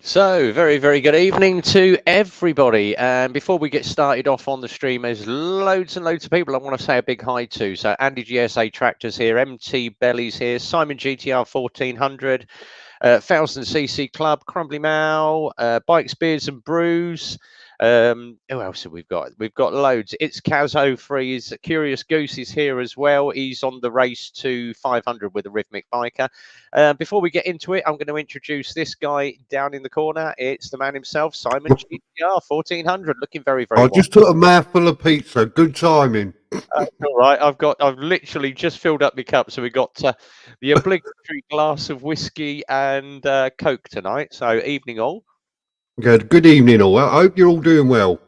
So, very, very good evening to everybody. And before we get started off on the stream, there's loads and loads of people I want to say a big hi to. So, Andy GSA Tractors here, MT Bellies here, Simon GTR 1400, 1000cc Club, Crumbly Mal, Bikes, Beards and Brews. Who else have we've got? We've got loads. It's Kaz 03's Curious Goose is here as well. He's on the race to 500 with a Rhythmic Biker. Before we get into it, I'm going to introduce this guy down in the corner. It's the man himself, Simon GTR 1400, looking very, very I just took a mouthful of pizza. Good timing. all right. I've literally just filled up my cup, so we got the obligatory glass of whiskey and Coke tonight. So evening all. Good evening, all. I hope you're all doing well.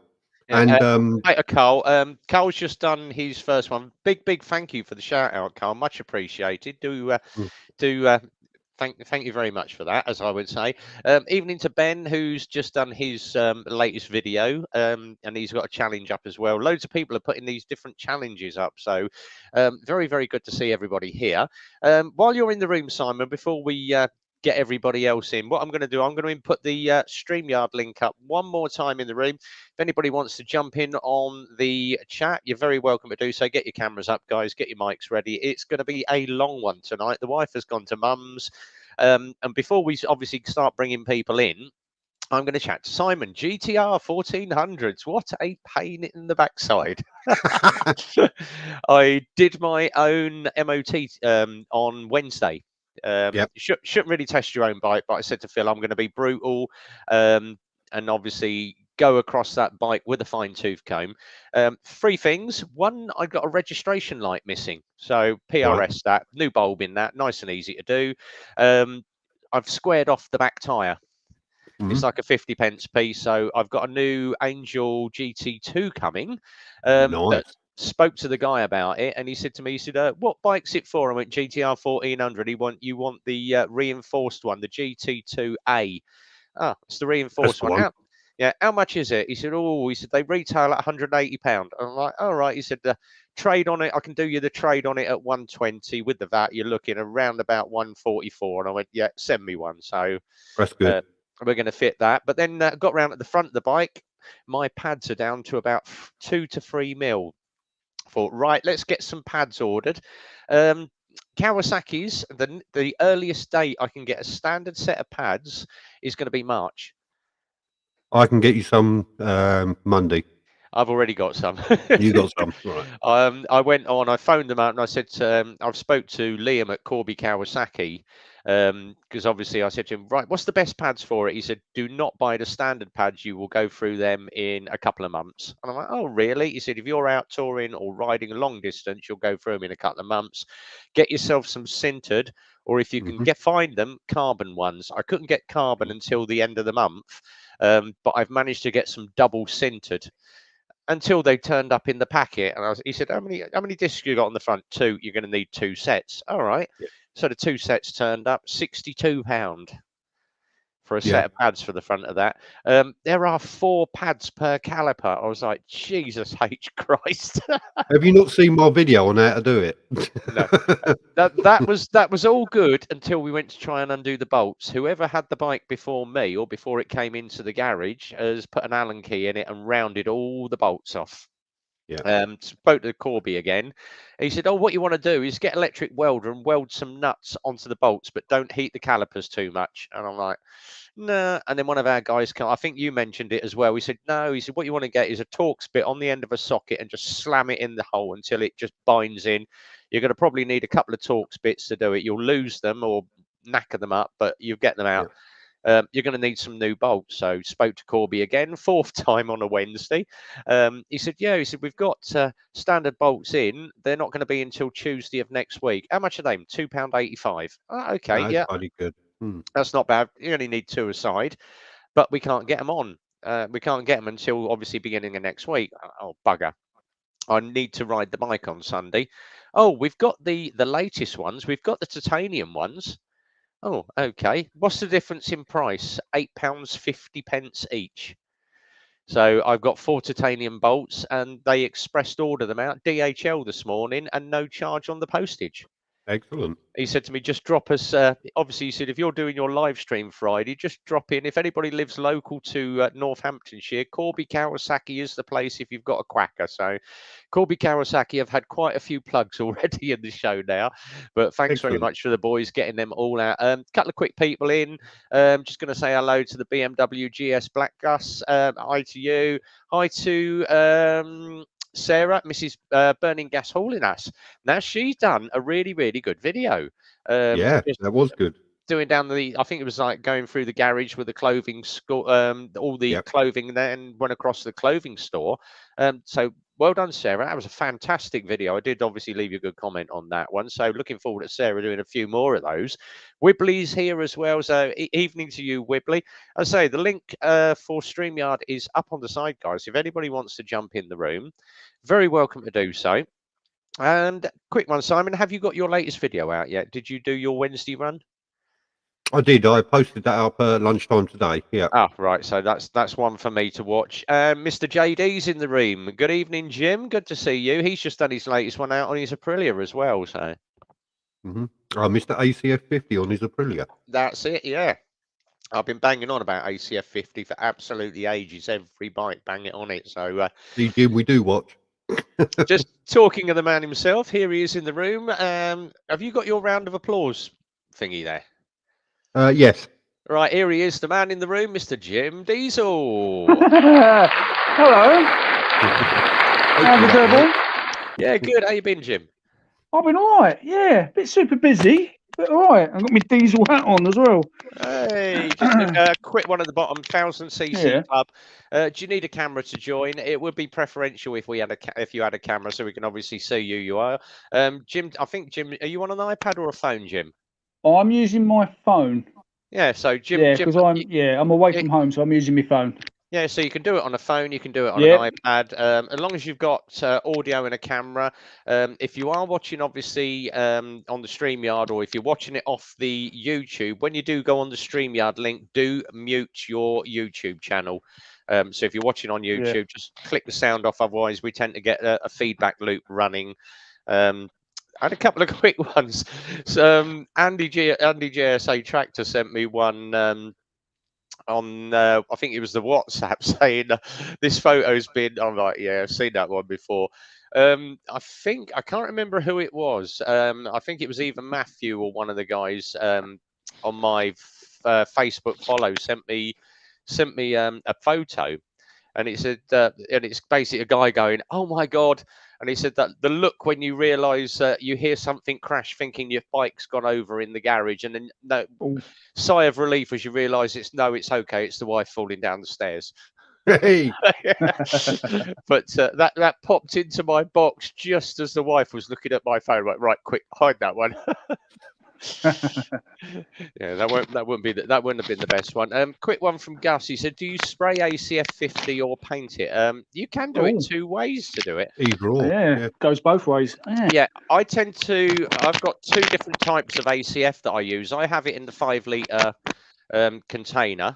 Yeah, And later, Carl. Carl's just done his first one. Big thank you for the shout out, Carl. Much appreciated. Thank you very much for that, as I would say. Evening to Ben, who's just done his latest video, and he's got a challenge up as well. Loads of people are putting these different challenges up, so very, very good to see everybody here. While you're in the room, Simon, before we get everybody else in, what I'm going to do, I'm going to input the StreamYard link up one more time in the room. If anybody wants to jump in on the chat, you're very welcome to do so. Get your cameras up, guys. Get your mics ready. It's going to be a long one tonight. The wife has gone to mum's. And before we obviously start bringing people in, I'm going to chat to Simon, GTR 1400s. What a pain in the backside. I did my own MOT on Wednesday. Yep. You shouldn't really test your own bike, but I said to Phil, I'm going to be brutal and obviously go across that bike with a fine tooth comb. Three things. One, I got a registration light missing. So PRS that, new bulb in that, nice and easy to do. I've squared off the back tyre. It's like a 50 pence piece. So I've got a new Angel GT2 coming. Nice. Spoke to the guy about it, and he said to me, he said, what bike's it for? I went, GTR 1400. You want the reinforced one, the GT2A. Ah, it's the reinforced one. How much is it? He said, they retail at £180. I'm like, all right. He said, the trade on it, I can do you the trade on it at 120 with the VAT. You're looking around about 144. And I went, yeah, send me one. So that's good. We're going to fit that. But then got round at the front of the bike. My pads are down to about 2 to 3 mil. Thought, right, let's get some pads ordered. Kawasaki's, the earliest date I can get a standard set of pads is going to be March. I can get you some Monday. I've already got some. You got some, right? I went on, I phoned them out, and I said, I've spoke to Liam at Corby Kawasaki, because obviously I said to him, right, what's the best pads for it? He said, do not buy the standard pads. You will go through them in a couple of months. And I'm like, oh, really? He said, if you're out touring or riding a long distance, you'll go through them in a couple of months. Get yourself some sintered, or if you can find them, carbon ones. I couldn't get carbon until the end of the month, but I've managed to get some double sintered until they turned up in the packet. And he said, how many discs you got on the front? 2. You're going to need 2 sets. All right. Yeah. So the 2 sets turned up, £62 for a set of pads for the front of that. There are 4 pads per caliper. I was like, Jesus H Christ. Have you not seen my video on how to do it? No. that was all good until we went to try and undo the bolts. Whoever had the bike before me or before it came into the garage has put an Allen key in it and rounded all the bolts off. Spoke to Corby again. He said, what you want to do is get an electric welder and weld some nuts onto the bolts, but don't heat the calipers too much. And I'm like, no. And then one of our guys I think you mentioned it as well. He said, no. He said, what you want to get is a Torx bit on the end of a socket and just slam it in the hole until it just binds in. You're going to probably need a couple of Torx bits to do it. You'll lose them or knacker them up, but you'll get them out. You're going to need some new bolts. So spoke to Corby again, 4th time on a Wednesday. He said, we've got standard bolts in. They're not going to be until Tuesday of next week. How much are they? £2.85. Oh, okay, that's pretty good. That's not bad. You only need 2 aside, but we can't get them on. We can't get them until obviously beginning of next week. Oh, bugger. I need to ride the bike on Sunday. Oh, we've got the latest ones. We've got the titanium ones. Oh, okay. What's the difference in price? £8.50 each. So I've got 4 titanium bolts, and they expressed order them out DHL this morning, and no charge on the postage. Excellent. He said to me, just drop us. Obviously, he said, if you're doing your live stream Friday, just drop in. If anybody lives local to Northamptonshire, Corby Kawasaki is the place if you've got a quacker. So, Corby Kawasaki have had quite a few plugs already in the show now. But thanks very Excellent. much for the boys getting them all out. Couple of quick people in. Just going to say hello to the BMW GS Black Gus. Hi to you. Hi to. Sarah, Mrs. Burning Gas Hauling Us. Now she's done a really, really good video. Yeah, Just that was good. doing down I think it was like going through the garage with the clothing store, all the Yep. clothing, then went across the clothing store. So well done, Sarah. That was a fantastic video. I did obviously leave you a good comment on that one. So looking forward to Sarah doing a few more of those. Wibbly's here as well. So evening to you, Wibbly. I say the link for StreamYard is up on the side, guys. If anybody wants to jump in the room, very welcome to do so. And quick one, Simon, have you got your latest video out yet? Did you do your Wednesday run? I did. I posted that up at lunchtime today. Yeah. Ah, right. So that's one for me to watch. Mr. JD's in the room. Good evening, Jim. Good to see you. He's just done his latest one out on his Aprilia as well. So Mr. ACF 50 on his Aprilia. that's it. Yeah. I've been banging on about ACF 50 for absolutely ages. Every bike bang it on it. So See, Jim, we do watch. just talking of the man himself, here he is in the room. Have you got your round of applause thingy there? Yes. Right, here he is, the man in the room, Mr. Jim Diesel. Hello. How's it going? Yeah, good. How you been, Jim? I've been all right. Yeah, a bit super busy, but all right. I've got my diesel hat on as well. Hey, just a quick one at the bottom, 1000cc Yeah. club. Do you need a camera to join? It would be preferential if we had if you had a camera, so we can obviously see who you are. Jim, I think Jim, are you on an iPad or a phone, Jim? I'm using my phone. Yeah, so Jim. Yeah, Jim, because I'm away from home, so I'm using my phone. yeah, so you can do it on a phone, you can do it on Yep. an iPad, as long as you've got audio and a camera. If you are watching, obviously, on the StreamYard, or if you're watching it off the YouTube, when you do go on the StreamYard link, do mute your YouTube channel. So if you're watching on YouTube, just click the sound off, otherwise we tend to get a feedback loop running. I had a couple of quick ones. So, Andy GSA Tractor sent me one on I think it was the WhatsApp saying this photo's been. I'm like, yeah, I've seen that one before. I think I can't remember who it was. I think it was either Matthew or one of the guys on my Facebook follow sent me a photo, and it said and it's basically a guy going, "Oh my god." And he said that the look when you realise you hear something crash, thinking your bike's gone over in the garage, and then no, sigh of relief as you realise it's okay. It's the wife falling down the stairs. Hey. But that popped into my box just as the wife was looking at my phone. Like, right, quick, hide that one. Yeah, that wouldn't have been the best one. Quick one from Gus. He said, "Do you spray ACF 50 or paint it?" You can do it two ways to do it. Either or. Yeah, goes both ways. Yeah, I've got two different types of ACF that I use. I have it in the 5-litre container.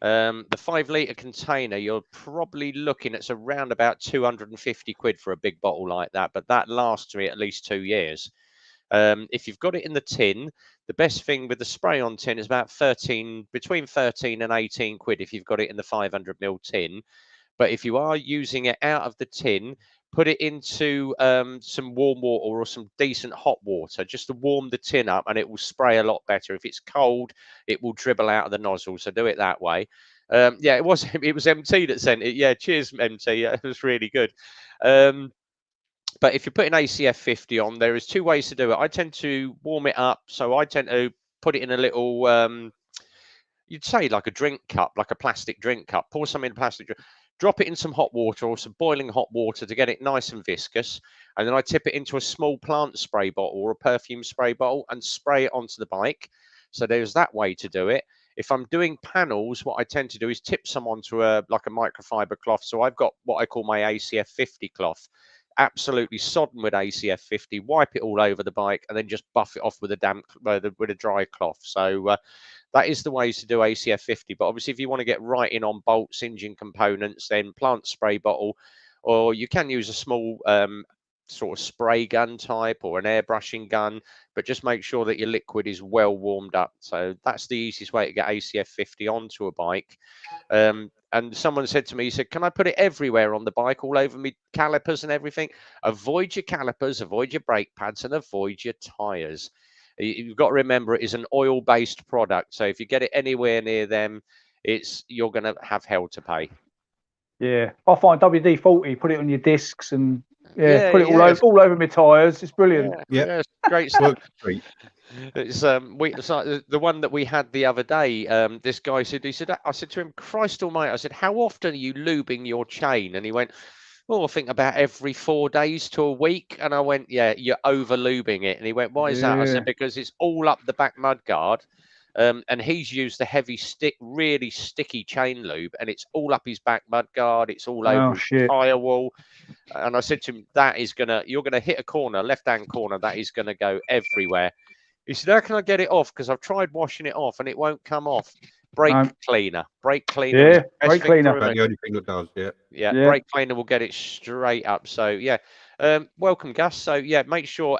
The 5-litre container, you're probably looking at around about 250 quid for a big bottle like that, but that lasts me at least 2 years. If you've got it in the tin, the best thing with the spray on tin is about between 13 and 18 quid if you've got it in the 500ml tin. But if you are using it out of the tin, put it into some warm water or some decent hot water just to warm the tin up, and it will spray a lot better. If it's cold, it will dribble out of the nozzle. So do it that way. Yeah, it was MT that sent it. Yeah, cheers, MT. Yeah, it was really good. But if you're putting ACF 50 on, there is two ways to do it. I tend to warm it up. So I tend to put it in a little, you'd say like a drink cup, like a plastic drink cup. Pour some in a plastic drink. Drop it in some hot water or some boiling hot water to get it nice and viscous. And then I tip it into a small plant spray bottle or a perfume spray bottle and spray it onto the bike. So there's that way to do it. If I'm doing panels, what I tend to do is tip some onto like a microfiber cloth. So I've got what I call my ACF 50 cloth. absolutely sodden with ACF 50, wipe it all over the bike, and then just buff it off with a dry cloth. So that is the ways to do ACF 50. But obviously, if you want to get right in on bolts, engine components, then plant spray bottle, or you can use a small sort of spray gun type or an airbrushing gun, but just make sure that your liquid is well warmed up. So that's the easiest way to get ACF 50 onto a bike. And someone said to me, he said, can I put it everywhere on the bike, all over me calipers and everything? Avoid your calipers, avoid your brake pads, and avoid your tires. You've got to remember it is an oil-based product. So if you get it anywhere near them, you're going to have hell to pay. Yeah, I find WD-40, put it on your discs and put it it's all over my tyres. It's brilliant. Yeah, it's great stuff. It's it's like the one that we had the other day. This guy said, I said to him, Christ Almighty, I said, how often are you lubing your chain? And he went, well, I think about every 4 days to a week. And I went, yeah, you're over lubing it. And he went, why is that? I said, because it's all up the back mud guard. And he's used the heavy really sticky chain lube, and it's all up his back mud guard. It's all over his tire wall. And I said to him, you're gonna hit a corner, left-hand corner, that is gonna go everywhere. He said, how can I get it off? Because I've tried washing it off and it won't come off. Brake cleaner. Yeah, brake cleaner. That's the only thing that does, yeah. Brake cleaner will get it straight up. So yeah. Welcome, Gus. So yeah, make sure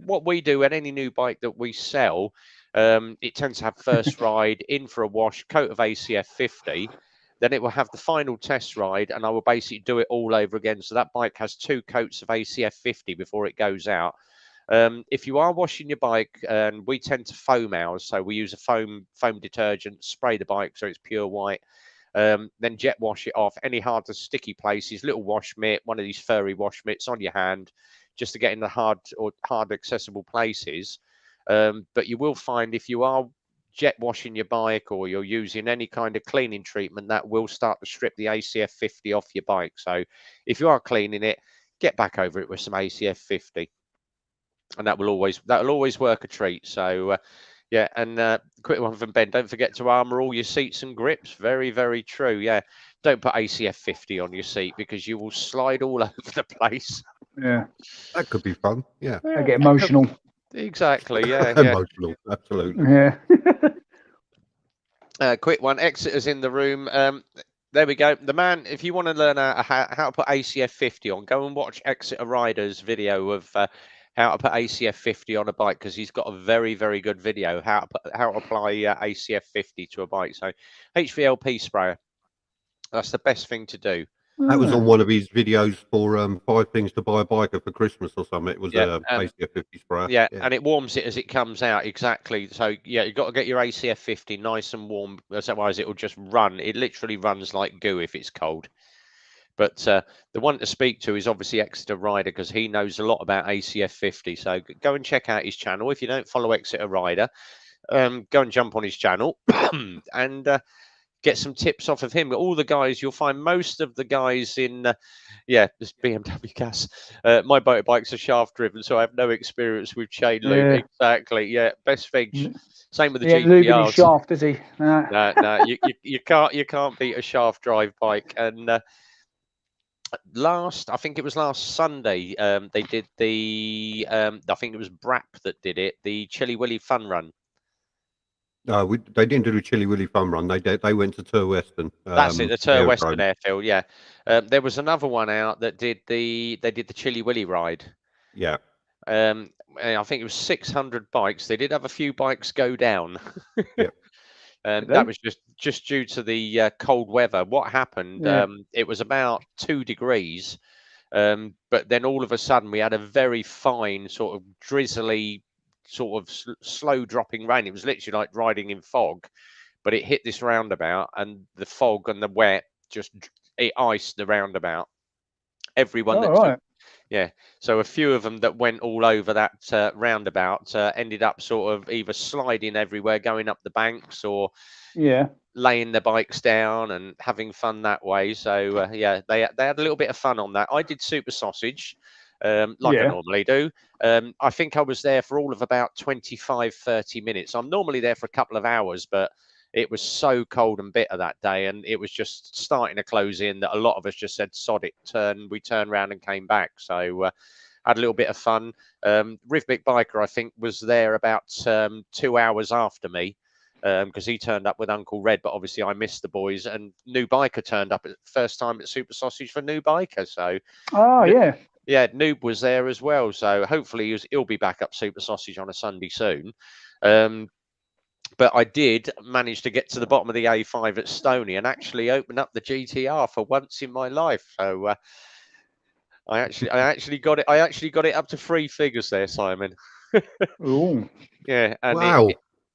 what we do at any new bike that we sell, it tends to have first ride in for a wash, coat of ACF 50. Then it will have the final test ride, and I will basically do it all over again. So that bike has 2 coats of ACF 50 before it goes out. If you are washing your bike, and we tend to foam ours, so we use a foam detergent, spray the bike so it's pure white, then jet wash it off. Any hard to sticky places, little wash mitt, one of these furry wash mitts on your hand, just to get in the hard accessible places. But you will find if you are jet washing your bike or you're using any kind of cleaning treatment, that will start to strip the ACF 50 off your bike. So if you are cleaning it, get back over it with some ACF 50. And that will always work a treat. So yeah, and quick one from Ben, don't forget to armor all your seats and grips. Very, very true. Yeah, don't put ACF 50 on your seat because you will slide all over the place. Yeah, that could be fun. Yeah, I get emotional. Exactly. Yeah, emotional. Absolutely. Yeah. Quick one. Exeter's in the room. There we go. The man, if you want to learn how to put ACF 50 on, go and watch Exeter Rider's video of how to put ACF 50 on a bike, because he's got a very, very good video how to apply ACF 50 to a bike. So HVLP sprayer, that's the best thing to do. That was on one of his videos for 5 things to buy a biker for Christmas or something. It was a ACF 50 sprayer. Yeah, and it warms it as it comes out. Exactly. So yeah, you've got to get your ACF 50 nice and warm, otherwise it will just run. It literally runs like goo if it's cold. But the one to speak to is obviously Exeter Rider, because he knows a lot about ACF 50. So go and check out his channel. If you don't follow Exeter Rider, go and jump on his channel and get some tips off of him. All the guys, you'll find most of the guys in, this BMW gas. My motorbikes are shaft driven, so I have no experience with chain lube. Exactly. Yeah, best thing. Same with the GPRs. His shaft, is he? No, you can't beat a shaft drive bike. And I think it was last Sunday, they did the I think it was Brap that did it, the Chilly Willy fun run. No, they didn't do the Chilly Willy fun run. They went to Tur Western. That's it, the Tur Western airfield. Yeah, there was another one out that did the Chilly Willy ride. Yeah. I think it was 600 bikes. They did have a few bikes go down. Yep. That was just due to the cold weather. What happened? It was about 2 degrees, but then all of a sudden we had a very fine sort of drizzly, sort of slow dropping rain. It was literally like riding in fog, but it hit this roundabout, and the fog and the wet it iced the roundabout. Everyone so a few of them that went all over that roundabout ended up sort of either sliding everywhere, going up the banks, or laying their bikes down and having fun that way. So they had a little bit of fun on that. I did super sausage like I normally do. I think I was there for all of about 25-30 minutes. I'm normally there for a couple of hours, but it was so cold and bitter that day, and it was just starting to close in that a lot of us just said, sod it, we turned around and came back. So had a little bit of fun. Rivbic Biker, I think, was there about 2 hours after me, because he turned up with Uncle Red, but obviously I missed the boys. And New Biker turned up first time at Super Sausage for New Biker. So, yeah, Noob was there as well. So hopefully he'll be back up Super Sausage on a Sunday soon. But I did manage to get to the bottom of the A5 at Stony and actually open up the GTR for once in my life. So I actually got it. I actually got it up to 3 figures there, Simon. Ooh. Yeah. And wow.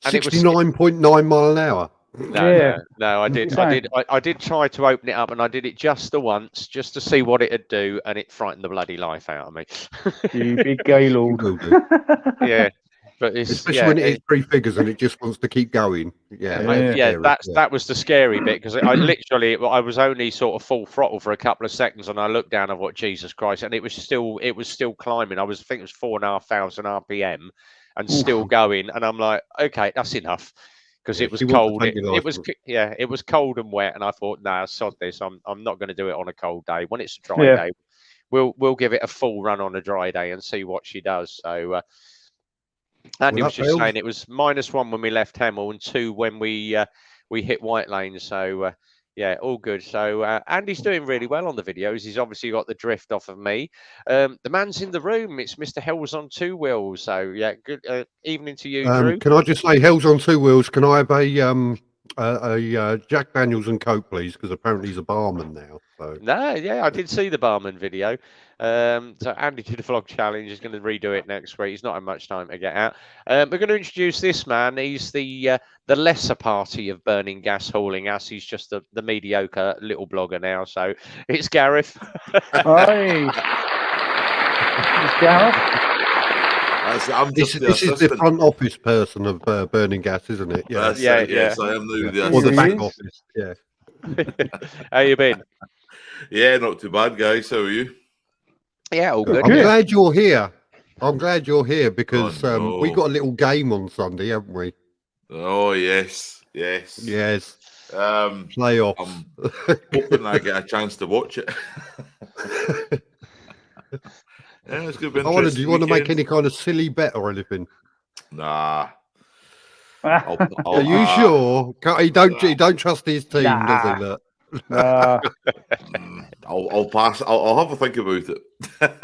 69.9 mile an hour. No, I did try to open it up, and I did it just the once, just to see what it'd do, and it frightened the bloody life out of me. You big gaylord. Yeah. But especially when it is 3 figures and it just wants to keep going. That was the scary bit, because I literally I was only sort of full throttle for a couple of seconds, and I looked down and thought, Jesus Christ, and it was still climbing. I think it was 4,500 RPM and still going, and I'm like, okay, that's enough, because it was cold. It was cold and wet, and I thought, nah, sod this. I'm not going to do it on a cold day. When it's a dry day, we'll give it a full run on a dry day and see what she does. So. Andy was just saying it was -1 when we left Hemel and 2 when we hit White Lane. So yeah, all good. So Andy's doing really well on the videos. He's obviously got the drift off of me. The man's in the room. It's Mr. Hells on 2 wheels. So yeah, good evening to you, Drew. Can I just say, Hells on 2 wheels? Can I have a Jack Daniels and Coke, please? Because apparently he's a barman now. So. No, yeah, I did see the barman video. So Andy did a vlog challenge. He's going to redo it next week. He's not had much time to get out. We're going to introduce this man. He's the lesser party of Burning Gas hauling us. He's just the mediocre little blogger now. So it's Gareth. Hi. It's Gareth. This is the front office person of Burning Gas, isn't it? Yeah, yes, I am the or the back office. Yeah. How you been? Yeah, not too bad, guys. How are you? Yeah, all good. I'm glad you're here. Because we got a little game on Sunday, haven't we? Oh yes. Playoffs. I'm hoping I get a chance to watch it. Yeah, it's going to be interesting. Do you want to make any kind of silly bet or anything? Nah. Are you sure? He don't trust his team, does he? Look? I'll pass. I'll have a think about it.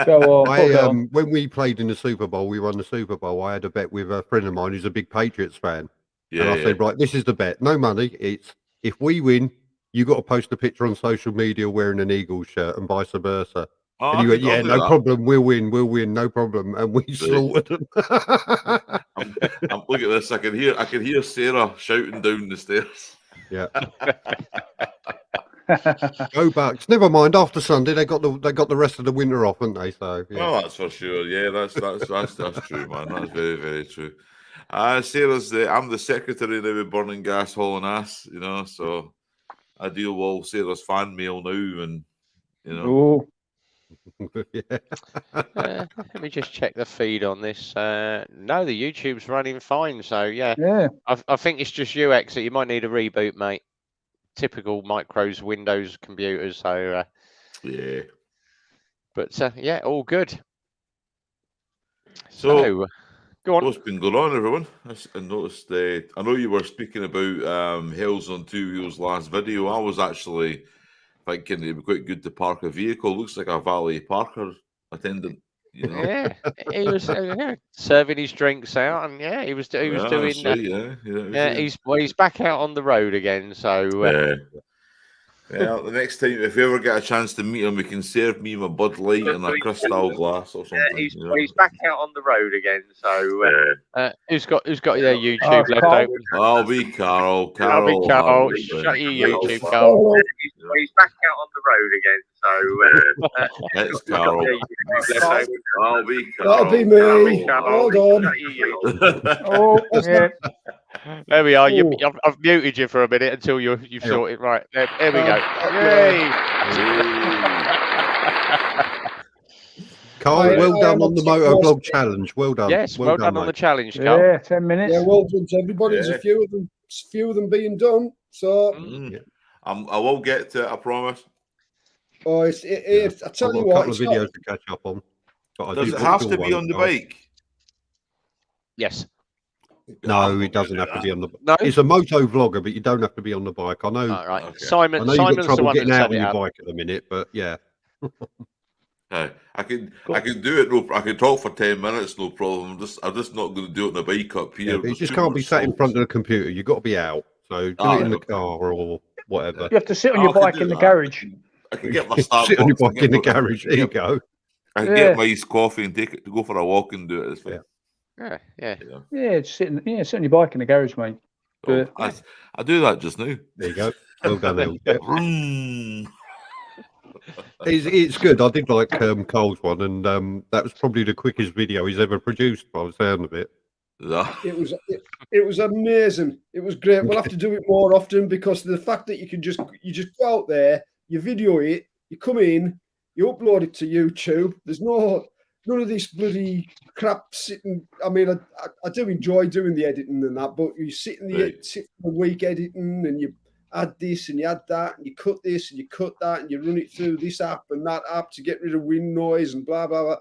Go on, when we played in the Super Bowl, we won the Super Bowl. I had a bet with a friend of mine who's a big Patriots fan. And I said, right, this is the bet. No money. It's if we win, you got to post a picture on social media wearing an Eagles shirt and vice versa. And he went, yeah, no problem. We'll win, no problem. And we slaughtered them. Look at this. I can hear Sarah shouting down the stairs. Yeah. Go Bucks. Never mind. After Sunday, they got the rest of the winter off, haven't they? So yeah. Oh, that's for sure. Yeah, that's true, man. That's very, very true. Sarah's I'm the secretary now with Burning Gas hauling ass, so I deal with all Sarah's fan mail now, and Ooh. Let me just check the feed on this. No, the YouTube's running fine. So yeah. I think it's just you, Exit. You might need a reboot, mate. Typical Micros Windows computers. So yeah. But yeah, all good. So go on. What's been going on, everyone? I noticed. I know you were speaking about Hells on 2 wheels last video. I was actually thinking it'd be quite good to park a vehicle. Looks like a valet parker attendant. Yeah, he was serving his drinks out, and he was doing. He's back out on the road again. So the next time, if you ever get a chance to meet him, we can serve me my Bud Light and a crystal glass or something. He's back out on the road again. So who's got their YouTube left open? I'll be Carl. Shut your YouTube, Carl. He's back out on the road again. So it's Carl. I'll be Carl. That'll be me. Hold on. Oh, yeah. There we are. I've muted you for a minute until you've sorted. Right, there we go. Yay! Carl, well done on the Motovlog challenge. Well done. Yes, well done on the challenge, Carl. Yeah, 10 minutes. Yeah, well done to everybody. There's a few of them few of them being done. So I will get to it, I promise. Oh, I tell I've you got what, a couple of videos to catch up on. But I Does did it watch have all to be one, on the so- bike? Yes. No, it doesn't have to be on the. No? It's a Motovlogger, but you don't have to be on the bike. I know. All right. Okay. I know you've got Simon's the trouble one getting that out set on it your up. bike at the minute, but yeah. I can do it. No, I can talk for 10 minutes, no problem. I'm just not going to do it on the bike up here. Yeah, but you There's just too can't much be sat in slopes. front of the computer. You've got to be out. So do it in the car or whatever. You have to sit on I your can bike do in the that. garage. I can get my Sit on your Starbucks. bike in the garage. There you go. I can get my iced coffee and take it to go for a walk and do it. It's fine. Yeah. Yeah, sit on your bike in the garage, mate. Oh, I do that just now. There you go. Well done, El. Vroom. It's good. I did like Cole's one, and that was probably the quickest video he's ever produced by the sound of it. It was amazing. It was great. We'll have to do it more often because of the fact that you just go out there, you video it, you come in, you upload it to YouTube. There's none of this bloody crap sitting. I mean, I do enjoy doing the editing and that, but you sit for a week editing and you add this and you add that and you cut this and you cut that and you run it through this app and that app to get rid of wind noise and blah blah blah.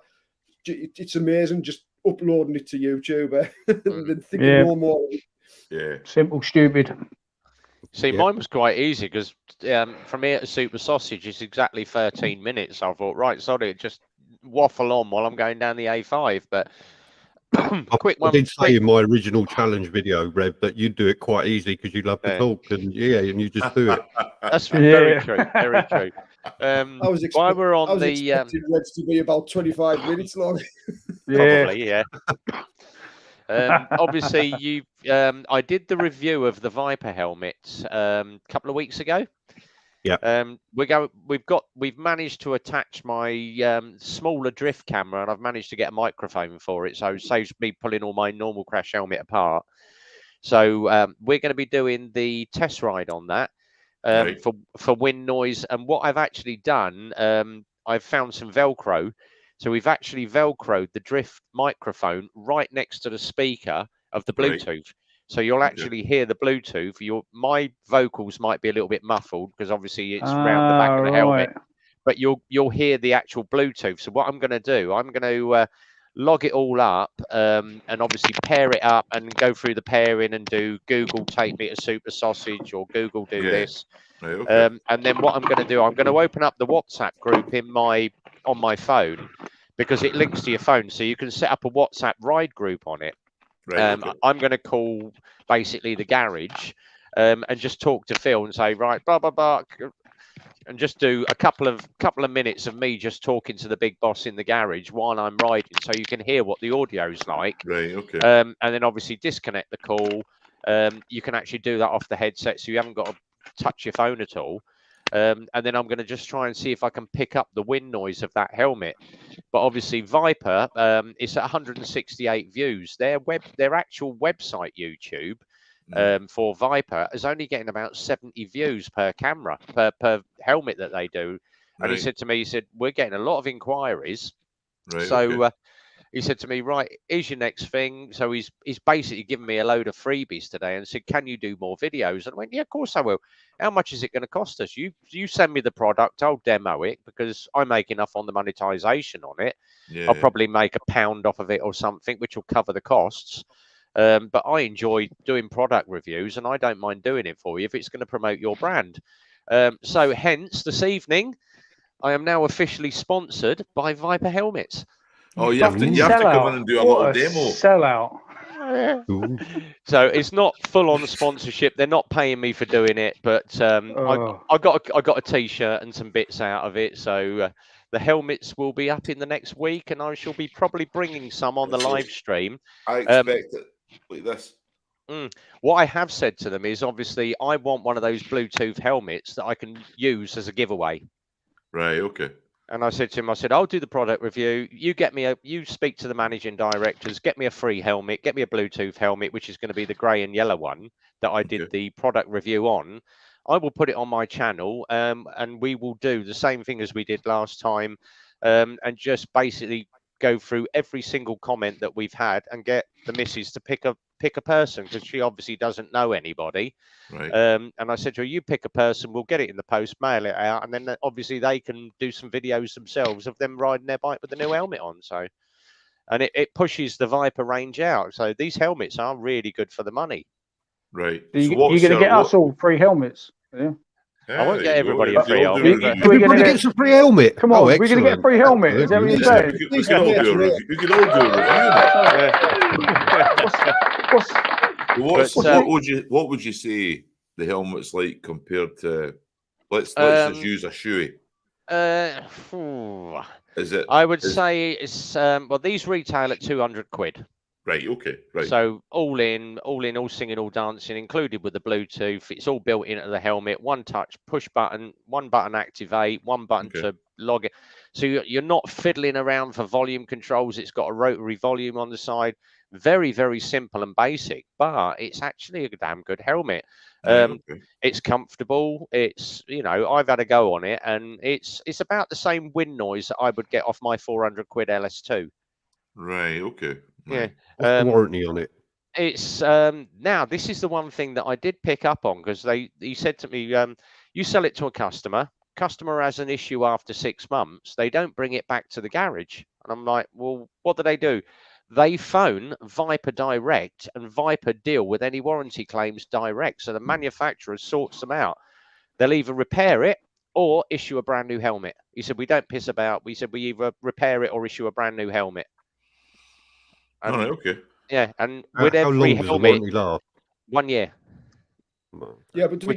It's amazing just uploading it to YouTube and then thinking no more. Yeah, simple, stupid. See, mine was quite easy because from here to Super Sausage is exactly 13 minutes. I thought, right, sorry, just waffle on while I'm going down the A5. But quick one. I did say in my original challenge video, Rev, that you'd do it quite easy because you love to talk and you just do it. That's very true. Very true. While we're on expecting Reds to be about 25 minutes long. Probably, yeah. Obviously, I did the review of the Viper helmet a couple of weeks ago. Yeah. We've managed to attach my smaller drift camera, and I've managed to get a microphone for it, so it saves me pulling all my normal crash helmet apart. So we're going to be doing the test ride on that for wind noise. And what I've actually done, I've found some Velcro. So we've actually Velcroed the drift microphone right next to the speaker of the Bluetooth. Right. So you'll actually hear the Bluetooth. My vocals might be a little bit muffled because obviously it's around the back of the helmet, but you'll hear the actual Bluetooth. So what I'm going to do, I'm going to log it all up and obviously pair it up and go through the pairing and do Google take me to Super Sausage or Google do this. Right, and then what I'm going to do, I'm going to open up the WhatsApp group on my phone because it links to your phone, so you can set up a WhatsApp ride group on it. Right, I'm going to call basically the garage and just talk to Phil and say, right, blah blah blah, and just do a couple of minutes of me just talking to the big boss in the garage while I'm riding, so you can hear what the audio's like. Right. Okay. And then obviously disconnect the call. You can actually do that off the headset, so you haven't got to touch your phone at all. And then I'm going to just try and see if I can pick up the wind noise of that helmet. But obviously Viper, it's at 168 views. Their actual website YouTube for Viper is only getting about 70 views per camera, per helmet that they do. And he said to me, we're getting a lot of inquiries. Right, so he said to me, right, here's your next thing. So he's basically given me a load of freebies today and said, can you do more videos? And I went, yeah, of course I will. How much is it going to cost us? You send me the product, I'll demo it because I make enough on the monetization on it. Yeah. I'll probably make £1 off of it or something, which will cover the costs. But I enjoy doing product reviews and I don't mind doing it for you if it's going to promote your brand. So hence this evening, I am now officially sponsored by Viper Helmets. Oh, you have to come in and do a little demo. Sellout. So it's not full on sponsorship. They're not paying me for doing it, but I got a t-shirt and some bits out of it. So the helmets will be up in the next week, and I shall be probably bringing some on the live stream. I expect it like this. What I have said to them is obviously I want one of those Bluetooth helmets that I can use as a giveaway. Right. Okay. And I said to him, I'll do the product review. You speak to the managing directors, get me a free helmet, get me a Bluetooth helmet, which is going to be the grey and yellow one that I did the product review on. I will put it on my channel and we will do the same thing as we did last time and just basically go through every single comment that we've had and get the missus to pick a person, because she obviously doesn't know anybody. Right. And I said to her, you pick a person, we'll get it in the post, mail it out, and then obviously they can do some videos themselves of them riding their bike with the new helmet on. So, and it pushes the Viper range out. So these helmets are really good for the money. Right. You're So going to get us all free helmets. Yeah. I won't get everybody a a free helmet. Everybody gets a free helmet. Come on, oh, we're going to get a free helmet. Is that what you're saying? We can all do a review. We can all do a review. What would you say the helmet's like compared to? Let's just use a shoey. Is it? I would say it's well, these retail at 200 quid. Right. Okay. Right. So all singing, all dancing, included with the Bluetooth. It's all built into the helmet. One touch, push button, one button activate, one button to log it. So you're not fiddling around for volume controls. It's got a rotary volume on the side. Very, very simple and basic, but it's actually a damn good helmet. It's comfortable. It's, I've had a go on it, and it's about the same wind noise that I would get off my 400 quid LS2. Right. Okay. Yeah. What's the warranty on it? It's now this is the one thing that I did pick up on, because he said to me, you sell it to a customer has an issue after 6 months, they don't bring it back to the garage. And I'm like, well, what do? They phone Viper direct, and Viper deal with any warranty claims direct. So the manufacturer sorts them out. They'll either repair it or issue a brand new helmet. He said, we don't piss about. We said, we either repair it or issue a brand new helmet. And, okay. Yeah, and with how every long does the helmet, warranty last? 1 year. Yeah, but do we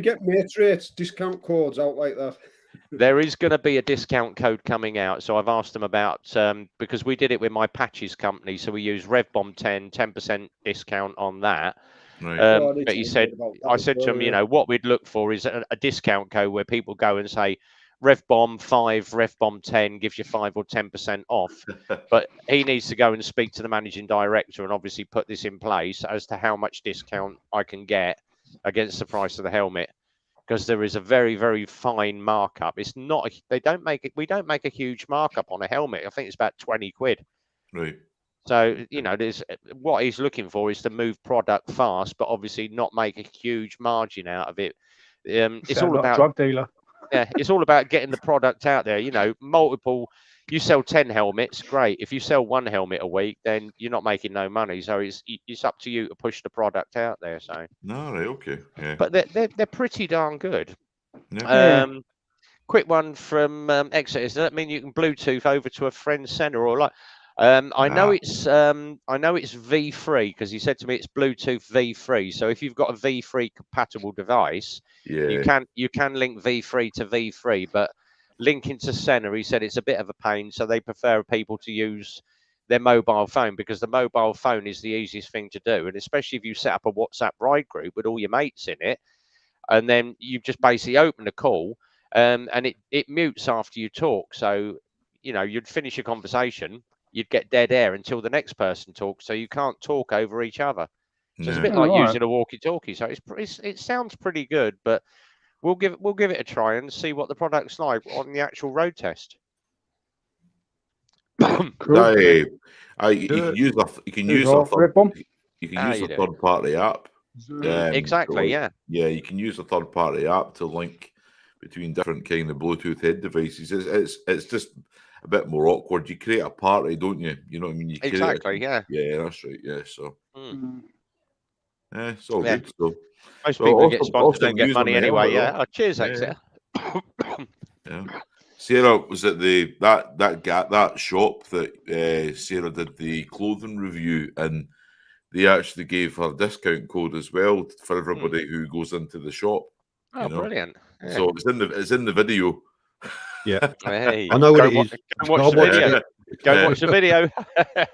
get mate rates, discount codes out like that? There is going to be a discount code coming out, so I've asked them about because we did it with my patches company, so we used RevBomb 10% discount on that. Right. But he said, I said to him, what we'd look for is a discount code where people go and say, RevBomb 5, RevBomb 10 gives you 5 or 10% off. But he needs to go and speak to the managing director and obviously put this in place as to how much discount I can get against the price of the helmet, because there is a very, very fine markup. It's not, we don't make a huge markup on a helmet. I think it's about 20 quid. Right. So, there's what he's looking for is to move product fast, but obviously not make a huge margin out of it. It's all about drug dealer. Yeah, it's all about getting the product out there. Multiple. You sell 10 helmets, great. If you sell 1 helmet a week, then you're not making no money. So it's up to you to push the product out there. So no, right, okay, yeah. But they're pretty darn good. Yeah. Quick one from Exeter. Does that mean you can Bluetooth over to a friend's center or like? I know it's V3, because he said to me it's Bluetooth V3. So if you've got a V3 compatible device, you can link V3 to V3, but linking to Senna, he said it's a bit of a pain. So they prefer people to use their mobile phone, because the mobile phone is the easiest thing to do. And especially if you set up a WhatsApp ride group with all your mates in it, and then you just basically open a call, and it mutes after you talk. So, you'd finish a conversation, you'd get dead air until the next person talks, so you can't talk over each other. So it's a bit like using a walkie-talkie. So it sounds pretty good, but we'll give it a try and see what the product's like on the actual road test. You can use a third-party app. Exactly, yeah. Yeah, you can use a third-party app to link between different kind of Bluetooth head devices. It's just a bit more awkward. You create a party, don't you? You know what I mean? Exactly, yeah. Yeah, that's right. Yeah, so yeah, it's all good. So most people who get sponsored don't get money anyway. Yeah. Oh, cheers, Exeter. Yeah. Sarah was at that shop that Sarah did the clothing review, and they actually gave her a discount code as well for everybody who goes into the shop. Oh, brilliant! Yeah. So it's in the video. Yeah, hey, I know what it is. Go watch the video. Go watch the video.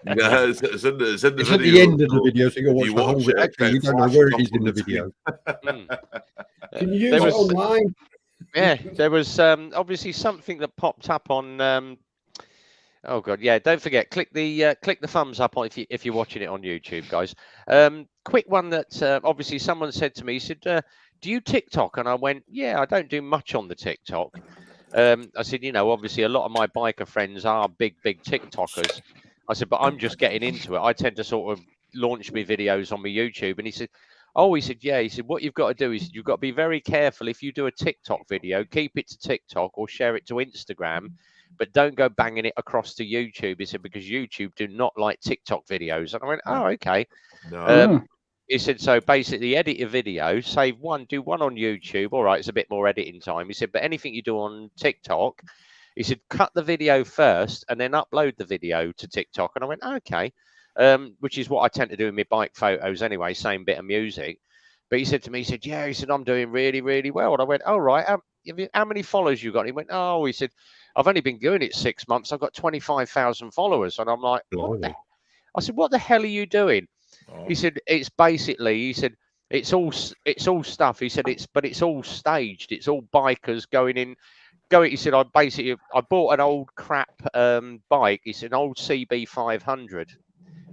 Yeah, it's in the it's video. at the end of the video, so you watch the whole video. Actually, you don't know where it is in the video. Can you use it online? Yeah, there was obviously something that popped up on. Oh god, yeah! Don't forget, click the thumbs up on if you're watching it on YouTube, guys. Quick one that obviously someone said to me. He said, "Do you TikTok?" And I went, "Yeah, I don't do much on the TikTok." I said, obviously a lot of my biker friends are big TikTokers. I said, but I'm just getting into it. I tend to sort of launch my videos on my YouTube. And he said, oh, he said, yeah. He said, what you've got to do is you've got to be very careful. If you do a TikTok video, keep it to TikTok or share it to Instagram, but don't go banging it across to YouTube. He said, because YouTube do not like TikTok videos. And I went, oh, okay. No. He said, so basically edit your video, save one, do one on YouTube. All right, it's a bit more editing time. He said, but anything you do on TikTok, he said, cut the video first and then upload the video to TikTok. And I went, okay, which is what I tend to do in my bike photos anyway, same bit of music. But he said to me, he said, yeah, he said, I'm doing really, really well. And I went, all right, how many followers you got? And he went, oh, he said, I've only been doing it 6 months. I've got 25,000 followers. And I'm like, I said, what the hell are you doing? Oh. He said, it's basically, he said, it's all stuff. He said, it's all staged. It's all bikers going. He said, I bought an old crap bike. He said, an old CB 500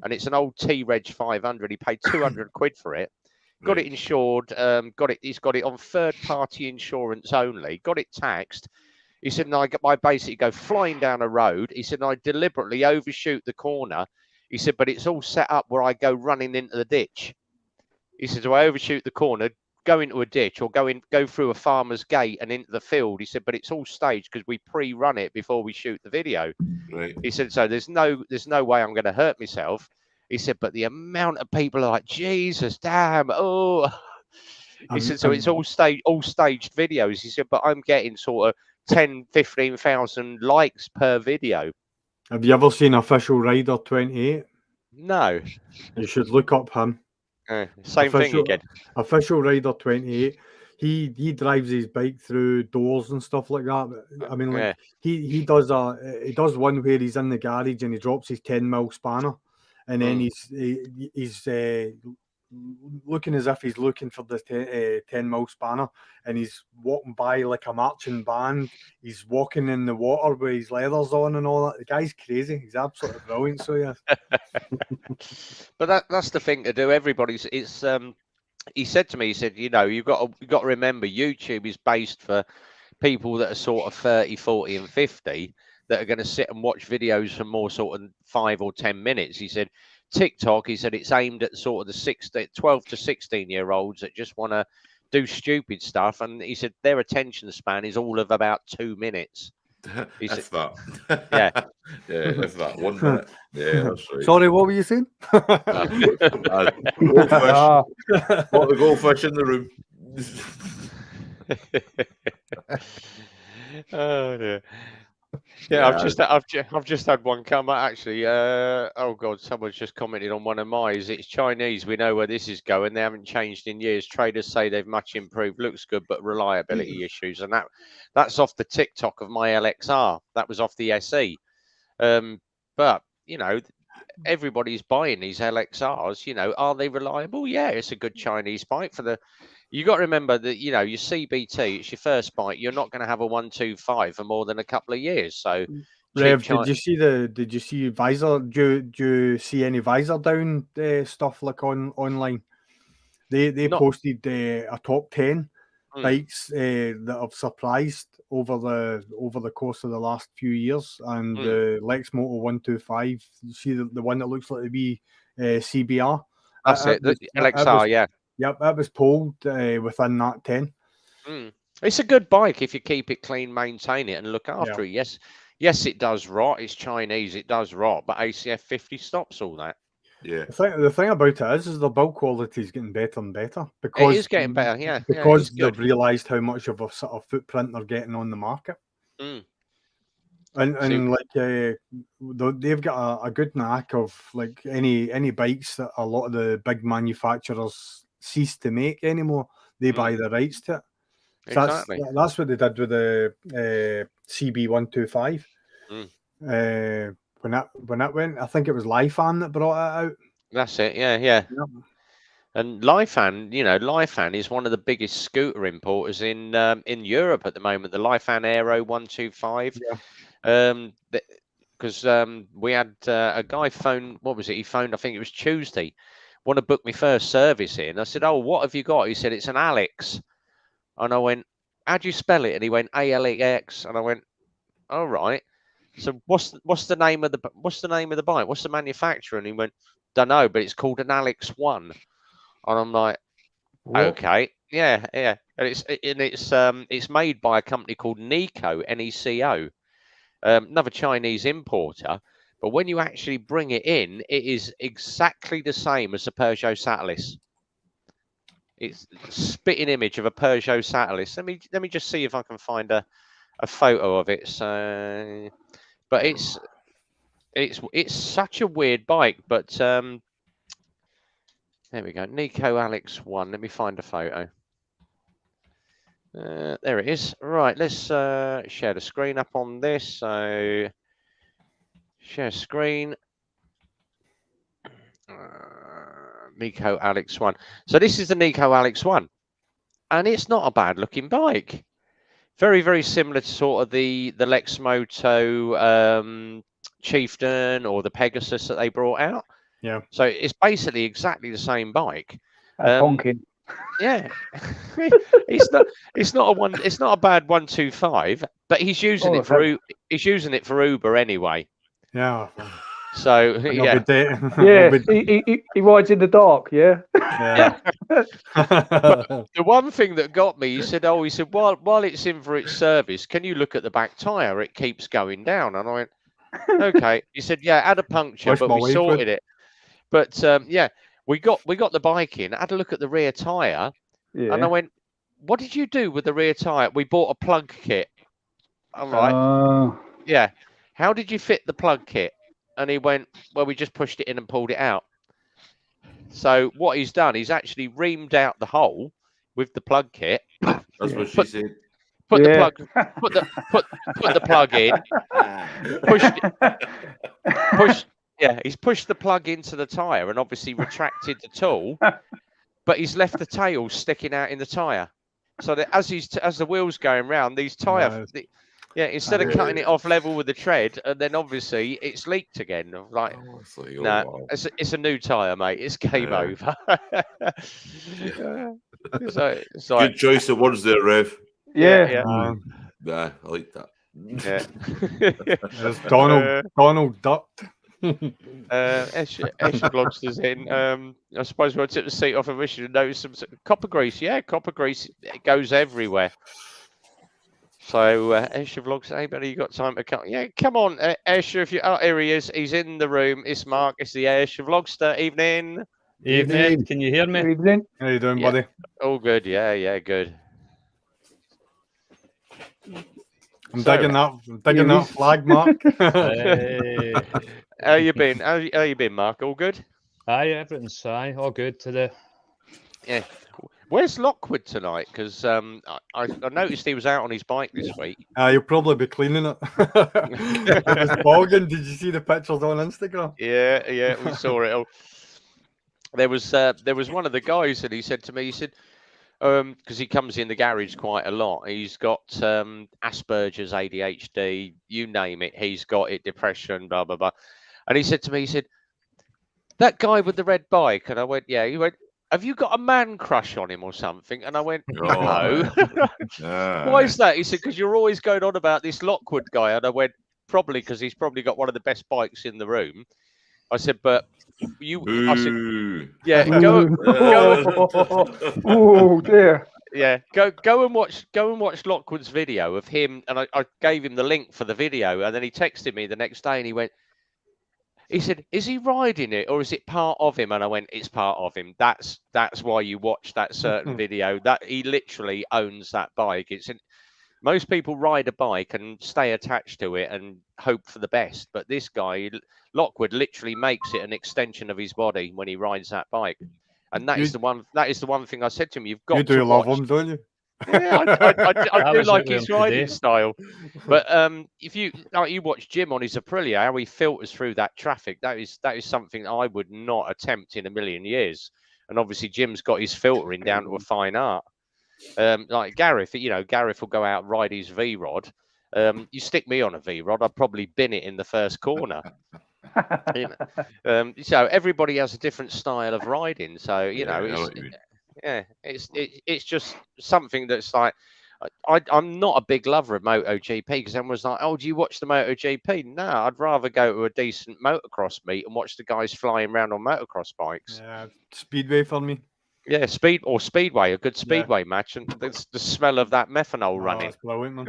and it's an old T-Reg 500. He paid 200 quid for it. Got it insured. He's got it on third party insurance only. Got it taxed. He said, and I basically go flying down a road. He said, and I deliberately overshoot the corner. He said, but it's all set up where I go running into the ditch. He said, so I overshoot the corner, go into a ditch or go through a farmer's gate and into the field. He said, but it's all staged because we pre-run it before we shoot the video. Right. He said, so there's no way I'm going to hurt myself. He said, but the amount of people are like, Jesus, damn, oh. He said, so it's all staged videos. He said, but I'm getting sort of 10, 15,000 likes per video. Have you ever seen Official Rider 28? No. You should look up him. Same thing again. Official Rider 28. He drives his bike through doors and stuff like that. I mean, like he does one where he's in the garage and he drops his 10mm spanner, and then he's looking as if he's looking for the 10mm spanner, and he's walking by like a marching band. He's walking in the water with his leathers on and all that. The guy's crazy. He's absolutely brilliant. So yeah. But that's the thing to do. It's he said to me, he said, you've got to remember YouTube is based for people that are sort of 30, 40 and 50 that are going to sit and watch videos for more sort of 5 or 10 minutes. He said TikTok, he said it's aimed at sort of the 12 to 16-year-olds that just want to do stupid stuff. And he said their attention span is all of about 2 minutes. He If said, that. Yeah. Yeah, if that. 1 minute. Yeah, that's right. Sorry, what were you saying? Goldfish. Got the goldfish in the room. Oh dear. Yeah, I've just had one come out actually. Oh god, someone's just commented on one of mine. It's Chinese. We know where this is going. They haven't changed in years. Traders say they've much improved. Looks good, but reliability issues. And that's off the TikTok of my LXR. That was off the SE. But everybody's buying these LXRs. Are they reliable? Yeah, it's a good Chinese bike for the. You got to remember that your CBT, it's your first bike. You're not going to have a 125 for more than a couple of years. So, Rev, did you see visor? Do you see any visor down stuff like online? They posted a top 10 bikes that have surprised over the course of the last few years, and Lex Moto 125. You see the one that looks like to be CBR. That's it. The LXR, yeah. Yep, that was pulled within that 10. It's a good bike if you keep it clean, maintain it, and look after it. Yes, it does rot. It's Chinese, it does rot, but ACF 50 stops all that. Yeah. The thing about it is the build quality is getting better and better because it is getting better. Yeah, because they've realised how much of a sort of footprint they're getting on the market. And they've got a good knack of like any bikes that a lot of the big manufacturers cease to make anymore. They buy the rights to it. So exactly. That's what they did with the CB125. When that went, I think it was Lifan that brought it out. That's it. Yeah. And Lifan is one of the biggest scooter importers in Europe at the moment. The Lifan Aero 125. Because we had a guy phone. What was it? He phoned. I think it was Tuesday. Want to book my first service in? I said, "Oh, what have you got?" He said, "It's an Alex." And I went, how do you spell it? And he went ALEX, and I went, all right. So what's the name of the bike? What's the manufacturer? And he went, don't know, but it's called an Alex 1. And I'm like, okay, yeah. And it's made by a company called Nico, NECO, another Chinese importer. But when you actually bring it in, it is exactly the same as the Peugeot Satalis. It's a spitting image of a Peugeot Satalis. Let me just see if I can find a photo of it. So, but it's such a weird bike. But there we go, Nico Alex 1. Let me find a photo. There it is. Right, let's share the screen up on this. So share screen. Nico Alex 1. So this is the Nico Alex 1, and it's not a bad looking bike. Very, very similar to sort of the Lex Moto Chieftain or the Pegasus that they brought out. Yeah. So it's basically exactly the same bike. Honking. Yeah. it's not a bad 125, but he's using it for Uber anyway. Yeah. So yeah. Yeah, he rides in the dark, yeah. Yeah. But the one thing that got me, he said, while it's in for its service, can you look at the back tire? It keeps going down. And I went, okay. He said, yeah, had a puncture, but we sorted it. But yeah, we got the bike in, had a look at the rear tire, and I went, what did you do with the rear tire? We bought a plug kit. I'm like, yeah. How did you fit the plug kit? And he went, well, we just pushed it in and pulled it out. So what he's done, he's actually reamed out the hole with the plug kit. That's what she said. Put the plug in. He's pushed the plug into the tire and obviously retracted the tool, but he's left the tail sticking out in the tire. So that as the wheels going round, these tire. Instead of cutting it off level with the tread, and then obviously it's leaked again. Like, wow. It's a new tyre, mate. It's game over. So it's like, good choice of words there, Rev. Yeah. I like that. Yeah. There's Donald Duck. Escher Vlogs is in. I suppose we'll tip the seat off of Richard and notice some copper grease. Yeah, copper grease, it goes everywhere. So, Escher Vlogs, hey, buddy, you got time to come? Yeah, come on, Escher. If you, here he is. He's in the room. It's Mark. It's the Escher Vlogster. Evening. Evening. Can you hear me? Evening. How you doing, buddy? All good. Yeah, good. I'm digging that flag, Mark. Hey. How you been? How you been, Mark? All good? Aye, everything's all good today. Yeah. Where's Lockwood tonight? Because I noticed he was out on his bike this week. You'll probably be cleaning it. It was bogging. Did you see the pictures on Instagram? Yeah, we saw it all. There was one of the guys, and he said to me, he said, because he comes in the garage quite a lot. He's got Asperger's, ADHD, you name it. He's got it, depression, blah blah blah. And he said to me, he said, that guy with the red bike, and I went, yeah. He went, have you got a man crush on him or something? And I went, no. Why is that? He said, because you're always going on about this Lockwood guy. And I went, probably because he's probably got one of the best bikes in the room. I said, but you, I said, yeah, go. Oh dear. Yeah, go and watch Lockwood's video of him, and I gave him the link for the video, and then he texted me the next day, and he said, is he riding it or is it part of him? And I went, it's part of him. That's why you watch that certain video. That he literally owns that bike. Most people ride a bike and stay attached to it and hope for the best, but this guy, Lockwood, literally makes it an extension of his body when he rides that bike. And that is the one thing I said to him. You've got you do to love watch. him, don't you? Yeah, I do like his riding style. But if you watch Jim on his Aprilia, how he filters through that traffic, that is something I would not attempt in a million years. And obviously Jim's got his filtering down to a fine art. Like Gareth, Gareth will go out and ride his V-Rod. You stick me on a V-Rod, I'd probably bin it in the first corner. So everybody has a different style of riding. So it's just something that's like, I'm not a big lover of MotoGP because everyone's like, "Oh, do you watch the MotoGP?" No, I'd rather go to a decent motocross meet and watch the guys flying around on motocross bikes. Yeah, speedway for me. Yeah, speedway, a good speedway match, and the smell of that methanol running. That's brilliant, man.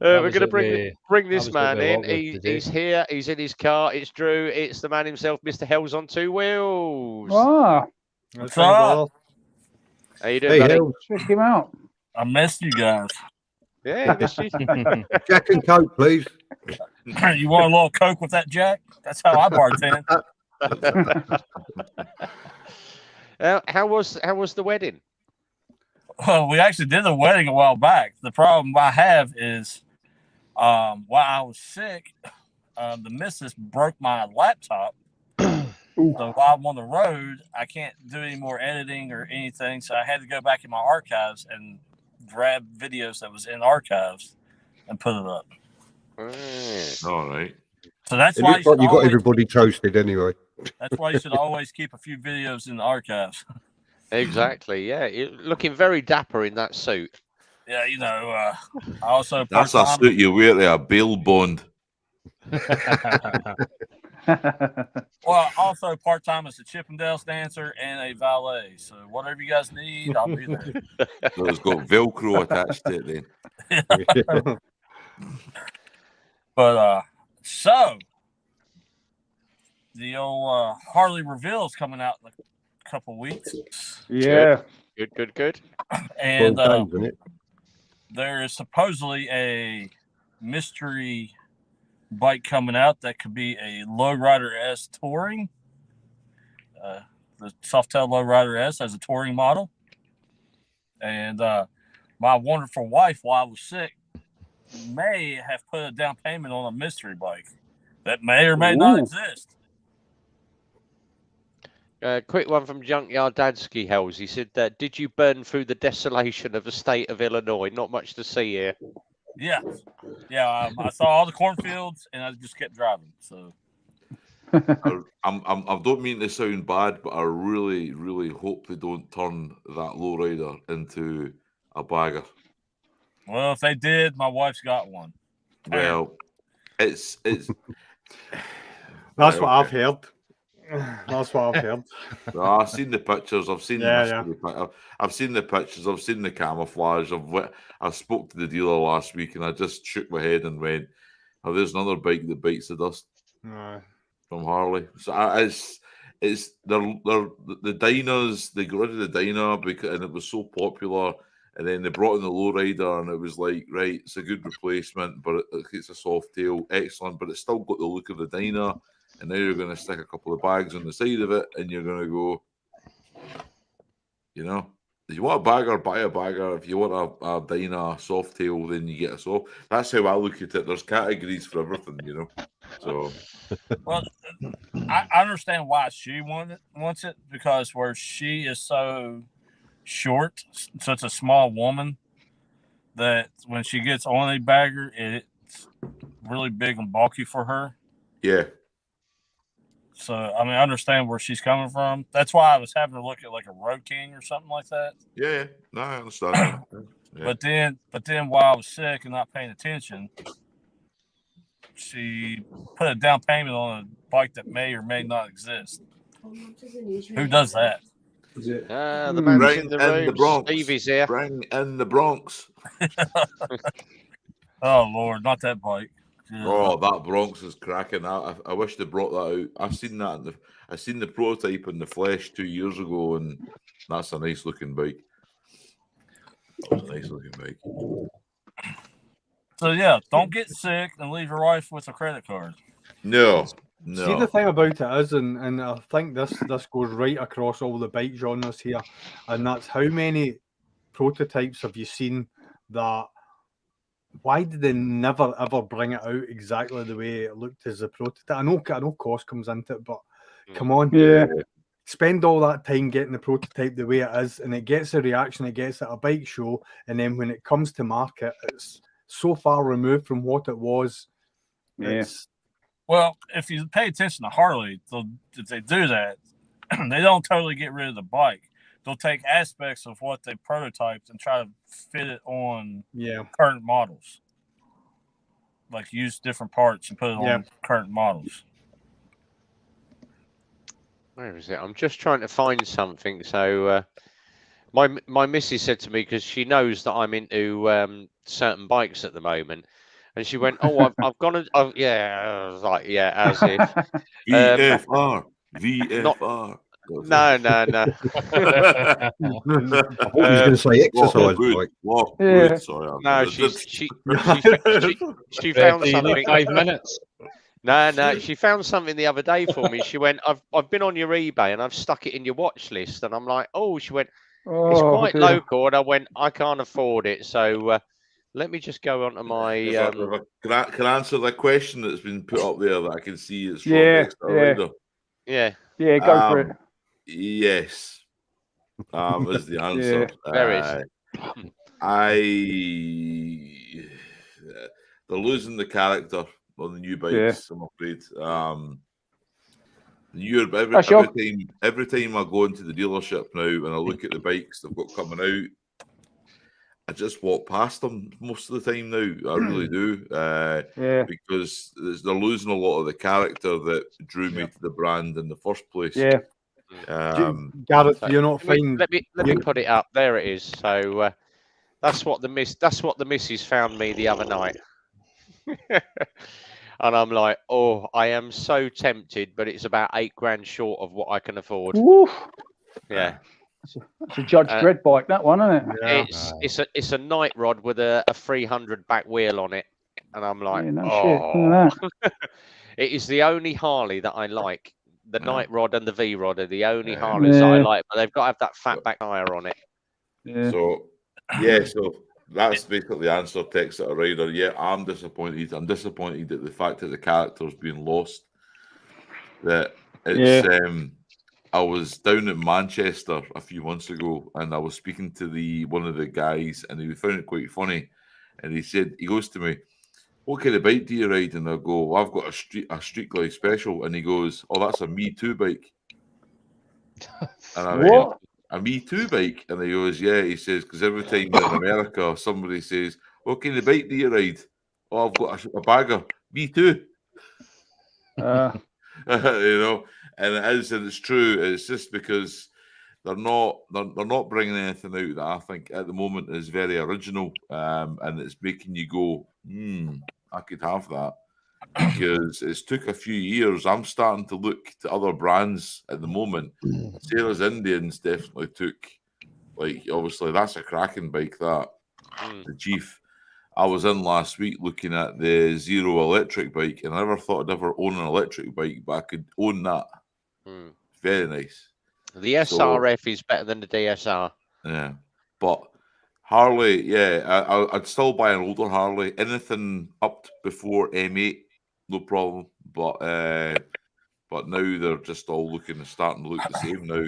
We're going to bring this was man what we in. walked with today. He's here. He's in his car. It's Drew. It's the man himself, Mr. Hells on Two Wheels. Ah, That's up? How you doing, buddy? check him out. I missed you guys. Yeah, missed you. Jack and Coke, please. You want a little Coke with that, Jack? That's how I bartend. How was the wedding? Well, we actually did the wedding a while back. The problem I have is while I was sick, the missus broke my laptop. So while I'm on the road, I can't do any more editing or anything. So I had to go back in my archives and grab videos that was in archives and put it up. All right. So that's It why looks like you got everybody toasted anyway. that's why you should always keep a few videos in the archives. Exactly. Yeah, you're looking very dapper in that suit. Yeah, you know. I also That's a part-time- suit you wear to a bail bond. Well, also part-time as a Chippendales dancer and a valet. So whatever you guys need, I'll be there. So it's got Velcro attached to it then. But so the old Harley Reveal is coming out in a couple weeks. Yeah. Good. And Well done, isn't it? there is supposedly a mystery bike coming out that could be a Lowrider S touring. The Softail Lowrider S has a touring model. And my wonderful wife, while I was sick, may have put a down payment on a mystery bike that may or may not exist. Quick one from Junkyard Dadsky Hells. He said, "Did you burn through the desolation of the state of Illinois? Not much to see here." Yeah. I saw all the cornfields and I just kept driving. So I don't mean to sound bad, but I really, really hope they don't turn that lowrider into a bagger. well, if they did, my wife's got one. Well, it's That's Right, what I've okay. heard. That's what I've heard. I've seen the pictures. I've seen Yeah, I've seen the pictures. I've seen the camouflage. I spoke to the dealer last week, and I just shook my head and went, "Oh, there's another bike that bites the dust from Harley." So it's the Dynas. They got rid of the Dyna because it was so popular, and then they brought in the lowrider, and it was like, right, it's a good replacement, but it's a soft tail, excellent, but it's still got the look of the Dyna. And now you're going to stick a couple of bags on the side of it, and you're going to go, if you want a bagger, buy a bagger. If you want a Dyna soft tail, then you get a soft. That's how I look at it. There's categories for everything, So, Well, I understand why she wants it because where she is so short, such a small woman, that when she gets on a bagger, it's really big and bulky for her. yeah. So, I mean, I understand where she's coming from. That's why I was having to look at like a Road King or something like that. Yeah. No, I understand that. Yeah. But then while I was sick and not paying attention, she put a down payment on a bike that may or may not exist. Who does that? The man's Bring in the in room. the Bronx. Stevie's here. Bring in the Bronx. Oh Lord, not that bike. Oh, that Bronx is cracking. I wish they brought that out. I've seen that. I seen the prototype in the flesh 2 years ago, and that's a nice looking bike. That's a nice looking bike. So yeah, don't get sick and leave your wife with a credit card. No. See, the thing about it is, and I think this goes right across all the bike genres here, and that's how many prototypes have you seen that? Why did they never ever bring it out exactly the way it looked as a prototype? I know cost comes into it, but come on, spend all that time getting the prototype the way it is, and it gets a reaction it gets at a bike show, and then when it comes to market, it's so far removed from what it was. Well, if you pay attention to Harley, if they do that, they don't totally get rid of the bike, they'll take aspects of what they prototyped and try to fit it on Yeah. current models. Like use different parts and put it on current models. Where is it? I'm just trying to find something. So my missus said to me, because she knows that I'm into certain bikes at the moment, and she went, "Oh, I've gone and yeah." I was like, "Yeah, as if." VFR, VFR. No. I thought he was going to say exercise bike. Good. Sorry. No, she found something. 5 minutes. No, she found something the other day for me. She went, I've been on your eBay and I've stuck it in your watch list. And I'm like, oh, she went, it's quite local. And I went, I can't afford it. So let me just go onto my. Can I answer that question that's been put up there that I can see it's from Yeah. Yeah, go for it. Yes. Is the answer. There is. They're losing the character on the new bikes, I'm afraid. Every time I go into the dealership now and I look at the bikes they've got coming out, I just walk past them most of the time now. I really do. Because they're losing a lot of the character that drew me to the brand in the first place. Yeah. Gareth, you're not fine. Let me put it up. There it is. So that's what the missus found me the other night. And I'm like, oh, I am so tempted, but it's about $8,000 short of what I can afford. Woof. Yeah. It's a Judge Dredd bike, that one, isn't it? Yeah. It's a night rod with a 300 back wheel on it. And I'm like, shit. It is the only Harley that I like. The night rod and the V rod are the only Harleys that I like, but they've got to have that fat back tire on it. Yeah. So that's basically the answer, text at a rider. Yeah, I'm disappointed. I'm disappointed at the fact that the character's being lost. That it's I was down in Manchester a few months ago and I was speaking to one of the guys and he found it quite funny. And he goes to me, what kind of bike do you ride? And I go, well, I've got a street glide special. And he goes, oh, that's a Me Too bike. And I went, a Me Too bike? And he goes, yeah. He says, because every time in America, somebody says, what kind of bike do you ride? Oh, I've got a bagger. Me Too. You know, and it is, and it's true. It's just because they're not bringing anything out that I think at the moment is very original, and it's making you go, I could have that, because it's took a few years. I'm starting to look to other brands at the moment. Sarah's Indians definitely took, like, obviously that's a cracking bike, that the Chief. I was in last week looking at the Zero electric bike, and I never thought I'd ever own an electric bike, but I could own that. Very nice. The SRF is better than the DSR. Yeah, but Harley, I'd still buy an older Harley. Anything up before M8, no problem. But now they're just all starting to look the same now.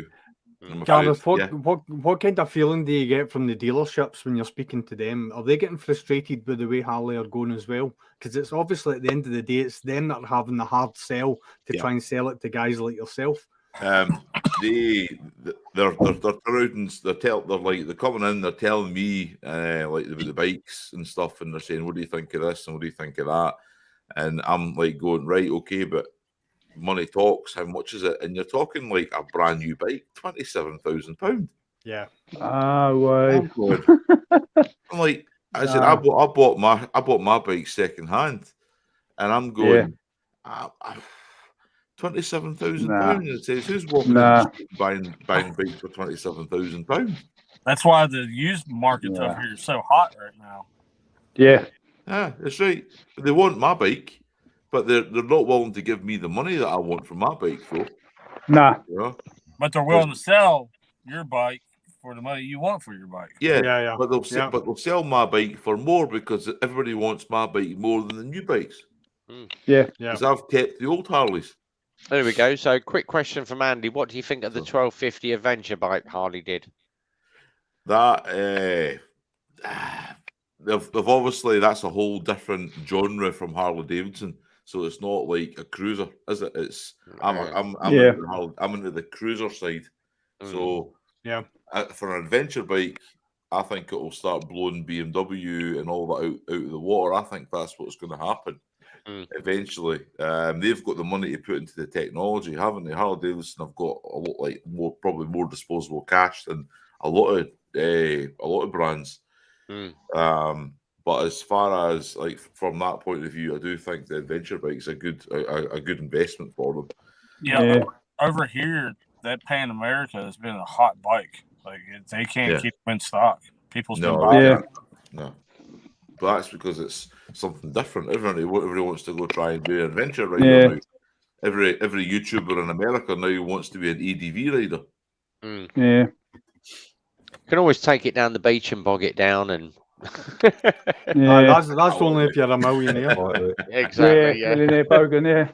Gareth, what kind of feeling do you get from the dealerships when you're speaking to them? Are they getting frustrated with the way Harley are going as well? Because it's obviously at the end of the day, it's them that are having the hard sell to try and sell it to guys like yourself. They're coming in, they're telling me like the bikes and stuff, and they're saying, what do you think of this and what do you think of that? And I'm like going, right, okay, but money talks. How much is it? And you're talking like a brand new bike, £27,000. Yeah. Way. I'm like, I said, I bought my bike second hand, and I'm going, £27,000. It says, who's walking in the street buying bikes for £27,000? That's why the used market up here is so hot right now. Yeah, that's right. They want my bike, but they're not willing to give me the money that I want for my bike, though. Nah. You know? But they're willing to sell your bike for the money you want for your bike. Yeah. But they'll sell my bike for more because everybody wants my bike more than the new bikes. Yeah. Because I've kept the old Harleys. There we go. So, quick question from Andy: what do you think of the 1250 Adventure bike Harley did? That they've obviously, that's a whole different genre from Harley Davidson. So it's not like a cruiser, is it? It's I'm into the cruiser side. So Yeah. For an adventure bike, I think it will start blowing BMW and all that out of the water. I think that's what's going to happen eventually. They've got the money to put into the technology, haven't they? Harley Davidson have got a lot, probably more disposable cash than a lot of brands. But as far as like from that point of view, I do think the adventure bike's a good investment for them. Yeah. Over here, that Pan America has been a hot bike. Like they can't keep them in stock. People's been buying. No. But that's because it's something different. Everybody wants to go try and do an adventure rider now. Every YouTuber in America now wants to be an EDV rider. Yeah. Can always take it down the beach and bog it down, and that's only if you're a millionaire. Exactly. Yeah. Millionaire bogan. Yeah.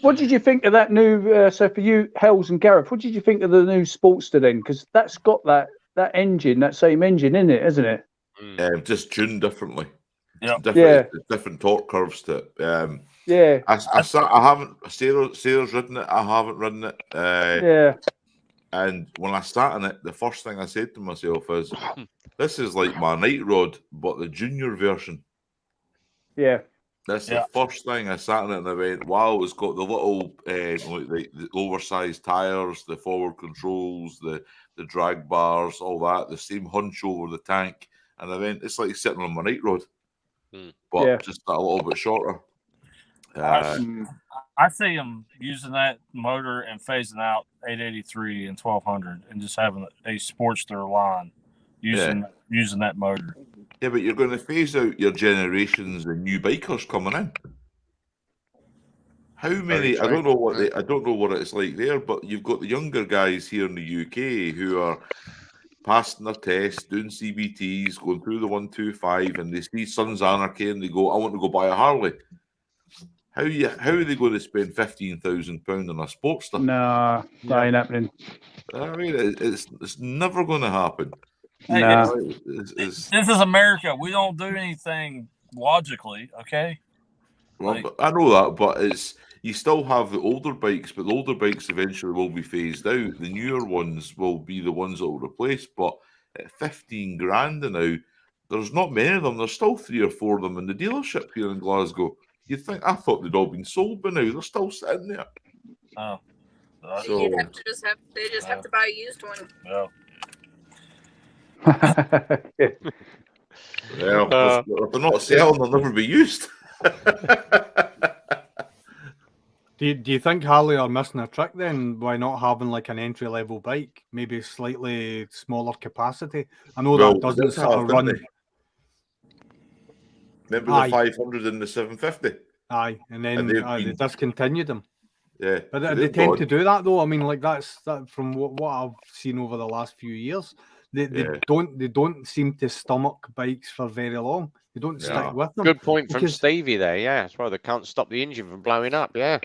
What did you think of that new? So for you, Hells and Gareth, what did you think of the new Sportster then? Because that's got that engine, that same engine in it, isn't it? Just tuned differently. Yeah. Different torque curves to it. Yeah. I haven't. Sarah's ridden it. I haven't ridden it. Yeah. And when I sat in it, the first thing I said to myself is, "This is like my night rod, but the junior version." Yeah. That's the first thing I sat in it and I went, "Wow!" It's got the little, like the oversized tires, the forward controls, the drag bars, all that. The same hunch over the tank, and I went, "It's like sitting on my night rod, but just a little bit shorter." I see them using that motor and phasing out 883 and 1200 and just having a Sportster line using that motor. Yeah, but you're going to phase out your generations and new bikers coming in. How many? I don't know what it's like there, but you've got the younger guys here in the UK who are passing their tests, doing CBTs, going through the 125, and they see Sons Anarchy and they go, "I want to go buy a Harley." How are they going to spend £15,000 on a Sportster? No, that ain't happening. I mean, it's never going to happen. No. This is America. We don't do anything logically, okay? Well, I know that, but you still have the older bikes, but the older bikes eventually will be phased out. The newer ones will be the ones that will replace. But at 15 grand now, there's not many of them. There's still 3 or 4 of them in the dealership here in Glasgow. I thought they'd all been sold by now. They're still sitting there. Oh, so they just have to buy a used one. Yeah. Well, if they're not selling, they'll never be used. Do you think Harley are missing a trick then by not having like an entry level bike, maybe slightly smaller capacity? I know that doesn't sort of run. Remember the 500 and the 750? Aye, and then they discontinued them. Yeah, but they tend to do that though. I mean, like that from what I've seen over the last few years. They don't seem to stomach bikes for very long. They don't stick with them. Good point from Stevie there. Yeah, that's why they can't stop the engine from blowing up. Yeah.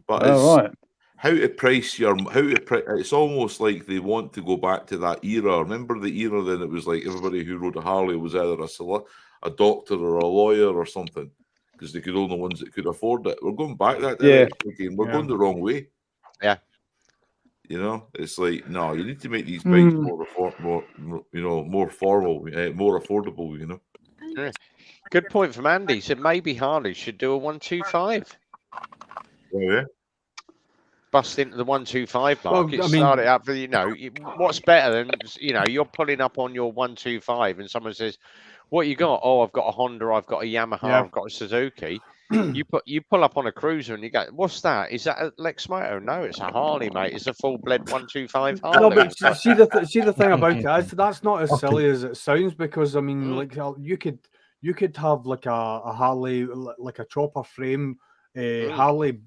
But how to price it's almost like they want to go back to that era. Remember the era then it was like everybody who rode a Harley was either a doctor or a lawyer or something because they could only ones that could afford it. We're going back that direction again. We're going the wrong way. Yeah. You know, it's like no, you need to make these bikes more formal, more affordable. You know. Yeah. Good point from Andy. He said maybe Harley should do a 125. Oh yeah. Bust into the 125 market. Start it up for what's better than you're pulling up on your 125 and someone says, "What you got?" "Oh, I've got a Honda, I've got a Yamaha, I've got a Suzuki." You pull up on a cruiser and you go, "What's that? Is that a Lex Moto?" "No, it's a Harley, mate. It's a full-blood 125 Harley." No, but see the thing about it is that's not as silly as it sounds because I mean, like you could have like a Harley, like a chopper frame, Harley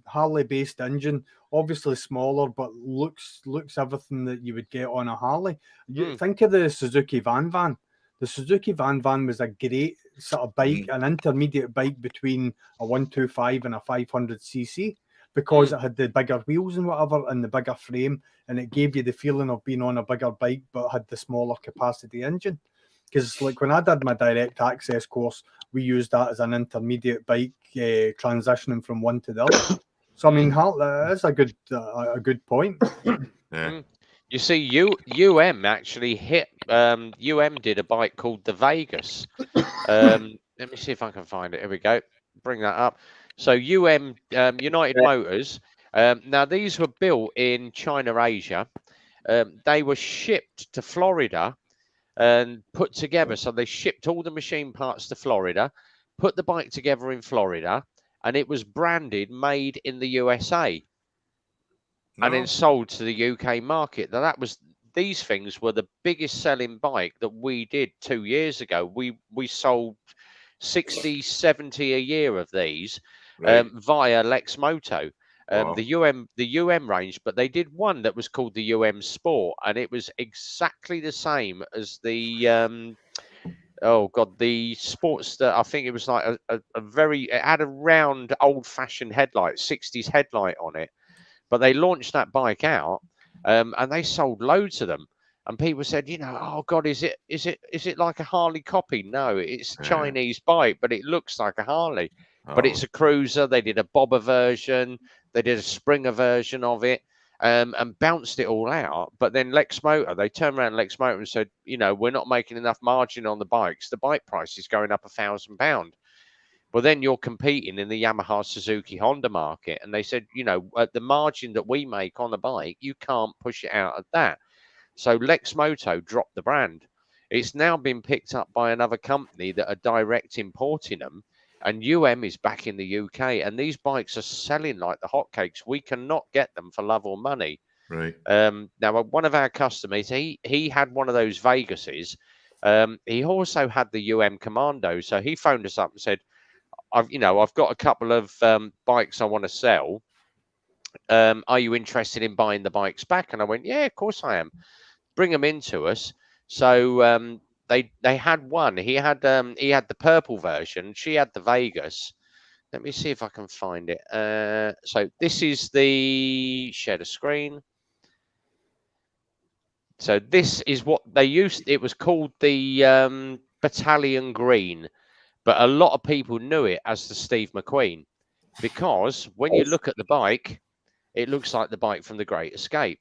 based engine, obviously smaller, but looks everything that you would get on a Harley. You think of the Suzuki Van. The Suzuki Van was a great sort of bike, an intermediate bike between a 125 and a 500cc because it had the bigger wheels and whatever and the bigger frame, and it gave you the feeling of being on a bigger bike but had the smaller capacity engine. Because like when I did my direct access course, we used that as an intermediate bike, transitioning from one to the other. So I mean, that's a good point. Yeah. You see, actually hit. Did a bike called the Vegas. Let me see if I can find it. Here we go. Bring that up. So United Motors. Now these were built in China, Asia. They were shipped to Florida and put together. So they shipped all the machine parts to Florida, put the bike together in Florida, and it was branded made in the USA. And then sold to the UK market. Now these things were the biggest selling bike that we did 2 years ago. We sold 60, 70 a year of these via Lexmoto. The UM range, but they did one that was called the UM Sport, and it was exactly the same as the the Sportster. I think it was like it had a round old-fashioned headlight, 60s headlight on it. But they launched that bike out, and they sold loads of them. And people said, oh God, is it like a Harley copy? No, it's a Chinese bike, but it looks like a Harley. But it's a cruiser. They did a bobber version. They did a Springer version of it, and bounced it all out. But then they turned around Lexmoto and said, we're not making enough margin on the bikes. The bike price is going up £1,000. Well, then you're competing in the Yamaha, Suzuki, Honda market. And they said, at the margin that we make on a bike, you can't push it out at that. So Lexmoto dropped the brand. It's now been picked up by another company that are direct importing them. And is back in the UK. And these bikes are selling like the hotcakes. We cannot get them for love or money. Right. Now, one of our customers, he had one of those Vegases. He also had the Commando. So he phoned us up and said, I've got a couple of bikes I want to sell. Are you interested in buying the bikes back? And I went, yeah, of course I am. Bring them into us. So they had one. He had the purple version. She had the Vegas. Let me see if I can find it. So this is the share the screen. So this is what they used. It was called the Battalion Green. But a lot of people knew it as the Steve Mcqueen, because when you look at the bike, it looks like the bike from The Great Escape.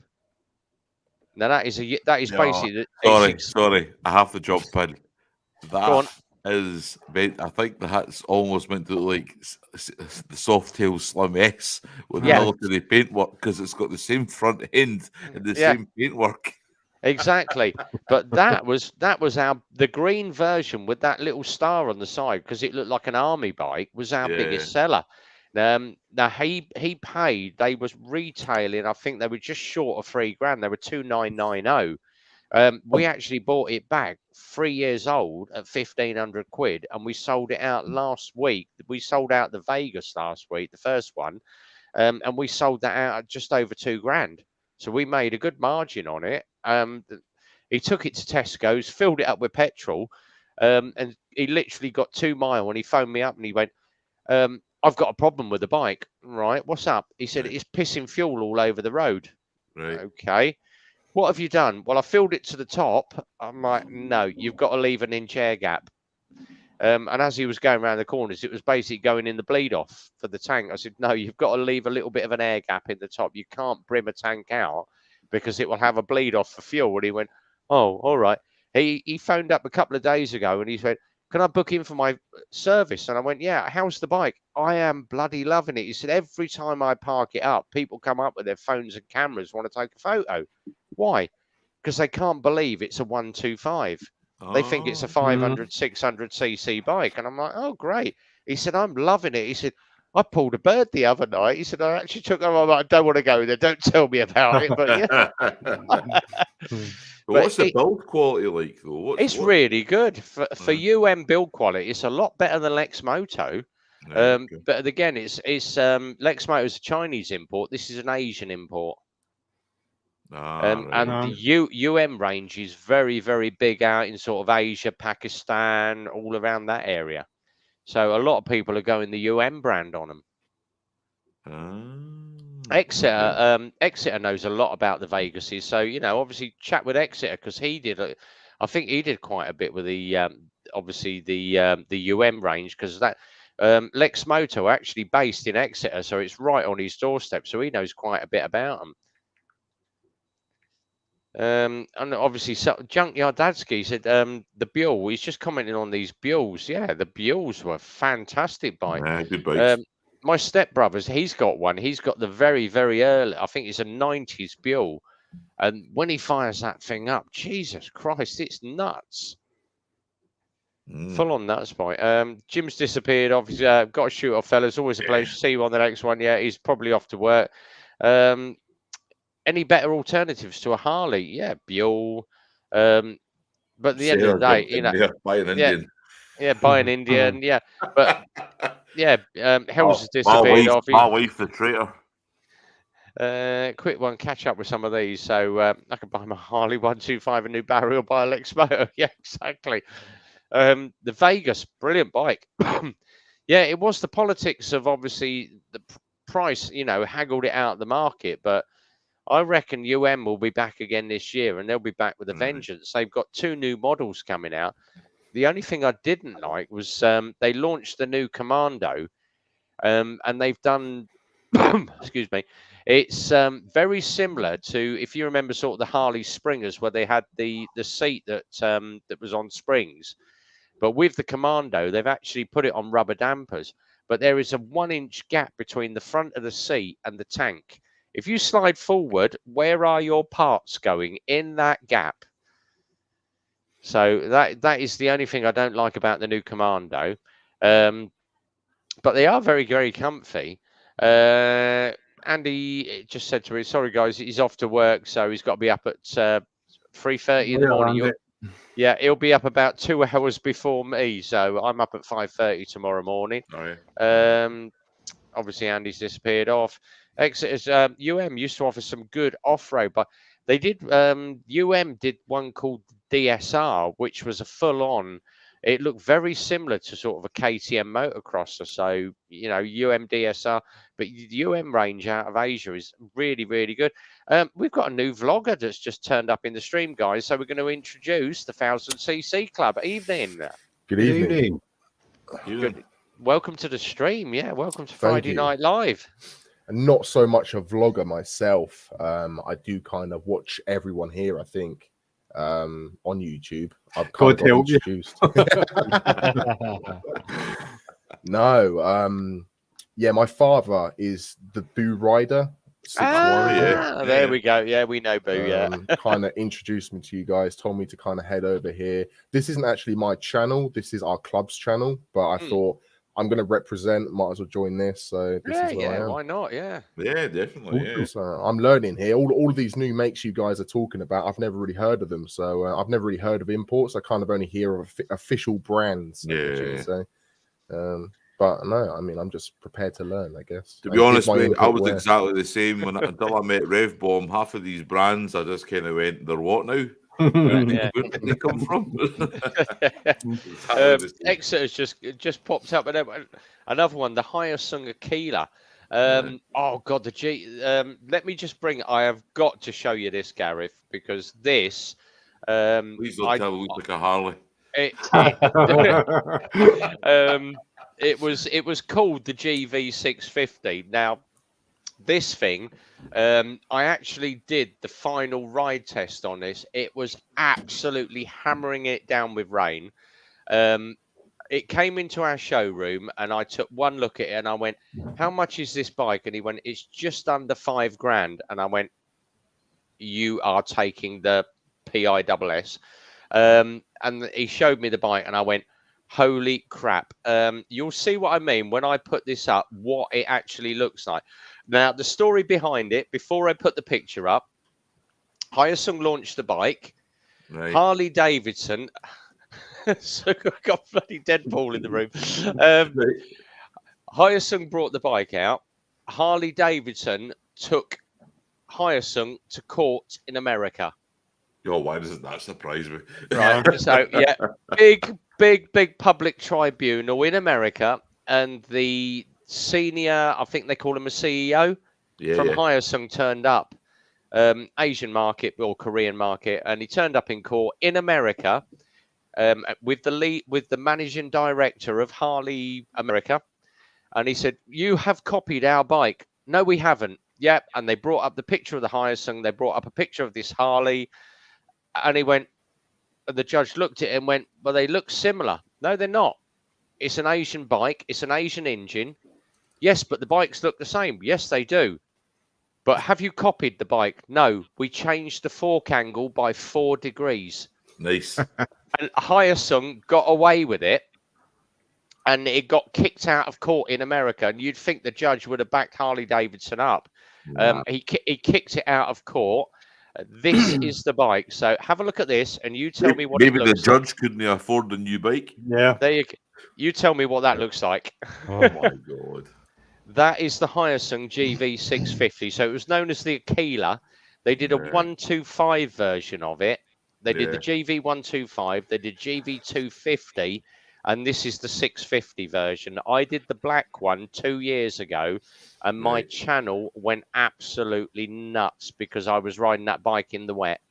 Now that is basically. Sorry, I have to jump in. That is, I think that's almost meant to look like the Softail Slim S with the military paintwork, because it's got the same front end and the same paintwork. Exactly, but that was the green version with that little star on the side, because it looked like an army bike, was our biggest seller. Now he paid. They was retailing. I think they were just short of £3,000. They were 2,990. We actually bought it back 3 years old at 1,500 quid, and we sold it out last week. We sold out the Vegas last week, the first one, and we sold that out at just over £2,000. So we made a good margin on it. He took it to Tesco's, filled it up with petrol, and he literally got 2 miles. And he phoned me up and he went, I've got a problem with the bike. Right, what's up? He said, it's pissing fuel all over the road. Right. Okay. What have you done? Well, I filled it to the top. I'm like, no, you've got to leave an inch air gap. And as he was going around the corners, it was basically going in the bleed off for the tank. I said, no, you've got to leave a little bit of an air gap in the top. You can't brim a tank out because it will have a bleed off for fuel. And he went, oh, all right. He phoned up a couple of days ago and he said, can I book in for my service? And I went, yeah, how's the bike? I am bloody loving it. He said, every time I park it up, people come up with their phones and cameras, want to take a photo. Why? Because they can't believe it's a 125. They think it's a 500, 600 cc bike. And I'm like, oh, great. He said, I'm loving it. He said, I pulled a bird the other night. He said, I actually took them. I'm like, I don't want to go there. Don't tell me about it. But yeah. What's the build quality like, though? It's really good. For build quality, it's a lot better than Lexmoto. But again, it's Lexmoto is a Chinese import. This is an Asian import. And the range is very, very big out in sort of Asia, Pakistan, all around that area. So a lot of people are going the brand on them. Exeter knows a lot about the Vegases. So, obviously chat with Exeter, because I think he did quite a bit with the obviously the range, because that Lexmoto actually based in Exeter, so it's right on his doorstep. So he knows quite a bit about them. And obviously, Junkyard Dadsky said the Buell. He's just commenting on these Buells. Yeah, the Buells were fantastic bike. Yeah, good bikes. My stepbrother's, he's got one. He's got the very, very early. I think it's a 90s Buell. And when he fires that thing up, Jesus Christ, it's nuts. Full on nuts bike. Jim's disappeared. Obviously, got to shoot off, fellas. Always a pleasure. See you on the next one. Yeah, he's probably off to work. Any better alternatives to a Harley? Yeah, Buell. But at the end of the day, you know, buy an Indian. Yeah, buy an Indian. Yeah, but yeah, Hells has disappeared off. My wife, the traitor. Quick one, catch up with some of these. So I can buy my Harley 125 a new barrel, buy a Lex motor. Yeah, exactly. The Vegas, brilliant bike. Yeah, it was the politics of obviously the price, you know, haggled it out of the market. But I reckon will be back again this year, and they'll be back with a vengeance. They've got 2 new models coming out. The only thing I didn't like was they launched the new Commando, and they've done, excuse me, it's very similar to, if you remember, sort of the Harley Springers, where they had the seat that that was on springs. But with the Commando, they've actually put it on rubber dampers. But there is a 1-inch gap between the front of the seat and the tank. If you slide forward, where are your parts going? In that gap. So that is the only thing I don't like about the new Commando. But they are very, very comfy. Andy just said to me, sorry, guys, he's off to work, so he's got to be up at 3:30 in the morning. Yeah, he'll be up about 2 hours before me, so I'm up at 5:30 tomorrow morning. Oh, yeah. Obviously, Andy's disappeared off. Exeter's used to offer some good off-road, but they did. Did one called DSR, which was a full-on. It looked very similar to sort of a KTM motocrosser. So, you know, DSR, but the range out of Asia is really, really good. We've got a new vlogger that's just turned up in the stream, guys. So we're going to introduce the 1000cc Club. Evening. Good evening. Good. Welcome to the stream. Yeah, welcome to Friday Night Live. And not so much a vlogger myself. I do kind of watch everyone here, I think, on YouTube. I've kind of got introduced. No, yeah, my father is the Boo rider. There we go. Yeah, we know Boo. Yeah, kind of introduced me to you guys, told me to kind of head over here. This isn't actually my channel. This is our club's channel, but I thought I'm going to represent. Might as well join this. So this is where I am. Why not? Yeah, definitely. Yeah. So I'm learning here. All of these new makes you guys are talking about, I've never really heard of them. So I've never really heard of imports. I kind of only hear of official brands. Yeah. But no, I mean, I'm just prepared to learn, I guess. To be honest, mate, I was exactly the same until I met Rev Bomb. Half of these brands, I just kind of went, they're what now? Where did they come from? Exeter's just popped up, and another one, the Hyosung Aquila. Oh God, the G. Let me just bring. I have got to show you this, Gareth, because this. Please don't tell me it looks like a Harley. It was called the GV650. Now, this thing, I actually did the final ride test on this. It was absolutely hammering it down with rain. It came into our showroom, and I took one look at it, and I went, "How much is this bike?" And he went, "It's just under $5,000." And I went, "You are taking the PISS." And he showed me the bike, and I went, holy crap. You'll see what I mean when I put this up, what it actually looks like. Now, the story behind it, before I put the picture up, Hyosung launched the bike. Right. Harley Davidson. So I've got bloody Deadpool in the room. Hyosung brought the bike out. Harley Davidson took Hyosung to court in America. Oh, why doesn't that surprise me? Right. So, yeah, big public tribunal in America, and the senior, I think they call him a CEO from Hyosung, turned up, Asian market or Korean market, and he turned up in court in America with the managing director of Harley America, and he said, "You have copied our bike." "No, we haven't." yep. And they brought up the picture of the Hyosung. They brought up a picture of this Harley. And he went, and the judge looked at it and went, well, they look similar. No, they're not. It's an Asian bike. It's an Asian engine. Yes, but the bikes look the same. Yes, they do. But have you copied the bike? No, we changed the fork angle by 4 degrees. Nice. And Hyosung got away with it, and it got kicked out of court in America. And you'd think the judge would have backed Harley Davidson up. Wow. He kicked it out of court. This is the bike. So have a look at this, and you tell me what maybe it the looks judge like. couldn't afford the new bike. Yeah. There you tell me what that looks like. Oh my god. That is the Hyosung GV650. So it was known as the Aquila. They did a 125 version of it. They did the GV125. They did GV250. And this is the 650 version. I did the black one 2 years ago. And my channel went absolutely nuts because I was riding that bike in the wet.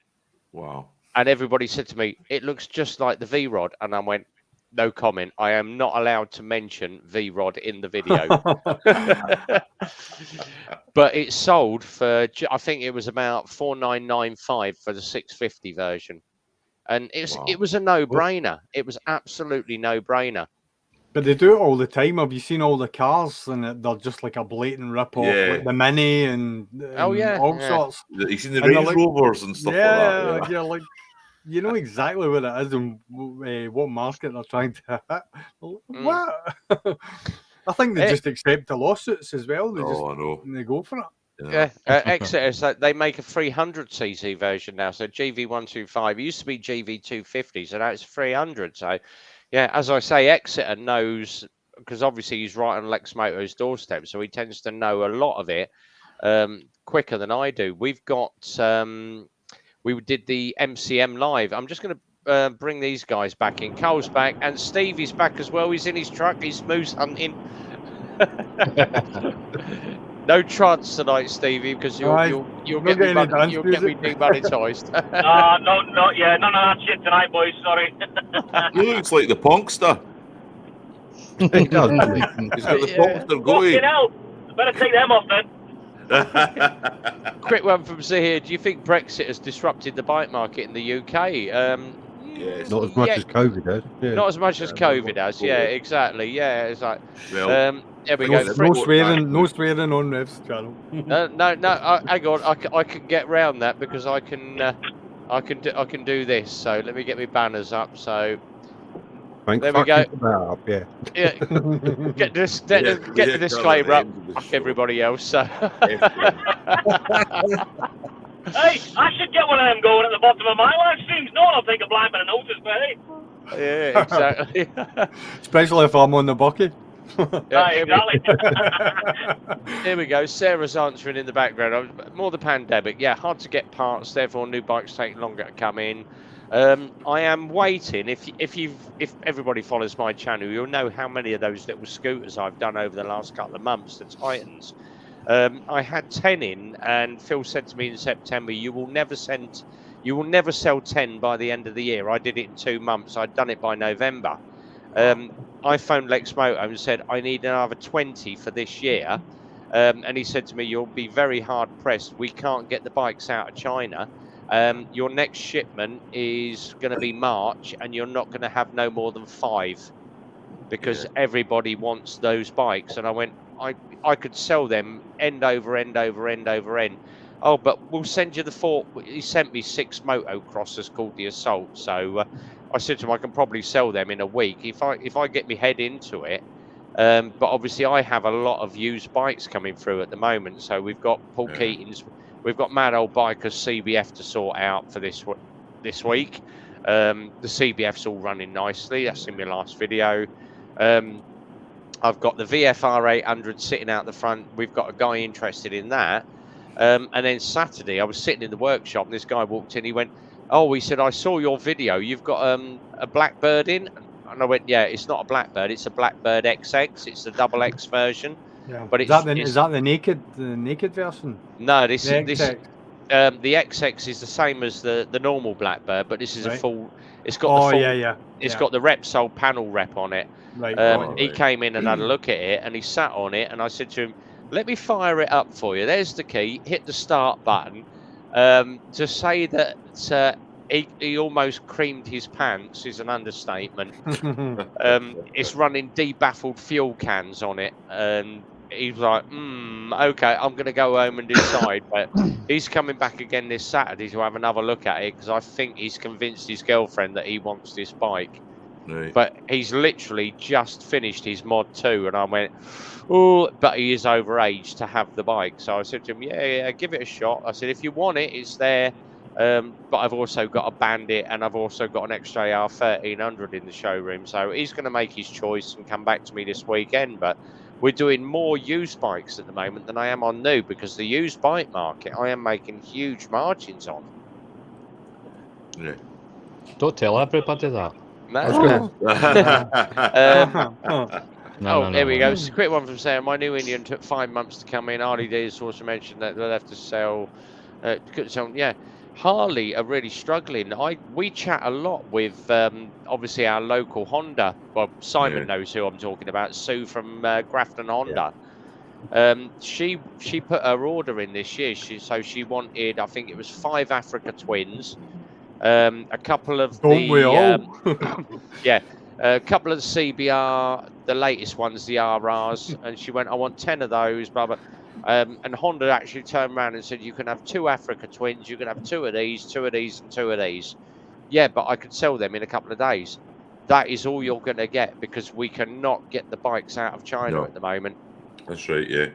Wow. And everybody said to me, it looks just like the V-Rod. And I went, no comment. I am not allowed to mention V-Rod in the video. But it sold for, I think it was about $4,995 for the 650 version. And it was a no-brainer. It was absolutely no-brainer. But they do it all the time. Have you seen all the cars? And they're just like a blatant rip-off, like the Mini and all sorts. You've seen the Range Rovers and stuff like that. Yeah, like, you know exactly what it is and what market they're trying to hit. What? I think they just accept the lawsuits as well. They they go for it. Yeah, Exeter, they make a 300cc version now. So GV125 it used to be GV250, so now it's 300. So, yeah, as I say, Exeter knows, because obviously he's right on Lex Moto's doorstep, so he tends to know a lot of it quicker than I do. We've got, we did the MCM live. I'm just going to bring these guys back in. Cole's back, and Stevie's back as well. He's in his truck. He's moose hunting. No trance tonight, Stevie, because you'll get me demonetized. None of that shit tonight, boys. Sorry. He looks like the punkster. He does, doesn't he? He's got the punkster going. Fucking hell. Better take them off then. Quick one from Zahir. Do you think Brexit has disrupted the bike market in the UK? Not as much as COVID has. Yeah. Not as much as COVID has. Yeah, exactly. Yeah, it's like. There we No go. swearing on Rev's channel. No. Hang on. I can get round that because I can do this. So let me get my banners up. So there we go. Yeah. Get the disclaimer up. Fuck everybody else. So. Hey, I should get one of them going at the bottom of my live streams. No one will take a blind bit of notice, but hey. Yeah, exactly. Especially if I'm on the bucket. Yeah, exactly. Here we go. Sarah's answering in the background. More the pandemic. Yeah, hard to get parts. Therefore, new bikes take longer to come in. I am waiting. If everybody follows my channel, you'll know how many of those little scooters I've done over the last couple of months. The Titans. I had 10 in, and Phil said to me in September, "You will never sell 10 by the end of the year." I did it in 2 months. I'd done it by November. I phoned Lex Moto and said, I need another 20 for this year. And he said to me, you'll be very hard pressed. We can't get the bikes out of China. Your next shipment is going to be March, and you're not going to have no more than 5 because everybody wants those bikes. And I went, I could sell them end over end over end over end. Oh, but we'll send you the 4. He sent me 6 motocrossers called the Assault. So I said to him, I can probably sell them in a week if I get my head into it. But obviously, I have a lot of used bikes coming through at the moment. So we've got Paul Keating's, we've got Mad Old Bikers CBF to sort out for this week. The CBF's all running nicely. That's in my last video. I've got the VFR 800 sitting out the front. We've got a guy interested in that. And then Saturday, I was sitting in the workshop, and this guy walked in. He went, "Oh," he said, "I saw your video. You've got a Blackbird in." And I went, "Yeah, it's not a Blackbird. It's a Blackbird XX. It's the double X version." Yeah. But is that the naked version? No, the XX is the same as the normal Blackbird, but this is a full. It's got It's got the Repsol panel rep on it. Right. He came in and had a look at it, and he sat on it, and I said to him, Let me fire it up for you. There's the key. Hit the start button. To say that he almost creamed his pants is an understatement. It's running debaffled fuel cans on it, and he's like, okay, I'm going to go home and decide. But he's coming back again this Saturday to have another look at it because I think he's convinced his girlfriend that he wants this bike. Right. But he's literally just finished his Mod 2, and I went, oh, but he is overage to have the bike. So I said to him, yeah, give it a shot. I said, if you want it, it's there. But I've also got a Bandit, and I've also got an extra AR 1300 in the showroom. So he's going to make his choice and come back to me this weekend. But we're doing more used bikes at the moment than I am on new, because the used bike market I am making huge margins on. Yeah. Don't tell everybody that. No. No, there we no. go. It's a quick one from Sarah. My new Indian took 5 months to come in. Harley Days also mentioned that they'll have to sell. Couldn't sell. Yeah, Harley are really struggling. We chat a lot with obviously our local Honda. Well, Simon knows who I'm talking about. Sue from Grafton Honda. She put her order in this year. So she wanted, I think it was 5 Africa Twins. A couple of a couple of the CBR, the latest ones, the RRs, and she went, I want 10 of those, blah, blah. And Honda actually turned around and said, you can have 2 Africa Twins, you can have 2 of these, 2 of these, and 2 of these. Yeah, but I could sell them in a couple of days. That is all you're going to get, because we cannot get the bikes out of China at the moment. That's right, yeah.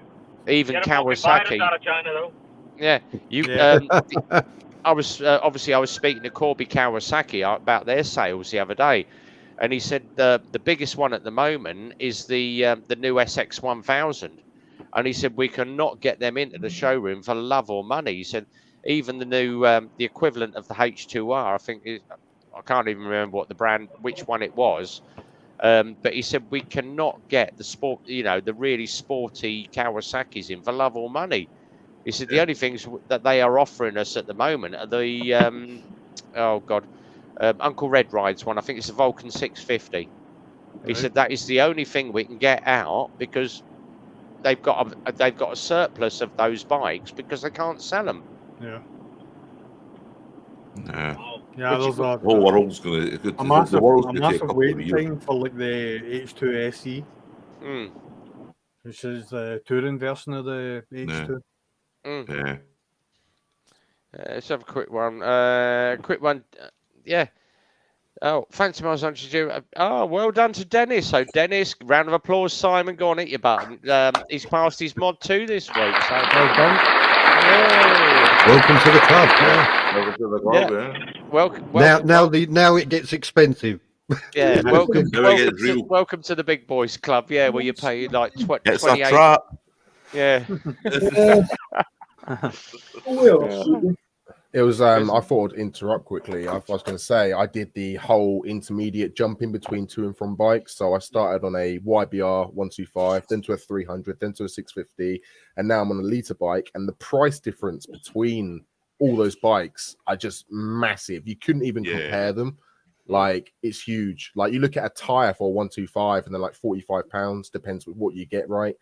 Even Kawasaki. Out of China, though. Yeah, I was speaking to Corby Kawasaki about their sales the other day, and he said the biggest one at the moment is the new SX1000, and he said we cannot get them into the showroom for love or money. He said even the new the equivalent of the H2R, I think I can't even remember what the brand, which one it was, but he said we cannot get the sport, the really sporty Kawasaki's in for love or money. He said the only things that they are offering us at the moment are the Uncle Red Rides one. I think it's the Vulcan 650. He said that is the only thing we can get out, because they've got a surplus of those bikes because they can't sell them. Yeah. Yeah, there's a whole world's going to a massive waiting time for like the H2 SE, which is the touring version of the H2. Yeah. Let's have a quick one. Yeah. Oh, fancy miles on to do. Oh, well done to Dennis. So, Dennis, round of applause. Simon, go on, hit your button. He's passed his Mod 2 this week. So, well done. Welcome to the club. Welcome to the club, yeah. Welcome. Now it gets expensive. Yeah, welcome to the big boys club. Yeah, where you pay like 28. It's a trap. Yeah. It was. I thought I'd interrupt quickly. I was going to say I did the whole intermediate jumping between to and from bikes. So I started on a YBR 125, then to a 300, then to a 650, and now I'm on a liter bike. And the price difference between all those bikes are just massive. You couldn't even compare them. Like, it's huge. Like, you look at a tire for a 125 and they're like £45, depends with what you get, right?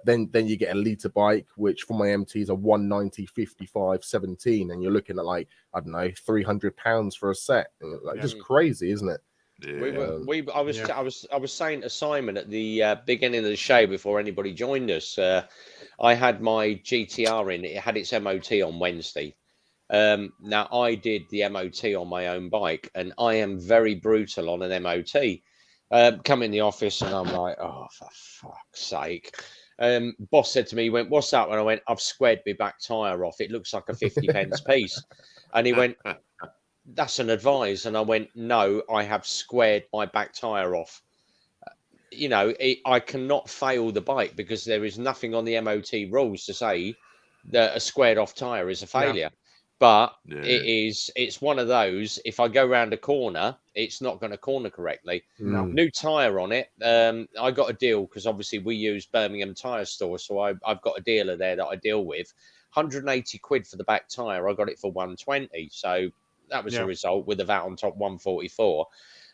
Then you get a liter bike, which for my MT is a 190, 55, 17, and you're looking at like, I don't know, £300 for a set. Like, just crazy, isn't it? Yeah. I was saying to Simon at the beginning of the show before anybody joined us, I had my GTR in. It had its MOT on Wednesday. Now I did the MOT on my own bike, and I am very brutal on an MOT. Come in the office and I'm like, oh, for fuck's sake. Boss said to me, he went, what's that? And I went, I've squared my back tyre off. It looks like a 50 pence piece. And he went, that's an advise. And I went, no, I have squared my back tyre off. I cannot fail the bike because there is nothing on the MOT rules to say that a squared off tyre is a failure. Yeah. But it's one of those, if I go around a corner, it's not going to corner correctly. No. New tyre on it. I got a deal because obviously we use Birmingham Tyre Store. So I've got a dealer there that I deal with. 180 quid for the back tyre. I got it for 120. So that was the result with the VAT on top, 144.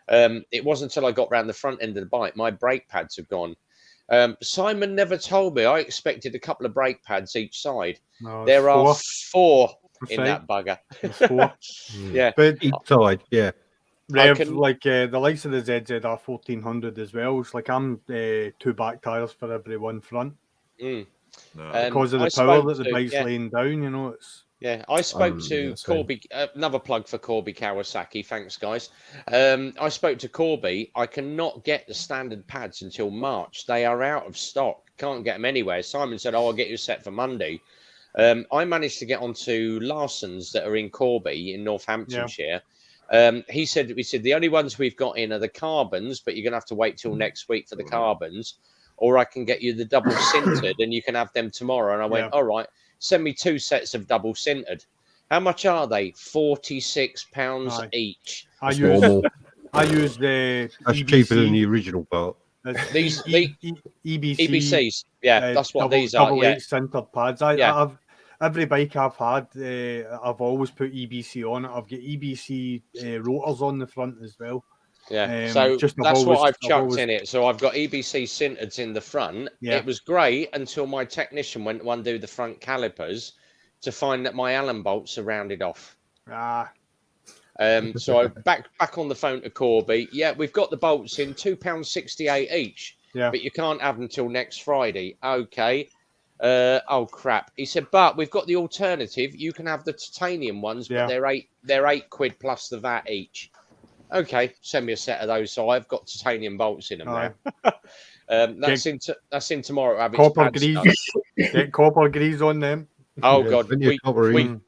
It wasn't until I got round the front end of the bike, my brake pads have gone. Simon never told me. I expected a couple of brake pads each side. No, There are 4 That's in right. that bugger. There's 4. Yeah. But Each side, yeah. Rev, can- like the likes of the ZZR 1400 as well. It's like I'm 2 back tires for every one front Mm. because of I the power spoke that the to- bike's yeah. laying down. You know, it's Yeah, I spoke to yeah, same. Corby. Another plug for Corby Kawasaki. Thanks, guys. I spoke to Corby. I cannot get the standard pads until March. They are out of stock. Can't get them anywhere. Simon said, "Oh, I'll get you a set for Monday." I managed to get onto Larson's that are in Corby in Northamptonshire. He said the only ones we've got in are the carbons, but you're gonna have to wait till next week for the carbons, or I can get you the double sintered and you can have them tomorrow. And I went, all right. Send me 2 sets of double sintered. How much are they? £46 Aye. each. I That's use normal. the That's EBC. cheaper than the original part. These EBC. EBCs. Yeah, that's what these are. Double Yeah. 8 centered pads. I've every bike I've had, I've always put EBC on it. I've got EBC rotors on the front as well. Yeah, so just that's what I've chucked always- in it. So I've got EBC sintered in the front. Yeah. It was great until my technician went to undo the front calipers to find that my Allen bolts are rounded off. So I back on the phone to Corby. Yeah, we've got the bolts in, £2.68 each. Yeah. But you can't have them till next Friday. Okay. Oh crap. He said, but we've got the alternative. You can have the titanium ones, but they're £8 plus the VAT each. Okay, send me a set of those. So I've got titanium bolts in them now. That's in tomorrow. Have its Copper pads grease. done. Get copper grease on them. Oh Yeah, god, plenty of copper in.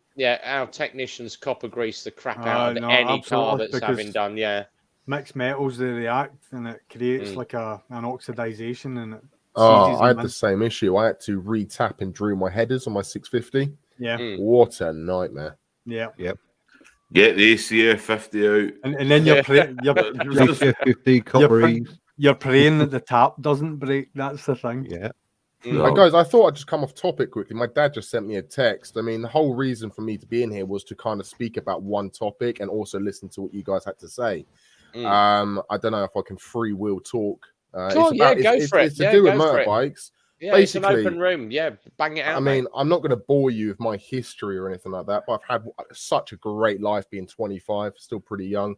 our technicians copper grease the crap out of No, any car absolutely, that's having because done. Yeah. Mixed metals, they react and it creates like an oxidization and it Oh, seizes I had them the in. same issue. I had to re-tap and drill my headers on my 650. Yeah. What a nightmare. Yeah. Yep. Get the ACF 50 out. And then you're praying that the tap doesn't break. That's the thing. Yeah. Guys, I thought I'd just come off topic quickly. My dad just sent me a text. I mean, the whole reason for me to be in here was to kind of speak about one topic and also listen to what you guys had to say. I don't know if I can free will talk. Go for it. It's to do with motorbikes. Yeah, it's an open room. Yeah, bang it out. I mean, I'm not going to bore you with my history or anything like that, but I've had such a great life being 25, still pretty young.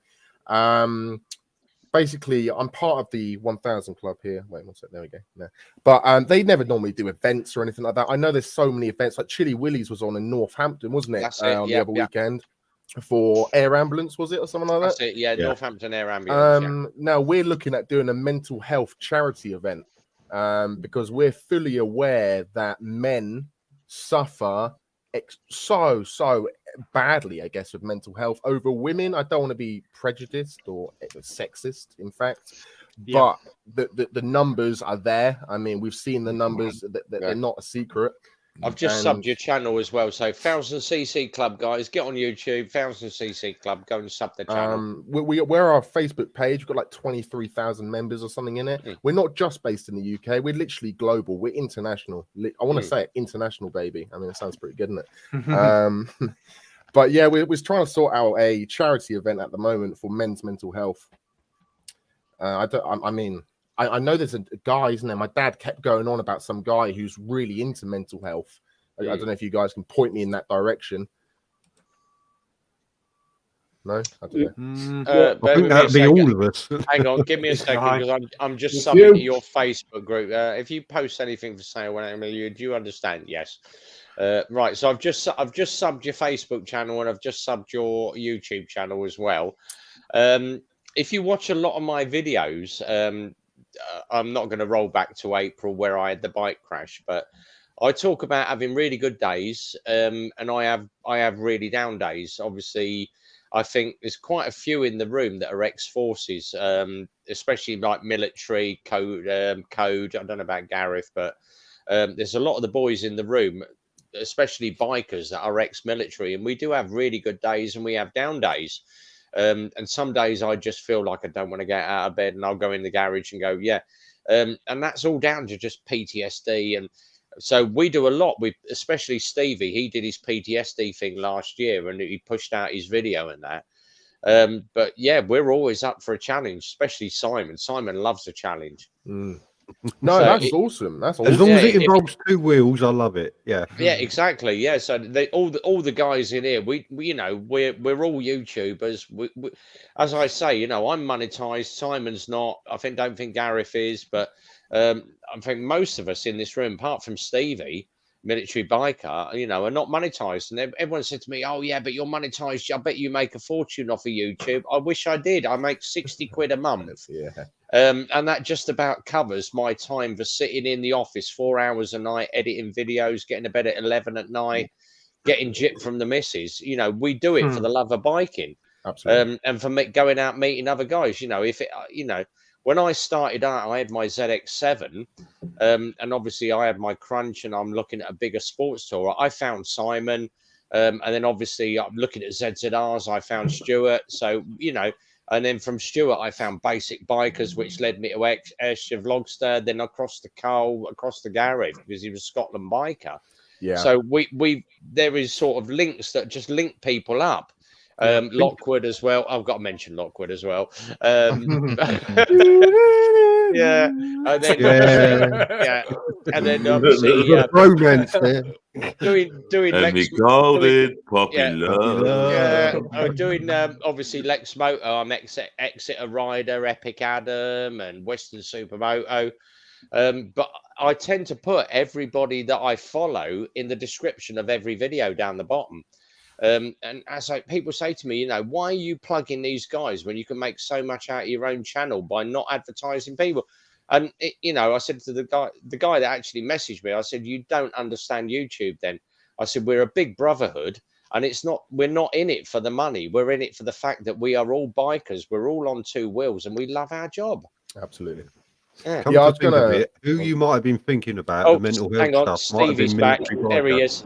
Basically, I'm part of the 1000 Club here. Wait one sec, there we go. No. But they never normally do events or anything like that. I know there's so many events, like Chili Willy's was on in Northampton, wasn't it? That's it. On the other weekend for Air Ambulance, was it, or something like that? That's it. Yeah, Northampton Air Ambulance. Now we're looking at doing a mental health charity event. Because we're fully aware that men suffer so badly, I guess, with mental health over women. I don't want to be prejudiced or sexist, in fact, but the numbers are there. I mean, we've seen the numbers; they're not a secret. I've just subbed your channel as well. So 1000cc Club, guys, get on YouTube. 1000cc Club, go and sub the channel. We're our Facebook page. We've got like 23,000 members or something in it. We're not just based in the UK. We're literally global. We're international. I want to say it, international, baby. I mean, it sounds pretty good, doesn't it? But yeah, we're trying to sort out a charity event at the moment for men's mental health. I know there's a guy, isn't there? My dad kept going on about some guy who's really into mental health. I don't know if you guys can point me in that direction. No, I don't know. I think that'd be all of us. Hang on, give me a second because I'm just subbing to your Facebook group. If you post anything for sale, do you understand? Yes. Right. So I've just subbed your Facebook channel and I've just subbed your YouTube channel as well. If you watch a lot of my videos, I'm not going to roll back to April where I had the bike crash, but I talk about having really good days, and I have really down days. Obviously, I think there's quite a few in the room that are ex-forces, especially like military code. I don't know about Gareth, but there's a lot of the boys in the room, especially bikers, that are ex-military, and we do have really good days and we have down days. And some days I just feel like I don't want to get out of bed and I'll go in the garage and go, and that's all down to just PTSD. And so we do a lot with, especially Stevie. He did his PTSD thing last year and he pushed out his video and that. But yeah, we're always up for a challenge, especially Simon. Simon loves a challenge. No, So that's it- awesome. That's As awesome. long as Yeah, it involves two wheels, I love it. Yeah. Yeah, exactly. Yeah, so all the guys in here, we you know we're all YouTubers. We, as I say, you know, I'm monetized. Simon's not. Don't think Gareth is, but I think most of us in this room, apart from Stevie, military biker, you know, are not monetized. And everyone said to me, "Oh yeah, but you're monetized. I bet you make a fortune off of YouTube." I wish I did. I make 60 quid a month. Yeah. And that just about covers my time for sitting in the office 4 hours a night, editing videos, getting to bed at 11 at night, getting gypped from the missus. You know, we do it for the love of biking. Absolutely. And for going out meeting other guys. You know, if it, you know, when I started out, I had my ZX7, and obviously I had my Crunch, and I'm looking at a bigger sports tour. I found Simon, and then obviously I'm looking at ZZRs. I found Stuart. So you know. And then from Stuart, I found Basic Bikers, which led me to Ayrshire Vlogster, then across the Carl, across the Gareth, because he was a Scotland biker. Yeah. So there is sort of links that just link people up. Lockwood as well. I've got to mention Lockwood as well. Yeah. And then yeah. And then obviously romance there. doing And Lex, we called doing- it Puppy yeah. Love. Yeah, I'm doing obviously Lex Moto. I'm Exeter Rider, Epic Adam, and Western Supermoto. But I tend to put everybody that I follow in the description of every video down the bottom. And as people say to me, you know, why are you plugging these guys when you can make so much out of your own channel by not advertising people? And you know, I said to the guy that actually messaged me, I said, you don't understand YouTube. Then I said, we're a big brotherhood. And we're not in it for the money. We're in it for the fact that we are all bikers. We're all on two wheels and we love our job. Absolutely. Yeah. Come to think of it, who you might have been thinking about, the mental health hang on, stuff, might have been Stevie's back. military There he biker. is.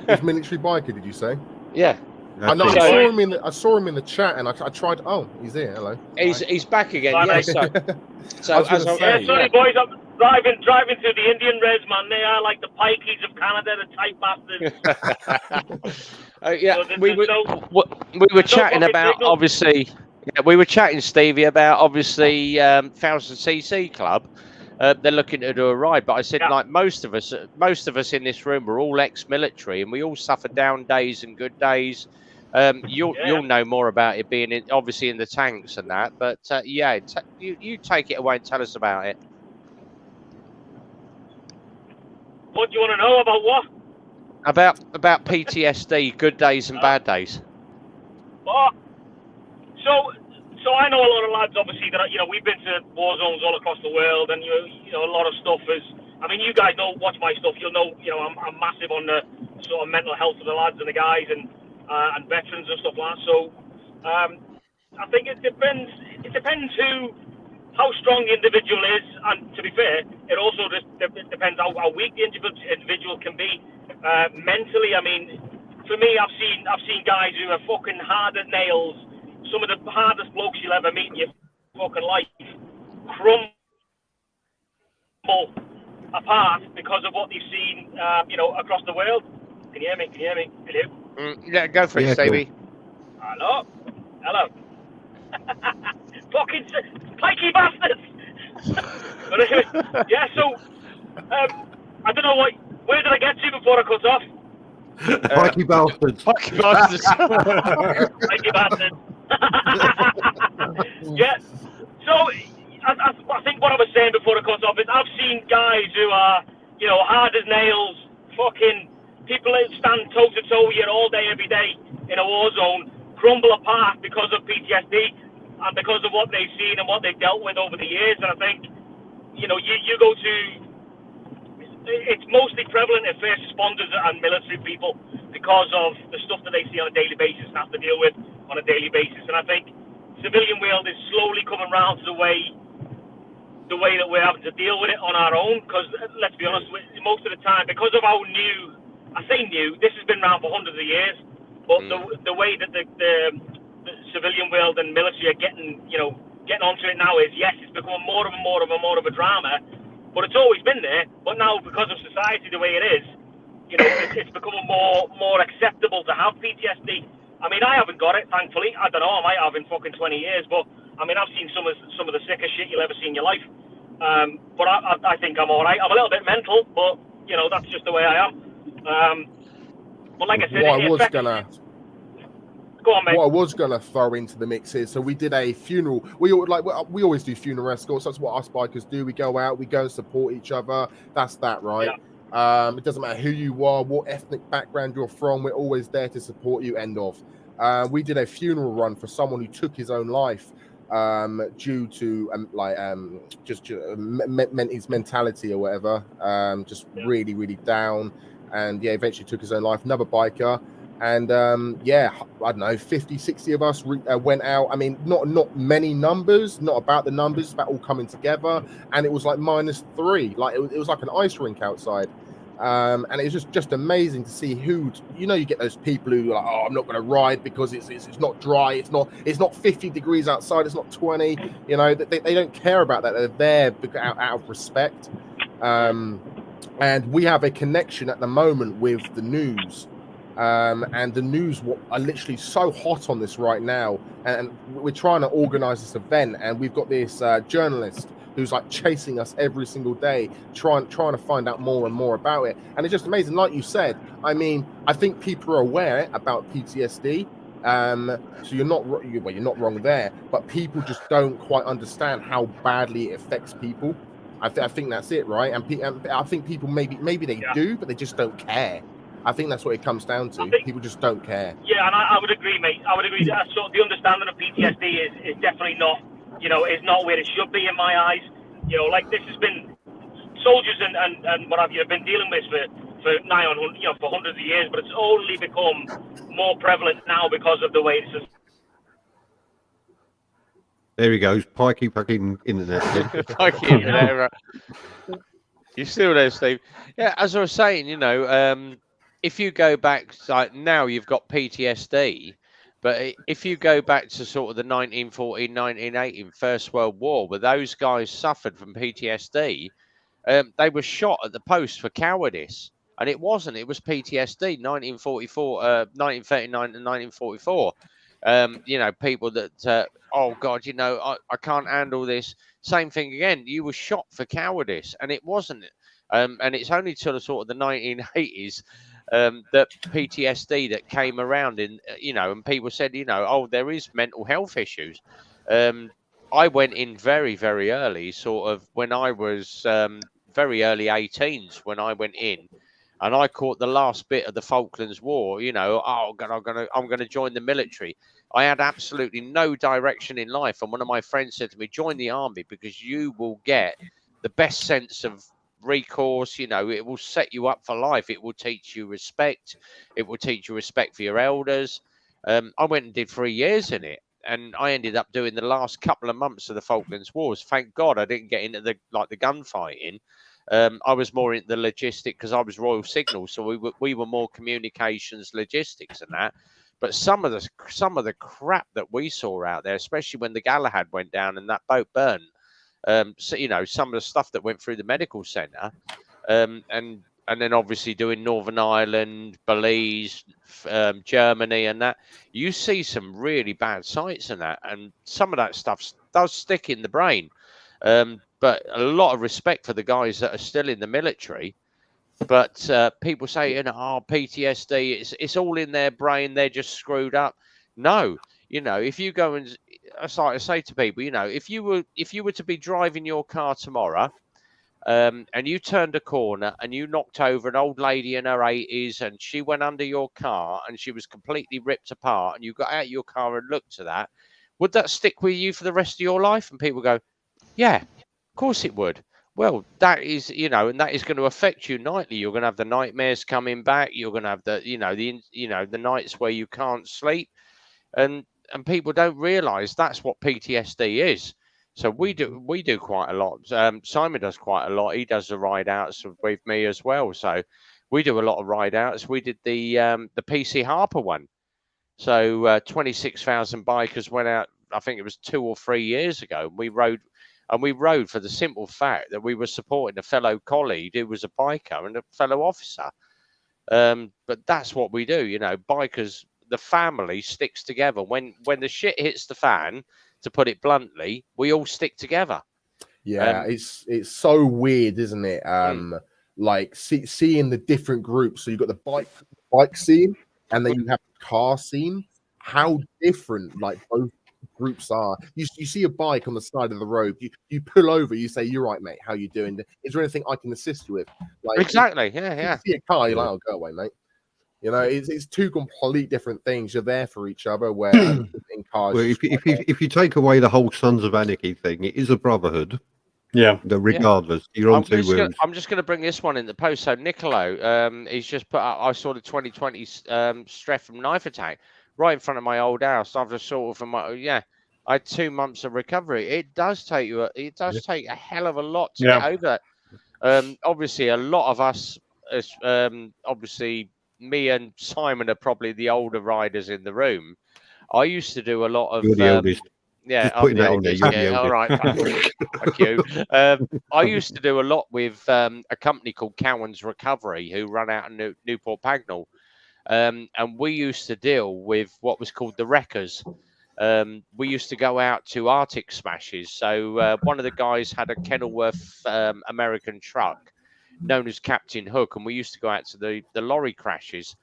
He's military biker, did you say? Yeah. I know. That's it. I saw him in the chat, and I tried. Oh, he's there. Hello. He's back again. Bye, Yeah. mate. So I was as gonna I say, Yeah, sorry, boys. I'm driving through the Indian res, man. They are like the pikeys of Canada, the tight bastards. yeah, So we were chatting fucking about signal. obviously. Yeah, we were chatting, Stevie, about obviously 1000cc club. They're looking to do a ride, but I said like most of us in this room are all ex-military, and we all suffer down days and good days. You'll know more about it being obviously in the tanks and that, but yeah, you take it away and tell us about it. What do you want to know about what? About PTSD, good days and bad days. Oh, so I know a lot of lads, obviously, that we've been to war zones all across the world, and you know a lot of stuff is. I mean, you guys know, watch my stuff. You'll know, I'm massive on the sort of mental health of the lads and the guys and veterans and stuff like that. So I think it depends. It depends how strong the individual is, and to be fair, it also just depends how weak the individual can be mentally. I mean, for me, I've seen guys who are fucking hard as nails. Some of the hardest blokes you'll ever meet in your fucking life crumble apart because of what they've seen, across the world. Can you hear me? Hello? Yeah, go for it, Stevie. Hello? Fucking pikey bastards! But anyway, yeah, so, I don't know where did I get to before I cut off? Pikey bastards. Pikey bastards. Pikey bastards. Yeah, so I think what I was saying before I cut off is I've seen guys who are, hard as nails, fucking people that stand toe to toe with you all day, every day in a war zone, crumble apart because of PTSD and because of what they've seen and what they've dealt with over the years. And I think, you go to, it's mostly prevalent in first responders and military people because of the stuff that they see on a daily basis and have to deal with on a daily basis. And I think civilian world is slowly coming round to the way that we're having to deal with it on our own, because let's be honest, most of the time, because of how new, I say new, this has been around for hundreds of years, but the way that the civilian world and military are getting onto it now is, yes, it's becoming more of a drama, but it's always been there. But now, because of society the way it is, it's becoming more acceptable to have PTSD. I mean, I haven't got it, thankfully. I don't know, I might have in fucking 20 years, but I mean, I've seen some of the sickest shit you'll ever see in your life. But I think I'm all right. I'm a little bit mental, but you know that's just the way I am. But like I said, What I was gonna go on, mate. What I was gonna throw into the mix is, so we did a funeral. We always do funeral escorts. That's what us bikers do. We go out, we go and support each other. That's that, right? Yeah. It doesn't matter who you are, what ethnic background you're from. We're always there to support you. End of. We did a funeral run for someone who took his own life due to his mentality or whatever. Really, really down, and eventually took his own life. Another biker. And I don't know, 50, 60 of us went out. I mean, not many numbers, not about the numbers, about all coming together. And it was like -3, like it was like an ice rink outside. And it was just amazing to see who, you get those people who are like, oh, I'm not going to ride because it's not dry, it's not 50 degrees outside, it's not 20. They don't care about that. They're there out of respect. And we have a connection at the moment with the news. And the news are literally so hot on this right now, and we're trying to organize this event, and we've got this journalist who's like chasing us every single day, trying to find out more and more about it. And it's just amazing. Like you said, I mean, I think people are aware about PTSD. So you're not wrong there, but people just don't quite understand how badly it affects people. I think that's it, right? And I think people maybe they do, but they just don't care. I think that's what it comes down to. People just don't care. Yeah, and I would agree, mate. I would agree that sort of the understanding of PTSD is definitely not, is not where it should be in my eyes. Like this has been soldiers and what have you been dealing with for nigh on, for hundreds of years, but it's only become more prevalent now because of the way it's. There he goes, pikey fucking internet. Pikey internet. Right. You still there, Steve? Yeah, as I was saying, if you go back, like now you've got PTSD, but if you go back to sort of the 1914, 1918 First World War, where those guys suffered from PTSD, they were shot at the post for cowardice. And it wasn't, it was PTSD, 1939 and 1944. People that, oh God, I can't handle this. Same thing again, you were shot for cowardice, and it wasn't. And it's only till the sort of the 1980s that PTSD that came around in, and people said, oh, there is mental health issues. I went in very, very early, sort of when I was very early 18s when I went in, and I caught the last bit of the Falklands War. Oh God, I'm gonna join the military. I had absolutely no direction in life, and one of my friends said to me, "Join the army because you will get the best sense of recourse. It will set you up for life. It will teach you respect. It will teach you respect for your elders." I went and did 3 years in it, and I ended up doing the last couple of months of the Falklands Wars. Thank God I didn't get into the gunfighting. I was more into the logistic because I was Royal Signal, so we were more communications, logistics, and that. But some of the crap that we saw out there, especially when the Galahad went down and that boat burned. So some of the stuff that went through the medical centre, and then obviously doing Northern Ireland, Belize, Germany, and that, you see some really bad sights in that, and some of that stuff does stick in the brain. But a lot of respect for the guys that are still in the military. But people say, PTSD, it's all in their brain. They're just screwed up. No, if you go and, as I say to people, if you were to be driving your car tomorrow, and you turned a corner and you knocked over an old lady in her 80s and she went under your car and she was completely ripped apart, and you got out of your car and looked at that, would that stick with you for the rest of your life? And people go, yeah, of course it would. Well, that is, and that is going to affect you nightly. You're going to have the nightmares coming back. You're going to have the nights where you can't sleep, and people don't realise that's what PTSD is. So we do quite a lot. Simon does quite a lot. He does the ride outs with me as well. So we do a lot of ride outs. We did the PC Harper one. So 26,000 bikers went out. I think it was 2 or 3 years ago. We rode for the simple fact that we were supporting a fellow colleague who was a biker and a fellow officer. But that's what we do, bikers, the family sticks together. When the shit hits the fan, to put it bluntly, we all stick together. Yeah, it's so weird, isn't it? Like seeing the different groups. So you've got the bike scene, and then you have the car scene. How different like both groups are. You see a bike on the side of the road. You pull over. You say, "You're right, mate. How you doing? Is there anything I can assist you with?" Like exactly. Yeah. You see a car, you're like, "Oh, go away, mate." You know, it's two complete different things. You're there for each other. Where in cars, well, if you take away the whole Sons of Anarchy thing, it is a brotherhood. Yeah. Regardless, you're on two wheels. I'm just going to bring this one in the post. So Nicolo, he's just put up. I saw the 2020 Streatham knife attack right in front of my old house. After sort of I had 2 months of recovery. It does take you. It does take a hell of a lot to get over that. Obviously, a lot of us, obviously me and Simon are probably the older riders in the room. I used to do a lot of. You're the eldest. Yeah, just putting I'm the that oldest. in there. Yeah, all right. Thank you. I used to do a lot with a company called Cowan's Recovery, who run out of Newport Pagnell, and we used to deal with what was called the wreckers. We used to go out to Arctic smashes. So one of the guys had a Kenilworth American truck known as Captain Hook, and we used to go out to the lorry crashes.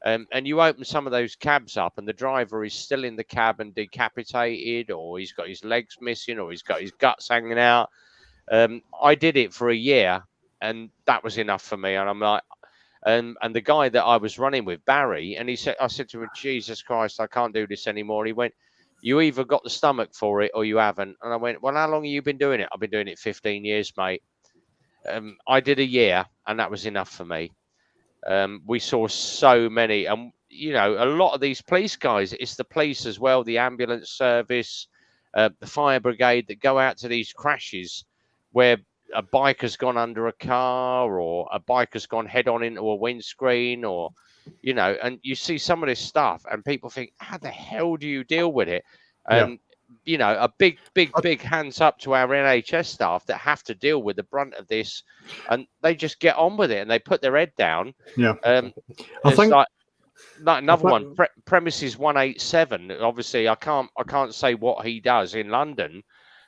And you open some of those cabs up, and the driver is still in the cab and decapitated, or he's got his legs missing, or he's got his guts hanging out. I did it for a year, and that was enough for me. And I'm like, and the guy that I was running with, Barry, and I said to him, "Jesus Christ, I can't do this anymore." He went, "You either got the stomach for it or you haven't." And I went, "Well, how long have you been doing it?" "I've been doing it 15 years, mate." I did a year, and that was enough for me. We saw so many, and a lot of these police guys, it's the police as well, the ambulance service, the fire brigade that go out to these crashes where a bike has gone under a car, or a bike has gone head on into a windscreen, or and you see some of this stuff and people think, how the hell do you deal with it? And a big hands up to our NHS staff that have to deal with the brunt of this, and they just get on with it and they put their head down. I think like another one, Premises 187. Obviously, I can't say what he does in London,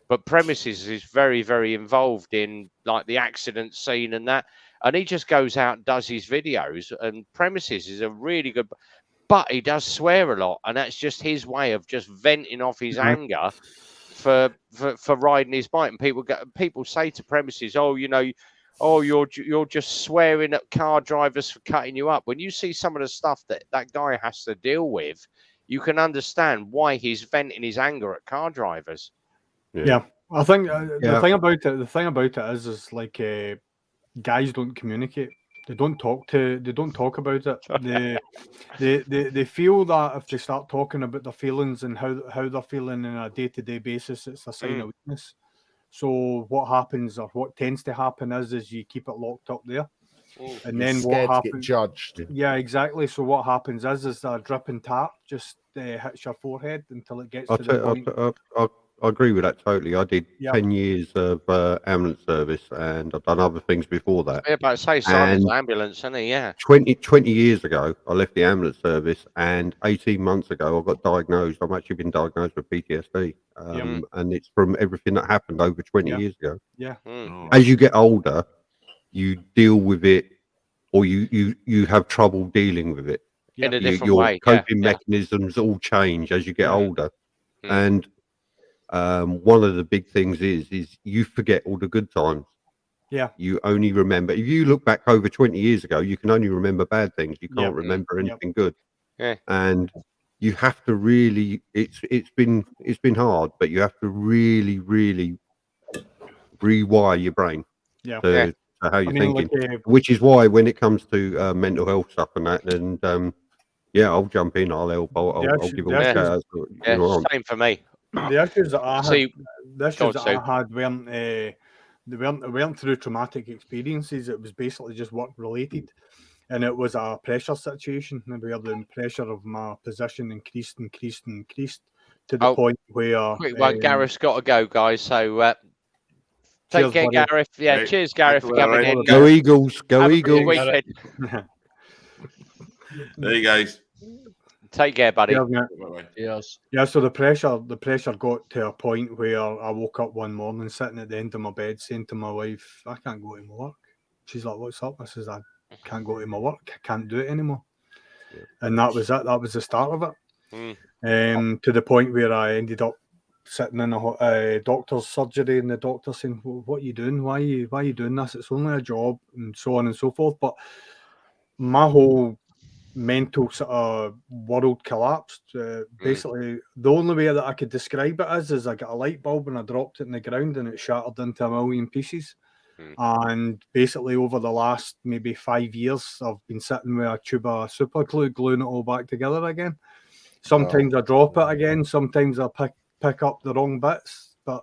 but Premises is very, very involved in like the accident scene and that, and he just goes out and does his videos. And Premises is a really good. But he does swear a lot, and that's just his way of just venting off his anger for riding his bike. And people say to Premises, "Oh, you're just swearing at car drivers for cutting you up." When you see some of the stuff that guy has to deal with, you can understand why he's venting his anger at car drivers. Yeah, I think the thing about it is like guys don't communicate. They don't talk about it. They feel that if they start talking about their feelings and how they're feeling on a day-to-day basis, it's a sign of weakness. So what happens, or what tends to happen, is you keep it locked up there, and then what happens? Get judged. Yeah, exactly. So what happens is a dripping tap just hits your forehead until it gets to the point. I agree with that totally. I did 10 years of ambulance service, and I've done other things before that. Yeah, but say Simon's ambulance, isn't he? Yeah. 20 years ago, I left the ambulance service, and 18 months ago, I got diagnosed. I've actually been diagnosed with PTSD, and it's from everything that happened over 20 years ago. Yeah. As you get older, you deal with it, or you have trouble dealing with it. In a different your way. coping mechanisms all change as you get older, and one of the big things is you forget all the good times. Yeah. You only remember, if you look back over 20 years ago, you can only remember bad things. You can't remember anything good. Yeah. And you have to really, it's been hard, but you have to really, really rewire your brain to how you're thinking. Which is why when it comes to mental health stuff and that, and I'll jump in, I'll help, I'll give all the shout outs. Same for me. The issues that I had weren't through traumatic experiences. It was basically just work related, and it was a pressure situation where the pressure of my position increased to the point where. Gareth's got to go, guys. So take care, Gareth. Yeah, cheers, Gareth, for coming in. Go Eagles! Go Eagles! Hey guys. Take care, buddy. Yeah, mate. Yes. Yeah, so the pressure got to a point where I woke up one morning sitting at the end of my bed saying to my wife, I can't go to my work. She's like, what's up? I says, I can't go to my work. I can't do it anymore. Yeah. And that was it. That was the start of it. To the point where I ended up sitting in a doctor's surgery, and the doctor saying, well, what are you doing? Why are you doing this? It's only a job, and so on and so forth. But my whole mental sort of world collapsed. Basically, the only way that I could describe it is I got a light bulb and I dropped it in the ground and it shattered into a million pieces. And basically, over the last maybe 5 years, I've been sitting with a tube of super glue, gluing it all back together again. Sometimes I drop it again. Sometimes I pick up the wrong bits. But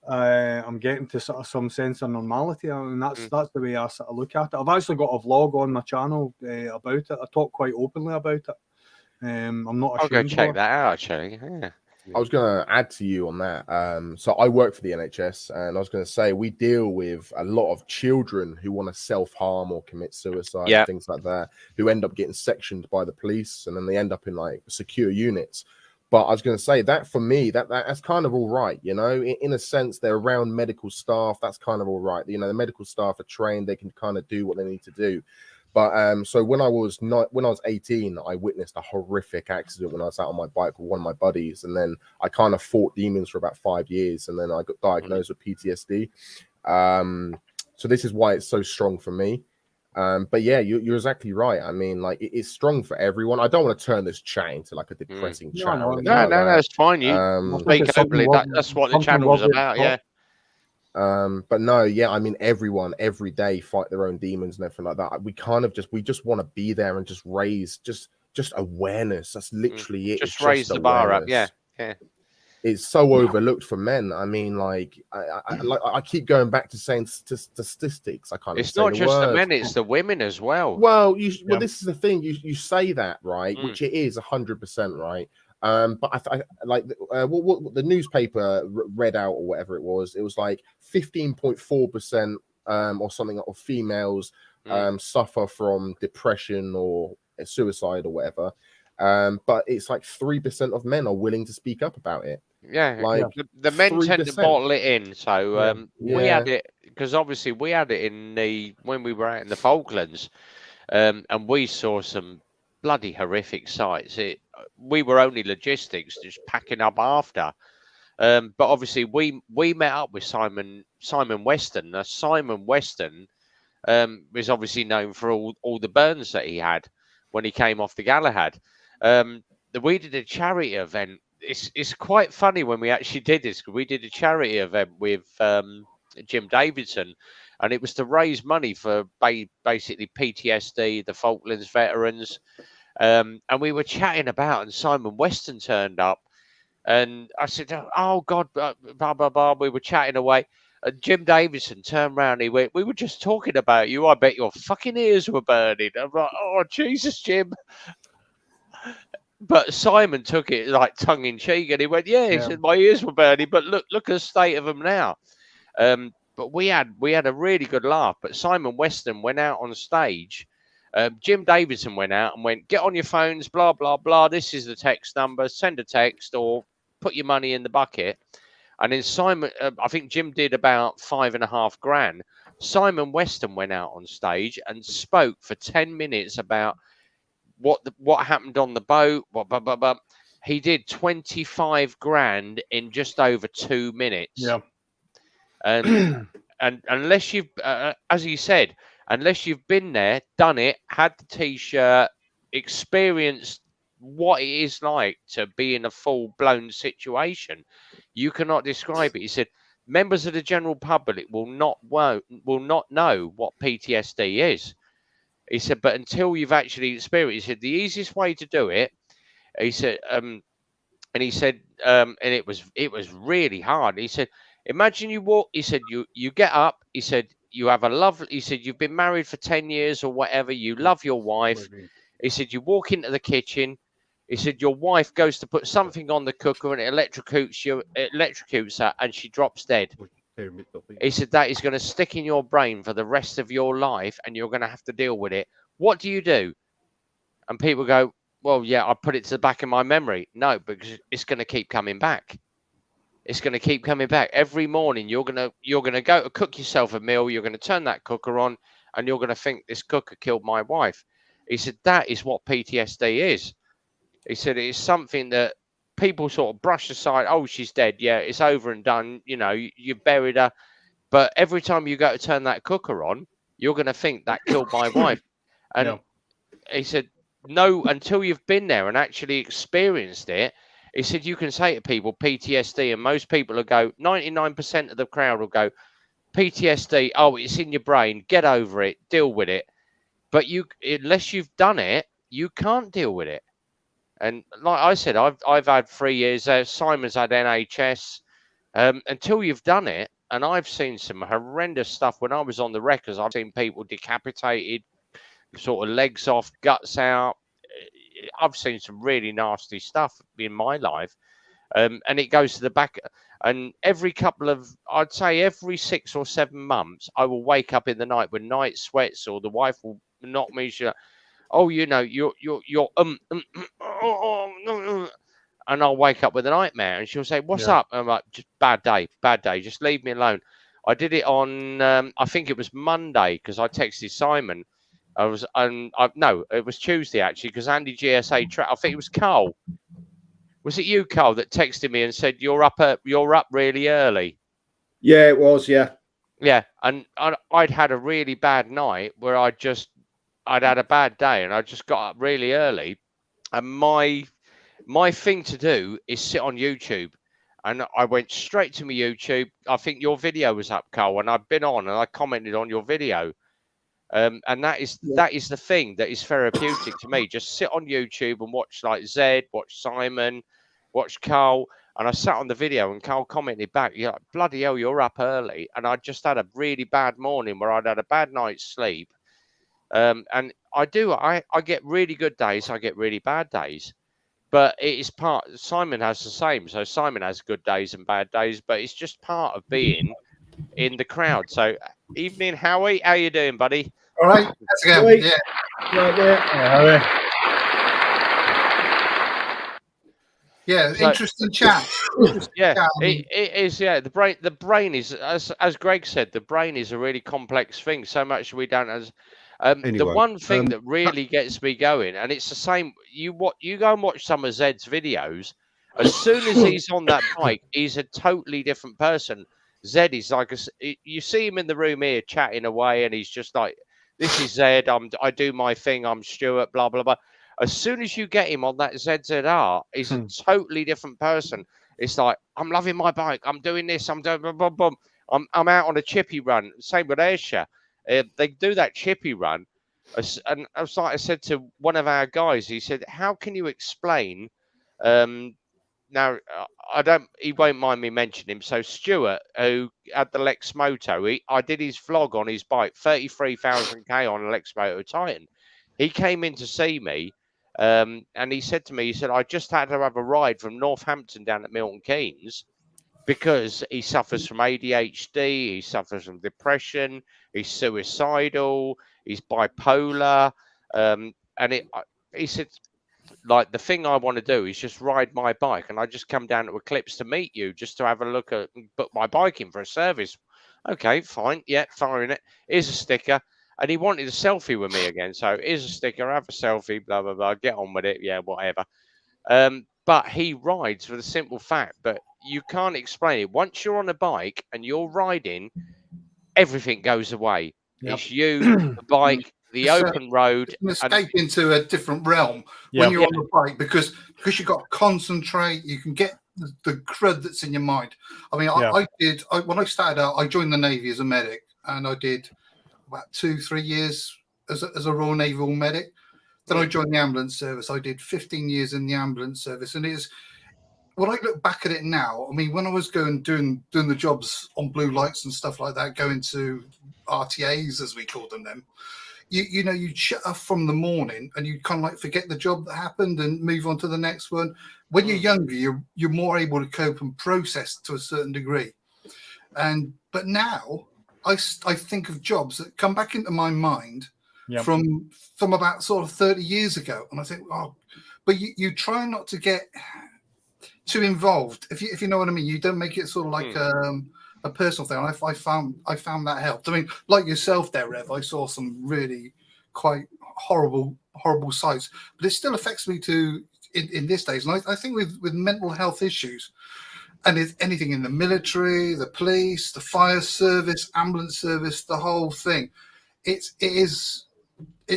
I'm getting to sort of some sense of normality, and that's the way I sort of look at it. I've actually got a vlog on my channel about it. I talk quite openly about it. I'm not ashamed. I'll go check that out, actually. Yeah. I was going to add to you on that. So I work for the NHS, and I was going to say we deal with a lot of children who want to self-harm or commit suicide, and things like that, who end up getting sectioned by the police, and then they end up in like secure units. But I was going to say that for me, that's kind of all right, you know. In a sense, they're around medical staff. That's kind of all right. You know, the medical staff are trained; they can kind of do what they need to do. But so when I was 18, I witnessed a horrific accident when I was out on my bike with one of my buddies, and then I kind of fought demons for about 5 years, and then I got diagnosed with PTSD. So this is why it's so strong for me. But yeah, you're exactly right. I mean, like it's strong for everyone. I don't want to turn this chat into like a depressing chat. No, it's fine. You speak openly. That's what the channel's about. Yeah. But no, yeah, I mean, everyone every day fight their own demons and everything like that. We kind of we just want to be there and just raise just awareness. That's literally it. Just raise the bar up. Yeah. It's so overlooked for men. I mean, like I keep going back to saying statistics. I can't. It's not just the men; it's the women as well. Well, well, this is the thing. You say that, right? Which it is 100% right. But I like what the newspaper read out or whatever it was like 15.4% or something of females suffer from depression or suicide or whatever. But it's like 3% of men are willing to speak up about it. Yeah, like the men 3%. Tend to bottle it in. So we had it because obviously we had it when we were out in the Falklands, and we saw some bloody horrific sights. We were only logistics, just packing up after. But obviously we met up with Simon Weston. Now, Simon Weston is obviously known for all the burns that he had when he came off the Galahad. We did a charity event. It's quite funny when we actually did this. We did a charity event with Jim Davidson, and it was to raise money for basically PTSD, the Falklands veterans. And we were chatting about, and Simon Weston turned up, and I said, "Oh God, blah blah blah." We were chatting away, and Jim Davidson turned around. He went, "We were just talking about you. I bet your fucking ears were burning." I'm like, "Oh Jesus, Jim." But Simon took it like tongue in cheek, and he went, "Yeah." He said, "My ears were burning, but look at the state of them now." But we had a really good laugh. But Simon Weston went out on stage. Jim Davidson went out and went, "Get on your phones, blah, blah, blah. This is the text number. Send a text or put your money in the bucket." And then Simon, I think Jim did about $5.5 grand. Simon Weston went out on stage and spoke for 10 minutes about what happened on the boat. He did 25 grand in just over 2 minutes. Yeah. And unless you've, as he said, unless you've been there, done it, had the T-shirt, experienced what it is like to be in a full-blown situation, you cannot describe it. He said, members of the general public will not know what PTSD is. He said, but until you've actually experienced it, he said, the easiest way to do it, he said, and it was really hard. He said, imagine you walk, he said, you get up, he said, you have he said, you've been married for 10 years or whatever. You love your wife. He said, you walk into the kitchen. He said, your wife goes to put something on the cooker and it electrocutes her and she drops dead. He said, that is going to stick in your brain for the rest of your life and you're going to have to deal with it. What do you do? And people go, well, yeah, I put it to the back of my memory. No, because it's going to keep coming back. It's going to keep coming back. Every morning you're going to go to cook yourself a meal. You're going to turn that cooker on and you're going to think this cooker killed my wife. He said, that is what PTSD is. He said, it's something that people sort of brush aside. Oh, she's dead. Yeah, it's over and done. You know, you buried her. But every time you go to turn that cooker on, you're going to think that killed my wife. And he said, no, until you've been there and actually experienced it. He said, you can say to people PTSD, and most people will go, 99% of the crowd will go, PTSD, oh, it's in your brain, get over it, deal with it. But unless you've done it, you can't deal with it. And like I said, I've had 3 years. Simon's had NHS. Until you've done it, and I've seen some horrendous stuff when I was on the records. I've seen people decapitated, sort of legs off, guts out. I've seen some really nasty stuff in my life. And it goes to the back. And every I'd say every 6 or 7 months, I will wake up in the night with night sweats, or the wife will knock me. Oh, you know, you're and I'll wake up with a nightmare, and she'll say, "What's up?" And I'm like, "Just bad day, just leave me alone." I did it on, I think it was Monday, because I texted Simon. No, it was Tuesday actually, because Andy GSA, I think it was Carl. Was it you, Carl, that texted me and said you're up really early? Yeah, it was. Yeah. Yeah, and I'd had a really bad night where I'd had a bad day, and I just got up really early, and my thing to do is sit on YouTube. And I went straight to my YouTube. I think your video was up, Carl, and I've been on and I commented on your video. And that is the thing that is therapeutic to me. Just sit on YouTube and watch like Zed, watch Simon, watch Carl. And I sat on the video and Carl commented back, "Yeah, bloody hell, you're up early." And I just had a really bad morning where I'd had a bad night's sleep. And I get really good days. I get really bad days. But it is Simon has the same. So Simon has good days and bad days, but it's just part of being in the crowd. So evening, Howie. How you doing, buddy? All right. Let's go. Yeah. Right there. Yeah, So, interesting chat. Yeah, it is. Yeah, the brain is, as Greg said, the brain is a really complex thing. So much we don't as. Anyway, the one thing that really gets me going, and it's the same. You go and watch some of Zed's videos. As soon as he's on that bike, he's a totally different person. Zed is like you see him in the room here chatting away, and he's just like, "This is Zed. I do my thing. I'm Stuart." Blah blah blah. As soon as you get him on that ZZR, he's a totally different person. It's like, I'm loving my bike. I'm doing this. I'm doing blah, blah, blah. I'm out on a chippy run. Same with Ayrshire. They do that chippy run. And I was like, I said to one of our guys, he said, "How can you explain?" Now, he won't mind me mentioning him. So Stuart, who had the Lex Moto, I did his vlog on his bike, 33,000k on a Lex Moto Titan. He came in to see me, and he said to me, he said, "I just had to have a ride from Northampton down at Milton Keynes because he suffers from ADHD, he suffers from depression, he's suicidal, he's bipolar." He said, like, the thing I want to do is just ride my bike, and I just come down to Eclipse to meet you, just to have a look at, put my bike in for a service. Okay, fine. Yeah, firing it. Here's a sticker. And he wanted a selfie with me again. So here's a sticker, have a selfie, blah, blah, blah. Get on with it. Yeah, whatever. But he rides for the simple fact, but you can't explain it. Once you're on a bike and you're riding, everything goes away. Yep. It's you, the bike, the open road. It's an escape into a different realm when you're on the bike, because you've got to concentrate. You can get the crud that's in your mind. I mean, when I started out, I joined the Navy as a medic, and I did about 2-3 years as a Royal Naval medic. Then I joined the ambulance service. I did 15 years in the ambulance service, and when I look back at it now, I mean, when I was doing the jobs on blue lights and stuff like that, going to RTAs as we called them then, you'd shut off from the morning and you kind of like forget the job that happened and move on to the next one. When you're younger, you're more able to cope and process to a certain degree. But now I think of jobs that come back into my mind from about sort of 30 years ago, and I think, oh, but you try not to get too involved. If you know what I mean, you don't make it sort of like a personal thing. I found that helped. I mean, like yourself there, Rev, I saw some really quite horrible sights, but it still affects me in this days. And I think with mental health issues, and if anything in the military, the police, the fire service, ambulance service, the whole thing, it's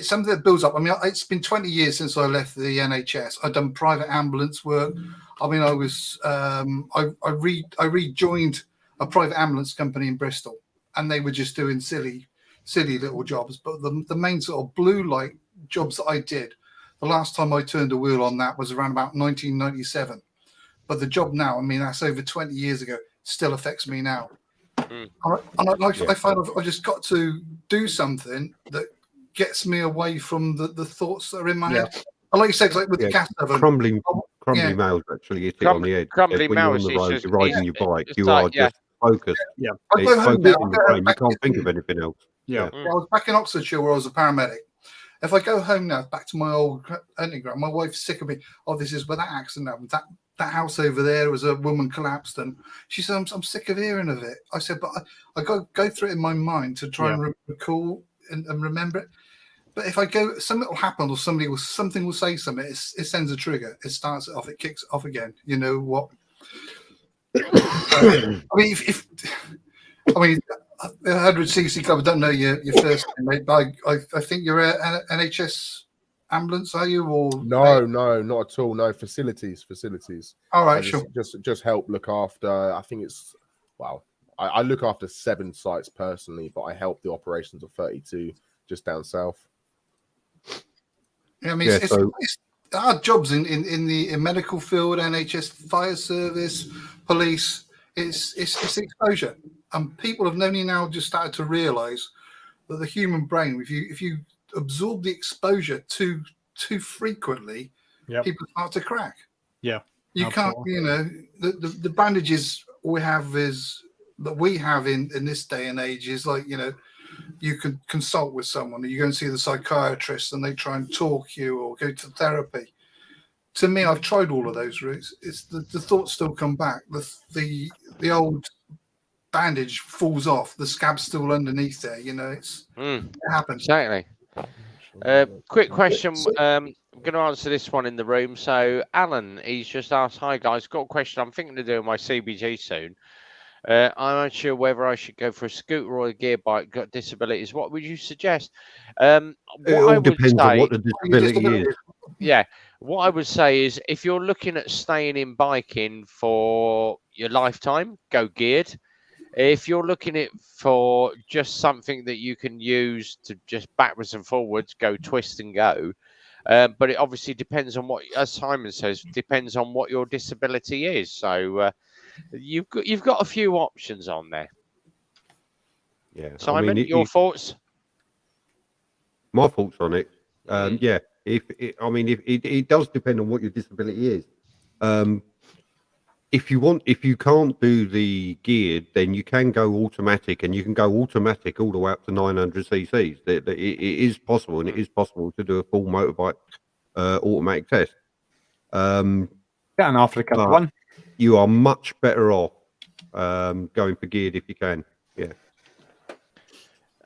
something that builds up. I mean, it's been 20 years since I left the NHS. I've done private ambulance work. I mean, I was I rejoined a private ambulance company in Bristol, and they were just doing silly little jobs. But the main sort of blue light jobs that I did, the last time I turned a wheel on that was around about 1997. But the job now, I mean, that's over 20 years ago, still affects me now. And I find I've just got to do something that gets me away from the thoughts that are in my head. And like you said, like with the gas oven. Crumbling mouths actually hit it on the edge. Crumbling When you're on mouths, the road, just, you're riding your bike, you like, are just focused. Yeah. It's focused in your brain. You can't think of anything else. Yeah. I was back in Oxfordshire where I was a paramedic. If I go home now, back to my old hunting ground, my wife's sick of me. Oh, this is where that accident happened. That house over there was a woman collapsed, and she said, "I'm sick of hearing of it." I said, "But I go through it in my mind to try and recall and remember it. But if I go, something will happen, or something will say something. It sends a trigger. It starts it off. It kicks it off again. You know what? I mean, if 100cc club. I don't know your first name, mate, but I think you're an NHS ambulance, are you? Or no, not at all. No, facilities. All right, sure. Just help look after. I think it's I look after 7 sites personally, but I help the operations of 32 just down south. Yeah, I mean, it's our jobs in the medical field, NHS, fire service, police. It's exposure, and people have only now just started to realise that the human brain, if you absorb the exposure too frequently, people start to crack. Yeah, you absolutely. can't. You know, the bandages we have in this day and age is like, you know, you could consult with someone, or you go and see the psychiatrist, and they try and talk you, or go to therapy. To me, I've tried all of those routes. It's the thoughts still come back. The old bandage falls off. The scab's still underneath there. You know, it happens. Exactly. Quick question. I'm going to answer this one in the room. So, Alan, he's just asked, "Hi guys, got a question. I'm thinking of doing my CBG soon. I'm unsure whether I should go for a scooter or a gear bike. Got disabilities. What would you suggest?" It all depends on what the disability is. Yeah. What I would say is, if you're looking at staying in biking for your lifetime, go geared. If you're looking at for just something that you can use to just backwards and forwards, go twist and go. But it obviously depends on what, as Simon says, depends on what your disability is. So you've got a few options on there. Yeah. Simon, your thoughts? My thoughts on it. Yeah. If it does depend on what your disability is. If you can't do the geared, then you can go automatic, and you can go automatic all the way up to 900 cc's. It is possible, and it is possible to do a full motorbike automatic test. Get an Africa one. You are much better off going for geared if you can. Yeah.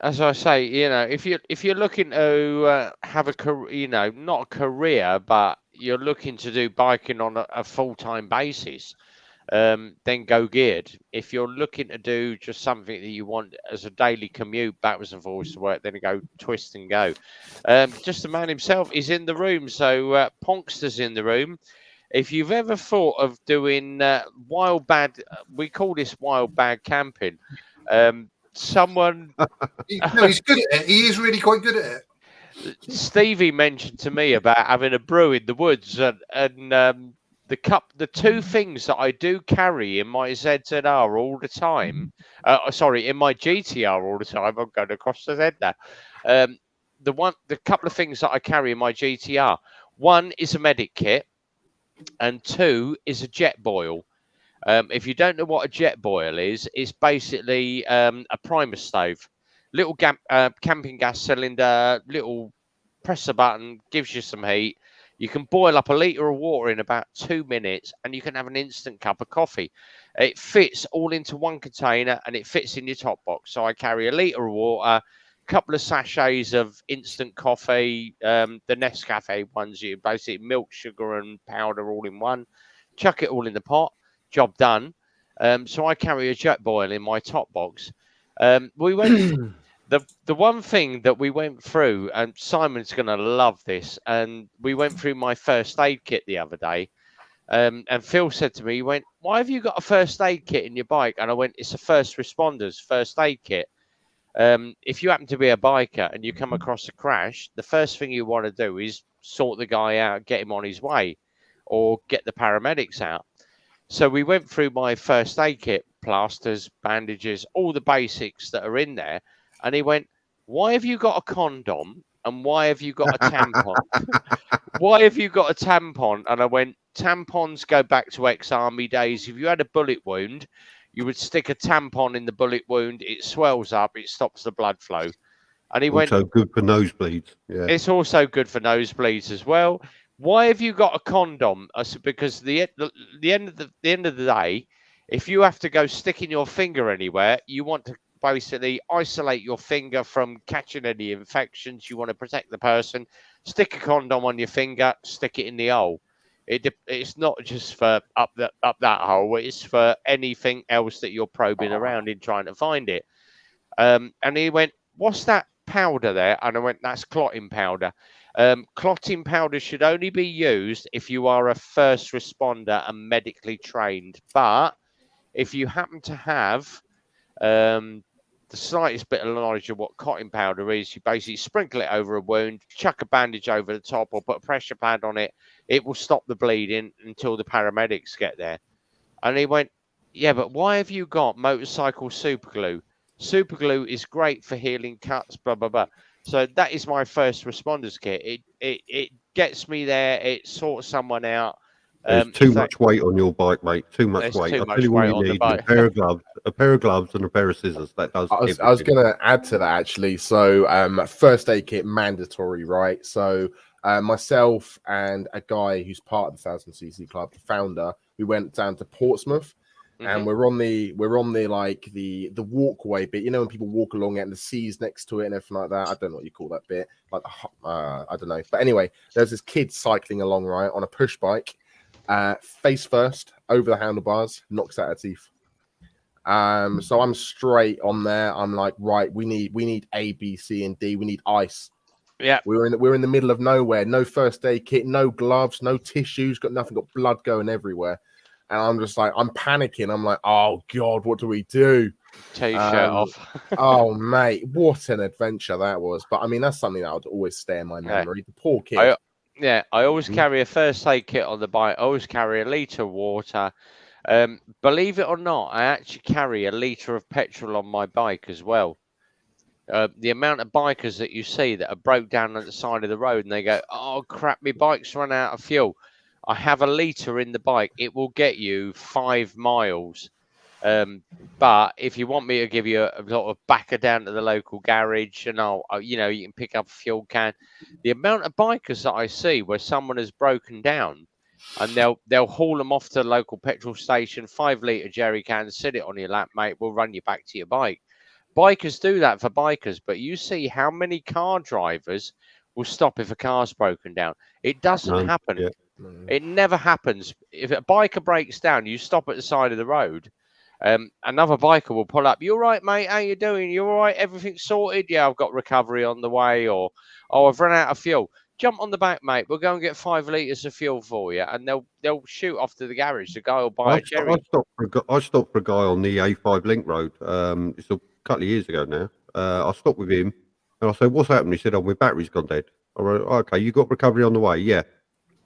As I say, you know, if you're looking to have a career, you know, not a career, but you're looking to do biking on a full-time basis, then go geared. If you're looking to do just something that you want as a daily commute backwards and forwards to work, then go twist and go. Just the man himself is in the room, so Ponkster's in the room. If you've ever thought of doing wild bad, we call this wild bad camping. Someone he's good at it. He is really quite good at it. Stevie mentioned to me about having a brew in the woods, and the 2 things that I do carry in my ZZR all the time. In my GTR all the time. I'm going across the Z now. The couple of things that I carry in my GTR. 1 is a medic kit, and 2 is a jet boil. If you don't know what a jet boil is, it's basically a primer stove, little camping gas cylinder, little press a button, gives you some heat. You can boil up a litre of water in about 2 minutes and you can have an instant cup of coffee. It fits all into one container and it fits in your top box. So I carry a litre of water, a couple of sachets of instant coffee, the Nescafe ones, you basically milk, sugar and powder all in one. Chuck it all in the pot, job done. So I carry a jet boil in my top box. We went the one thing that we went through, and Simon's going to love this, and we went through my first aid kit the other day. And Phil said to me, he went, "Why have you got a first aid kit in your bike?" And I went, "It's a first responders first aid kit. If you happen to be a biker and you come across a crash, the first thing you want to do is sort the guy out, get him on his way, or get the paramedics out." So we went through my first aid kit, plasters, bandages, all the basics that are in there. And he went, "Why have you got a condom? And why have you got a tampon?" "Why have you got a tampon?" And I went, "Tampons go back to ex-army days. If you had a bullet wound, you would stick a tampon in the bullet wound. It swells up. It stops the blood flow." And he also went, good for nosebleeds. Yeah. "It's also good for nosebleeds as well. Why have you got a condom?" I said, "Because the end of the day, if you have to go sticking your finger anywhere, you want to basically isolate your finger from catching any infections. You want to protect the person. Stick a condom on your finger, stick it in the hole. It's not just for up that hole. It's for anything else that you're probing around in trying to find it." And he went, "What's that powder there?" And I went, "That's clotting powder. Clotting powder should only be used if you are a first responder and medically trained. But if you happen to have the slightest bit of knowledge of what clotting powder is, you basically sprinkle it over a wound, chuck a bandage over the top or put a pressure pad on it. It will stop the bleeding until the paramedics get there." And he went, "Yeah, but why have you got motorcycle super glue? Super glue is great for healing cuts, blah, blah, blah." So that is my first responders kit. It gets me there. It sorts someone out. There's too much weight on your bike, mate. Too much There's weight. too I'll much tell you what weight you on the need: bike. a pair of gloves, and a pair of scissors. That does. I was everything. going to add to that actually. So, first aid kit mandatory, right? So, myself and a guy who's part of the 1000cc club, the founder, we went down to Portsmouth. And we're on the like the walkway bit, you know, when people walk along it and the seas next to it and everything like that. I don't know what you call that bit, like I don't know. But anyway, there's this kid cycling along, right, on a push bike, face first over the handlebars, knocks out her teeth. So I'm straight on there. I'm like, right, we need A, B, C, and D. We need ice. Yeah, we're in the middle of nowhere. No first aid kit, no gloves, no tissues, got nothing, got blood going everywhere. And I'm just like, I'm panicking. I'm like, oh God, what do we do? Take your shirt off. Oh mate, what an adventure that was! But I mean, that's something that would always stay in my memory. The poor kid. I always carry a first aid kit on the bike. I always carry a litre of water. Believe it or not, I actually carry a litre of petrol on my bike as well. The amount of bikers that you see that are broke down at the side of the road and they go, "Oh crap, my bike's run out of fuel." I have a litre in the bike. It will get you 5 miles. But if you want me to give you a sort of backer down to the local garage and you can pick up a fuel can. The amount of bikers that I see where someone has broken down and they'll haul them off to the local petrol station, 5-litre jerry can, sit it on your lap, mate. We'll run you back to your bike. Bikers do that for bikers, but you see how many car drivers will stop if a car's broken down. It doesn't happen. Yeah. It never happens. If a biker breaks down, you stop at the side of the road. Another biker will pull up. "You all right, mate? How you doing? You all right? Everything's sorted?" "Yeah, I've got recovery on the way." Or, "Oh, I've run out of fuel." "Jump on the back, mate. We'll go and get 5 litres of fuel for you." And they'll shoot off to the garage. The guy will buy a jerry. I stopped for a guy on the A5 link road. It's a couple of years ago now. I stopped with him and I said, "What's happened?" He said, "Oh, my battery's gone dead." I went, "Okay, you got recovery on the way?" "Yeah."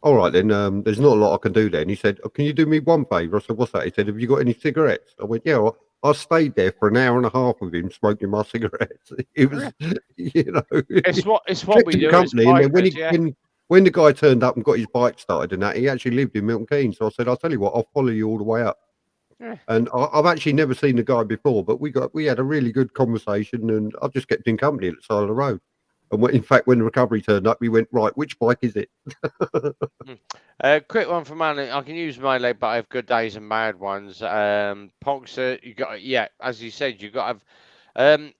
"All right then, there's not a lot I can do then." He said, "Oh, can you do me one favour?" I said, "What's that?" He said, "Have you got any cigarettes?" I went, "Yeah." I stayed there for an hour and a half with him smoking my cigarettes. It was, It's what we do. Company. And then when the guy turned up and got his bike started and that, he actually lived in Milton Keynes. So I said, "I'll tell you what, I'll follow you all the way up." Yeah. And I've actually never seen the guy before, but we had a really good conversation, and I just kept in company at the side of the road. And in fact, when the recovery turned up, we went, right, which bike is it? Quick one from Alan. I can use my leg, but I have good days and bad ones. Ponxa, you got, yeah, as you said, you got to have.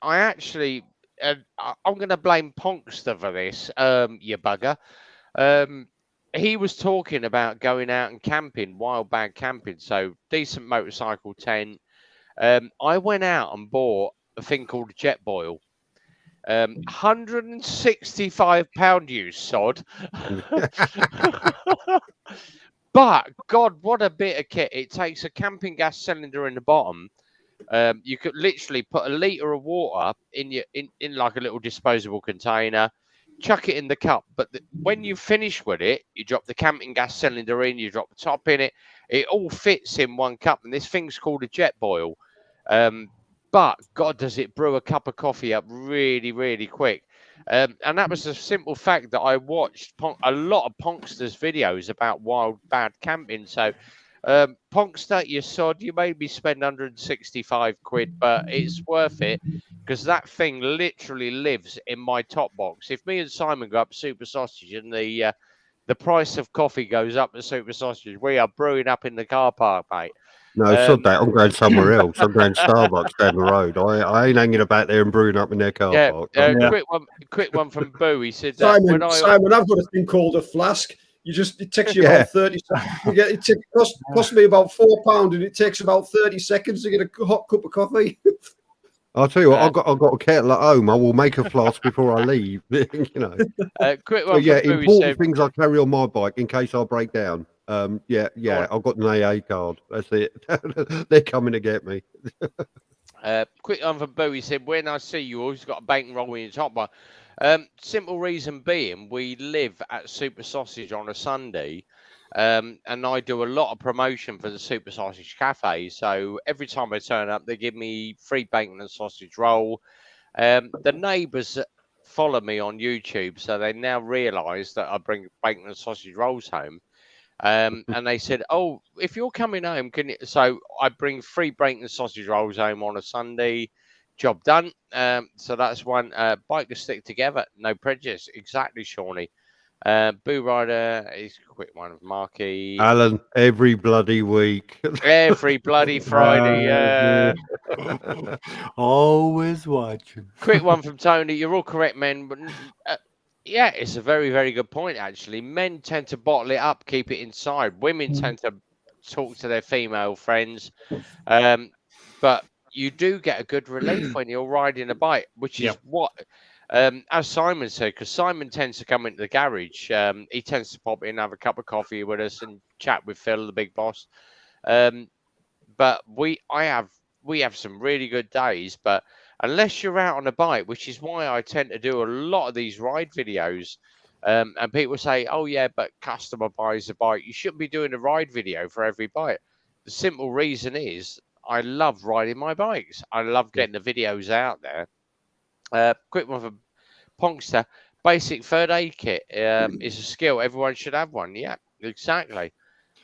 I actually, I'm going to blame Ponkster for this, you bugger. He was talking about going out and camping, wild bag camping, so decent motorcycle tent. I went out and bought a thing called Jet Boil. £165, you sod. But God, what a bit of kit. It takes a camping gas cylinder in the bottom. You could literally put a litre of water in your in like a little disposable container, chuck it in the cup. But when you finish with it, you drop the camping gas cylinder in, you drop the top in it. It all fits in one cup, and this thing's called a Jet Boil. But God, does it brew a cup of coffee up really, really quick. And that was the simple fact that I watched a lot of Ponkster's videos about wild bad camping. So, Ponkster, you sod, you made me spend 165 quid, but it's worth it because that thing literally lives in my top box. If me and Simon go up Super Sausage and the price of coffee goes up at Super Sausage, we are brewing up in the car park, mate. No, sod that. I'm going somewhere else. I'm going Starbucks down the road. I ain't hanging about there and brewing up in their car park. Quick one from Boo. He said, Simon, I've got a thing called a flask. It takes you about 30 seconds. It cost me about £4, and it takes about 30 seconds to get a hot cup of coffee. I'll tell you what, I've got a kettle at home. I will make a flask before I leave. Quick one. Important things I carry on my bike in case I break down. I've got an AA card. That's it. They're coming to get me. Quick one from Boo. He said, when I see you, always got a bacon roll in your top bar. Simple reason being, we live at Super Sausage on a Sunday, and I do a lot of promotion for the Super Sausage Cafe. So every time I turn up, they give me free bacon and sausage roll. The neighbours follow me on YouTube, so they now realise that I bring bacon and sausage rolls home. And they said, "Oh, if you're coming home, can you?" So I bring 3 bacon and sausage rolls home on a Sunday. Job done. So that's one. Bike to stick together, no prejudice. Exactly, Shawnee. Boo Rider is a quick one of Marky. Alan, every bloody week. Every bloody Friday. Always watching. Quick one from Tony. You're all correct, men. But yeah, it's a very, very good point, actually. Men tend to bottle it up, keep it inside. Women tend to talk to their female friends. But you do get a good relief when you're riding a bike, which is what, as Simon said, because Simon tends to come into the garage. He tends to pop in, have a cup of coffee with us and chat with Phil, the big boss. But we have some really good days, but unless you're out on a bike, which is why I tend to do a lot of these ride videos, and people say, oh yeah, but customer buys a bike. You shouldn't be doing a ride video for every bike. The simple reason is I love riding my bikes. I love getting the videos out there. Quick one for Ponkster. Basic third aid kit is a skill. Everyone should have one. Yeah, exactly.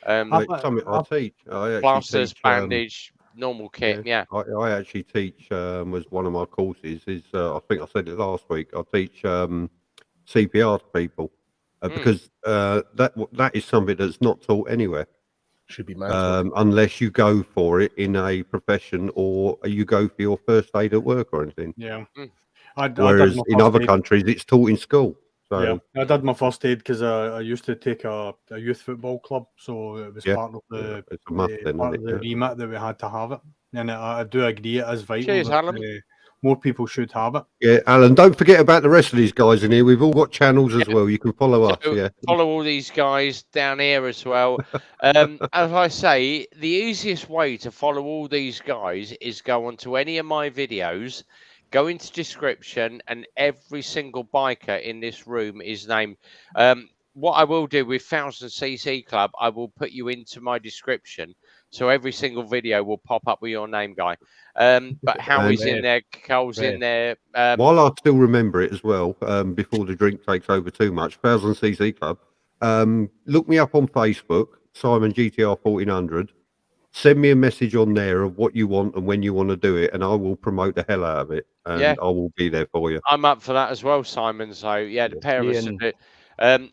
Something I teach. Plasters, bandage, normal kit. Yeah. I actually teach, was one of my courses, I think I said it last week, I teach CPR to people because that is something that's not taught anywhere. Should be mandatory. Unless you go for it in a profession or you go for your first aid at work or anything. Yeah. Whereas in other countries, it's taught in school. So yeah, I did my first aid because I used to take a youth football club, so it was part of the remit that we had to have it. And I do agree it is vital. Cheers, Alan. More people should have it. Yeah, Alan, don't forget about the rest of these guys in here. We've all got channels as well. You can follow us. Yeah, follow all these guys down here as well. As I say, the easiest way to follow all these guys is go onto any of my videos, go into description, and every single biker in this room is named. What I will do with 1000cc Club, I will put you into my description, so every single video will pop up with your name, guy. But Howie's in there, Cole's in there. While I still remember it as well, before the drink takes over too much, 1000cc Club. Look me up on Facebook, Simon GTR 1400. send me a message on there of what you want and when you want to do it, and I will promote the hell out of it, and I will be there for you. I'm up for that as well, Simon. So yeah, the pair of us.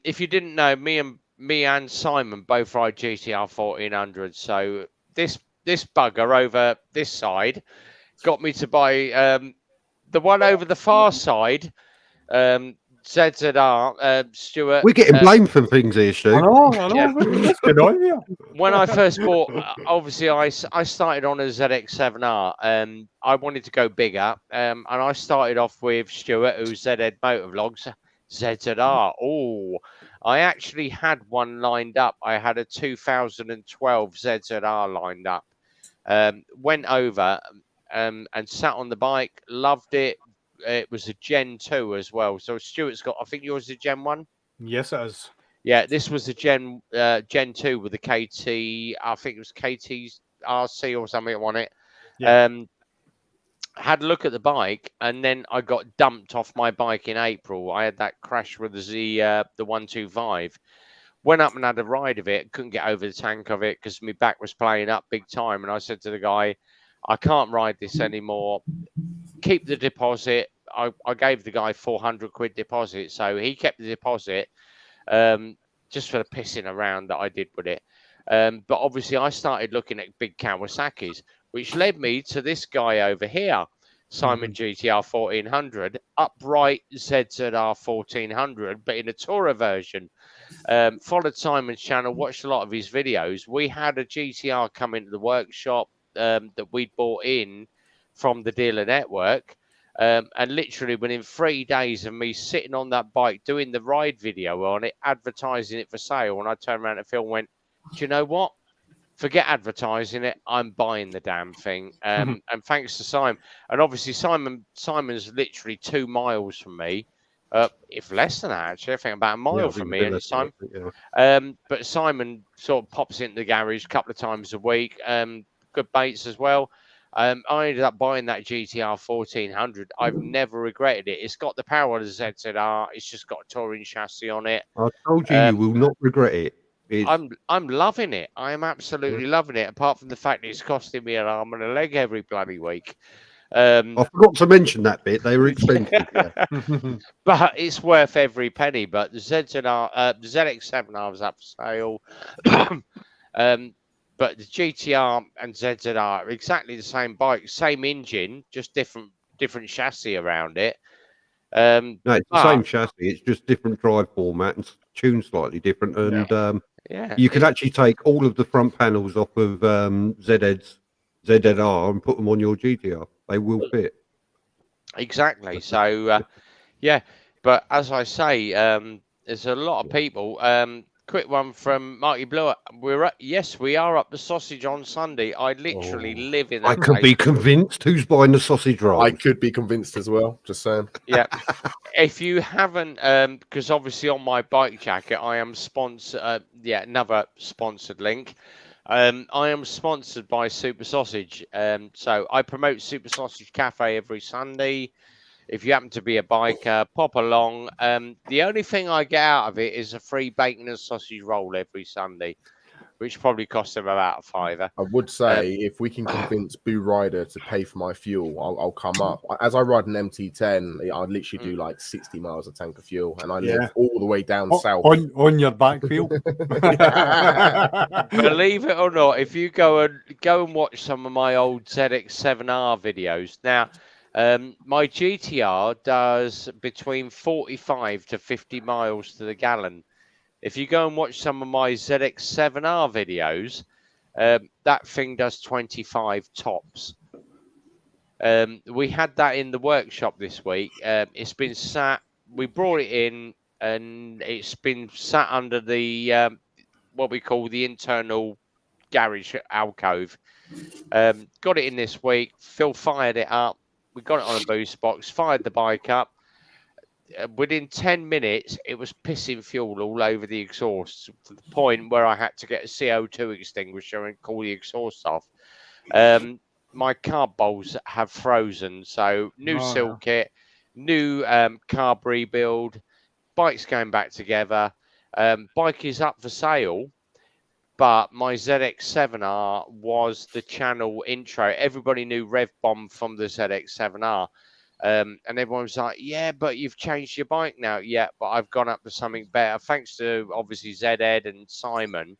If you didn't know, me and Simon both ride GTR 1400. So this bugger over this side got me to buy the one over the far side. ZZR, Stuart. We're getting blamed for things here, Stu. I know. That's good on you. When I first bought, obviously I started on a ZX7R, and I wanted to go bigger, and I started off with Stuart, who's Zed Motovloggers, ZZR. Oh, I actually had one lined up. I had a 2012 ZZR lined up. Went over and sat on the bike, loved it. It was a Gen 2 as well. So Stuart's got, I think yours is a Gen 1? Yes, it is. Yeah, this was a Gen 2 with the KT, I think it was KT's RC or something on it. Yeah. Had a look at the bike, and then I got dumped off my bike in April. I had that crash with the 125. Went up and had a ride of it. Couldn't get over the tank of it because my back was playing up big time. And I said to the guy, I can't ride this anymore. Keep the deposit. I gave the guy 400 quid deposit. So he kept the deposit just for the pissing around that I did with it. But obviously I started looking at big Kawasaki's, which led me to this guy over here, Simon GTR 1400, upright ZZR 1400, but in a tourer version. Followed Simon's channel, watched a lot of his videos. We had a GTR come into the workshop that we'd bought in from the dealer network. And literally within 3 days of me sitting on that bike, doing the ride video on it, advertising it for sale, and I turned around to Phil and went, do you know what? Forget advertising it. I'm buying the damn thing. And thanks to Simon. And obviously Simon's literally 2 miles from me. If less than that, actually. I think about a mile from me at time. But Simon sort of pops into the garage a couple of times a week. Good baits as well. I ended up buying that GTR 1400. I've never regretted it. It's got the power of the ZZR. It's just got a touring chassis on it. I told you, you will not regret it. I'm loving it. I am absolutely loving it. Apart from the fact that it's costing me an arm and a leg every bloody week. I forgot to mention that bit. They were expensive. But it's worth every penny. But the ZZR, the ZX7R was up for sale. But the GTR and ZZR are exactly the same bike, same engine, just different chassis around it. No, it's the same chassis. It's just different drive format and tuned slightly different. And you could actually take all of the front panels off of ZZR and put them on your GTR. They will fit. Exactly. So, But as I say, there's a lot of people. Quick one from Marty Blue. We are up the sausage on Sunday. I literally live in that I could be convinced. Who's buying the sausage roll? I could be convinced as well. Just saying. Yeah. If you haven't, because obviously on my bike jacket, I am sponsored. Another sponsored link. I am sponsored by Super Sausage. So I promote Super Sausage Cafe every Sunday. If you happen to be a biker, pop along. The only thing I get out of it is a free bacon and sausage roll every Sunday, which probably costs them about a £5. I would say if we can convince Boo Rider to pay for my fuel, I'll come up. As I ride an MT10, I literally do like 60 miles a tank of fuel, and I live all the way down south. On your back wheel. Believe it or not, if you go and watch some of my old ZX7R videos now. My GTR does between 45 to 50 miles to the gallon. If you go and watch some of my ZX7R videos, that thing does 25 tops. We had that in the workshop this week. It's been sat, we brought it in, and it's been sat under the, what we call the internal garage alcove. Got it in this week. Phil fired it up. We got it on a boost box, fired the bike up. Within 10 minutes, it was pissing fuel all over the exhaust to the point where I had to get a CO2 extinguisher and call the exhaust off. My carb bowls have frozen, so new seal kit, new carb rebuild, bike's going back together. Bike is up for sale, but my ZX7R was the channel intro. Everybody knew Rev Bomb from the ZX7R. And everyone was like, yeah, but you've changed your bike now. Yeah, but I've gone up to something better. Thanks to obviously Zed Ed and Simon,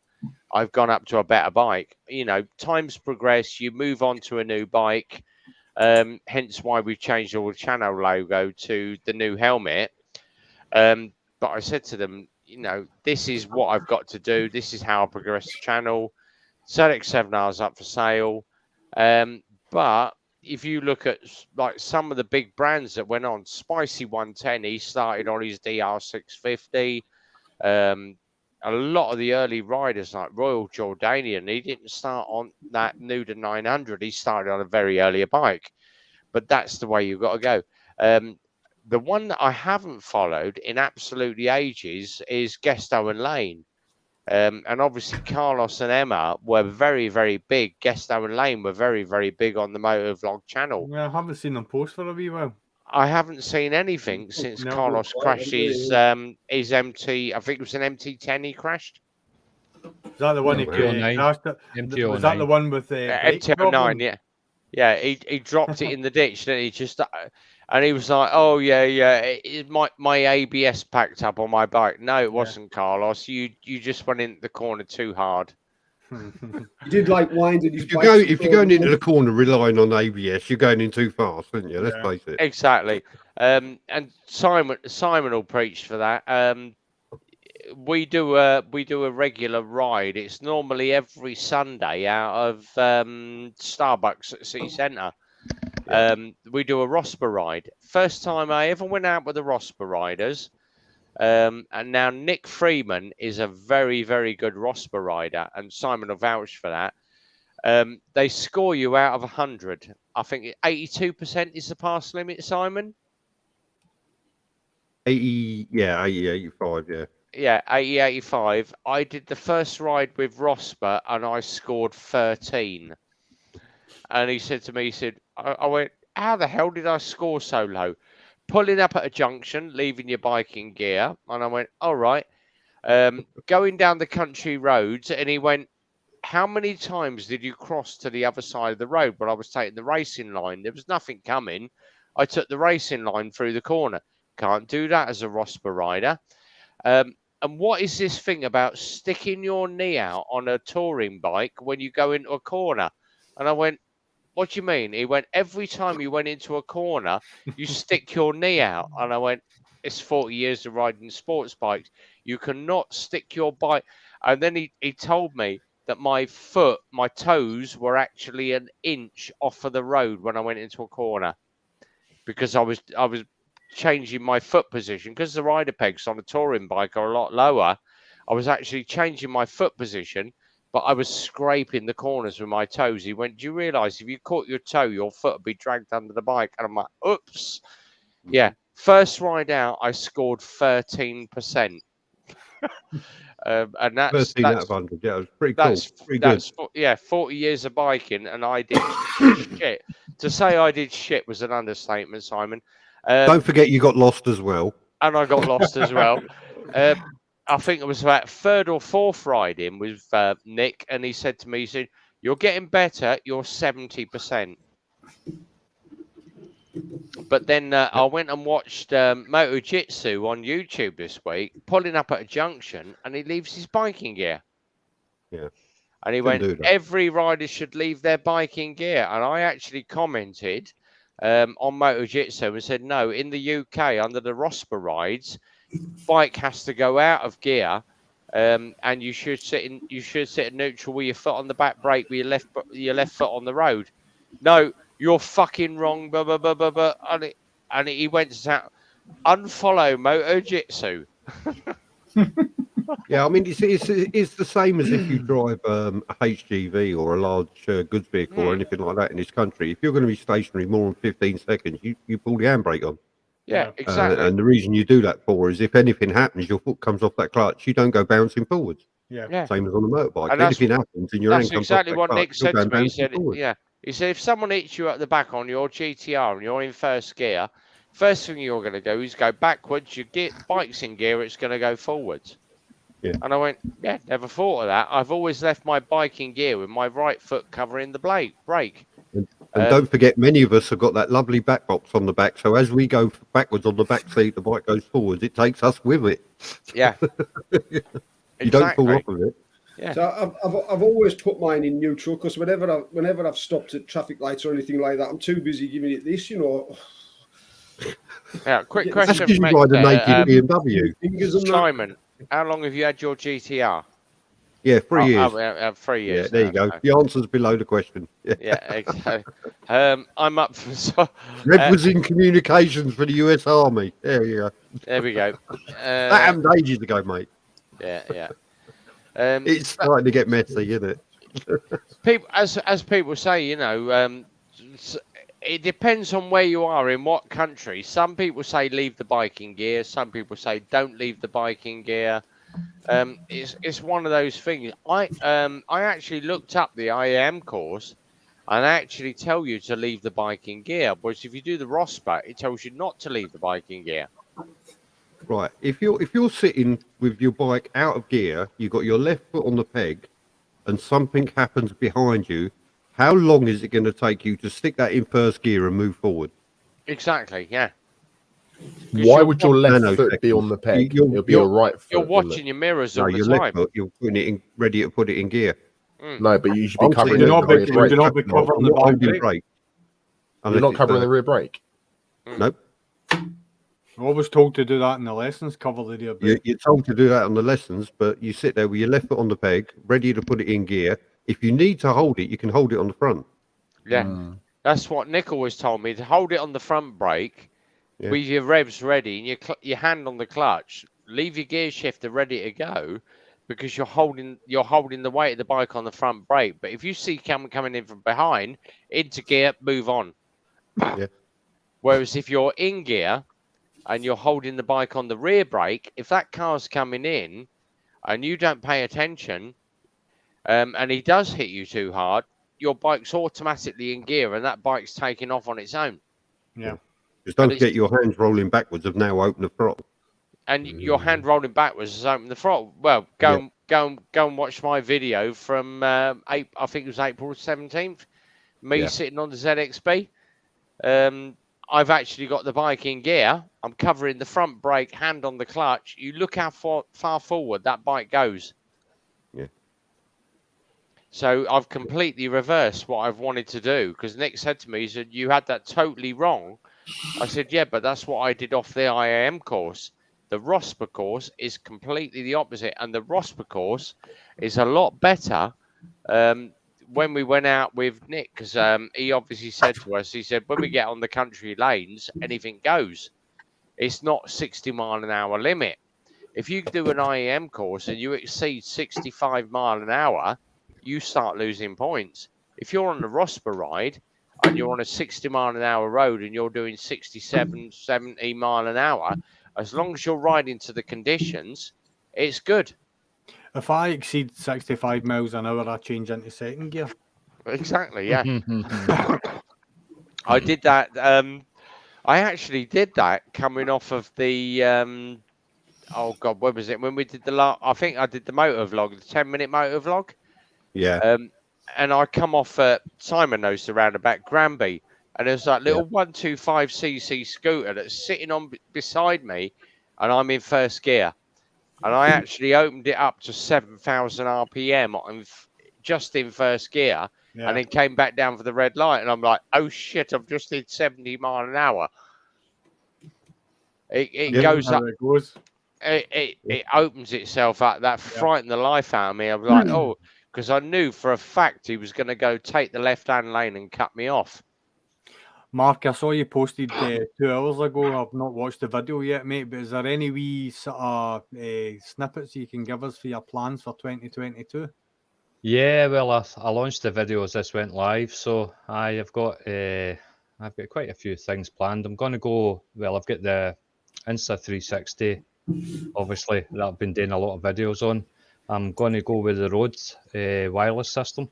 I've gone up to a better bike. You know, times progress, you move on to a new bike. Hence why we've changed all the channel logo to the new helmet. But I said to them, you know, this is what I've got to do. This is how I progress the channel. ZX7R's up for sale. But if you look at like some of the big brands that went on, Spicy 110, he started on his DR650. A lot of the early riders like Royal Jordanian, he didn't start on that Nuda 900. He started on a very earlier bike. But that's the way you've got to go. The one that I haven't followed in absolutely ages is Gesto and Lane. And obviously Carlos and Emma were very, very big. Gesto and Lane were very, very big on the Motovlog channel. Yeah, I haven't seen them post for a wee while. I haven't seen anything since Carlos crashed his MT. I think it was an MT10 he crashed. Is that the one he crashed? Was that the one with the MT09? Yeah, yeah. He dropped it in the ditch, and he just and he was like, "Oh yeah, my ABS packed up on my bike." No, it wasn't, Carlos. You just went into the corner too hard. You did like winding his if you're going into the corner relying on ABS, you're going in too fast, aren't you? Let's face it. Exactly. And Simon will preach for that. We do a regular ride. It's normally every Sunday out of Starbucks at City Centre. We do a Rosper ride. First time I ever went out with the Rosper riders. And now Nick Freeman is a very, very good Rosper rider, and Simon will vouch for that. They score you out of 100. I think 82% is the pass limit, Simon. 80, 85, yeah. Yeah, 80, 85. I did the first ride with Rosper, and I scored 13. And he said to me, I went, how the hell did I score so low? Pulling up at a junction, leaving your bike in gear. And I went, all right. Going down the country roads. And he went, how many times did you cross to the other side of the road when I was taking the racing line? There was nothing coming. I took the racing line through the corner. Can't do that as a Rosper rider. And what is this thing about sticking your knee out on a touring bike when you go into a corner? And I went, what do you mean? He went, every time you went into a corner, you stick your knee out. And I went, it's 40 years of riding sports bikes. You cannot stick your bike. And then he told me that my toes were actually an inch off of the road when I went into a corner. Because I was changing my foot position. Because the rider pegs on a touring bike are a lot lower. I was actually changing my foot position. But I was scraping the corners with my toes. He went, do you realise if you caught your toe, your foot would be dragged under the bike? And I'm like, oops. Yeah. First ride out, I scored 13%. And that's 13 out of 100. Yeah, it was pretty cool. Pretty good. 40 years of biking, and I did shit. To say I did shit was an understatement, Simon. Don't forget you got lost as well. And I got lost as well. I think it was about third or fourth ride in with Nick, and he said to me, he said, you're getting better, you're 70%. But then I went and watched Moto Jitsu on YouTube this week, pulling up at a junction, and he leaves his bike in gear. Yeah. And he went, every rider should leave their bike in gear. And I actually commented on Moto Jitsu and said, no, in the UK, under the Rosper rides, bike has to go out of gear, and you should sit in neutral with your foot on the back brake with your left foot on the road. No, you're fucking wrong. Blah, blah, blah, blah, blah. And he went to unfollow Moto Jitsu. Yeah, I mean it's the same as if you drive a HGV or a large goods vehicle or anything like that in this country. If you're going to be stationary more than 15 seconds, you pull the handbrake on. Yeah, exactly. And the reason you do that for is if anything happens, your foot comes off that clutch, you don't go bouncing forwards. Yeah. Same as on a motorbike. And anything happens and your hand comes exactly off that what Nick clutch, said to me. He said, he said, if someone hits you at the back on your GTR and you're in first gear, first thing you're going to do is go backwards. Your bike's in gear, it's going to go forwards. Yeah. And I went, yeah, never thought of that. I've always left my bike in gear with my right foot covering the brake. And don't forget, many of us have got that lovely back box on the back. So as we go backwards on the back seat, the bike goes forwards. It takes us with it. Yeah. You don't fall off of it. Yeah. So I've always put mine in neutral because whenever I've stopped at traffic lights or anything like that, I'm too busy giving it this, you know. Yeah. Quick Yeah, question. That's because you ride a naked BMW. Simon, how long have you had your GTR? Yeah, 3 years. 3 years. Yeah, there you go. Okay. The answer's below the question. Yeah, exactly. I'm up for. Rev was in communications for the US Army. There you go. There we go. That happened ages ago, mate. Yeah. It's starting to get messy, isn't it? People, as people say, you know, it depends on where you are in what country. Some people say leave the bike in gear. Some people say don't leave the bike in gear. It's one of those things. I actually looked up the IAM course, and I actually tell you to leave the bike in gear. Whereas if you do the ROSPA, it tells you not to leave the bike in gear. Right. If you're sitting with your bike out of gear, you've got your left foot on the peg, and something happens behind you, how long is it going to take you to stick that in first gear and move forward? Exactly. Yeah. Why would your left foot be on the peg? It'll be your right foot. You're watching your mirrors all the your time. left foot, you're putting it in, ready to put it in gear. No, but you should be covering You're the not rear brake. you're not be covering the back brake. You're not covering the rear brake. Nope. I was told to do that in the lessons, cover the rear brake. You're told to do that on the lessons, but you sit there with your left foot on the peg, ready to put it in gear. If you need to hold it, you can hold it on the front. Yeah, that's what Nick always told me, to hold it on the front brake with your revs ready and your hand on the clutch. Leave your gear shifter ready to go because you're holding the weight of the bike on the front brake. But if you see coming in from behind, into gear, move on. Yeah. Whereas if you're in gear and you're holding the bike on the rear brake, if that car's coming in and you don't pay attention, and he does hit you too hard, your bike's automatically in gear and that bike's taking off on its own. Yeah. Just don't forget your hands rolling backwards have now opened the throttle. And your hand rolling backwards has opened the throttle. Well, go and watch my video from I think it was April 17th. Me sitting on the ZXB. I've actually got the bike in gear. I'm covering the front brake, hand on the clutch. You look how far forward that bike goes. Yeah. So I've completely reversed what I've wanted to do because Nick said to me, he said, you had that totally wrong. I said, yeah, but that's what I did off the IAM course. The ROSPA course is completely the opposite. And the ROSPA course is a lot better when we went out with Nick, because he obviously said to us, he said, when we get on the country lanes, anything goes. It's not 60 mile an hour limit. If you do an IAM course and you exceed 65 mile an hour, you start losing points. If you're on the ROSPA ride and you're on a 60 mile an hour road and you're doing 67, 70 mile an hour, as long as you're riding to the conditions, it's good. If I exceed 65 miles an hour, I change into second gear. Exactly, yeah. I did that. I actually did that coming off of the, oh God, when was it? When we did I think I did the Motovlog, the 10-minute Motovlog. Yeah. And I come off Simon knows the roundabout, Granby, and there's that little 125cc scooter that's sitting on beside me, and I'm in first gear. And I actually opened it up to 7,000 RPM just in first gear, and then came back down for the red light. And I'm like, oh shit, I've just did 70 mile an hour. It goes up. It goes. It opens itself up. That frightened the life out of me. I was like, oh, because I knew for a fact he was going to go take the left-hand lane and cut me off. Mark, I saw you posted 2 hours ago. I've not watched the video yet, mate, but is there any wee sort of snippets you can give us for your plans for 2022? Yeah, well, I launched the video as this went live, so I've got quite a few things planned. I'm going to go, well, I've got the Insta360, obviously, that I've been doing a lot of videos on. I'm going to go with the Rhodes wireless system.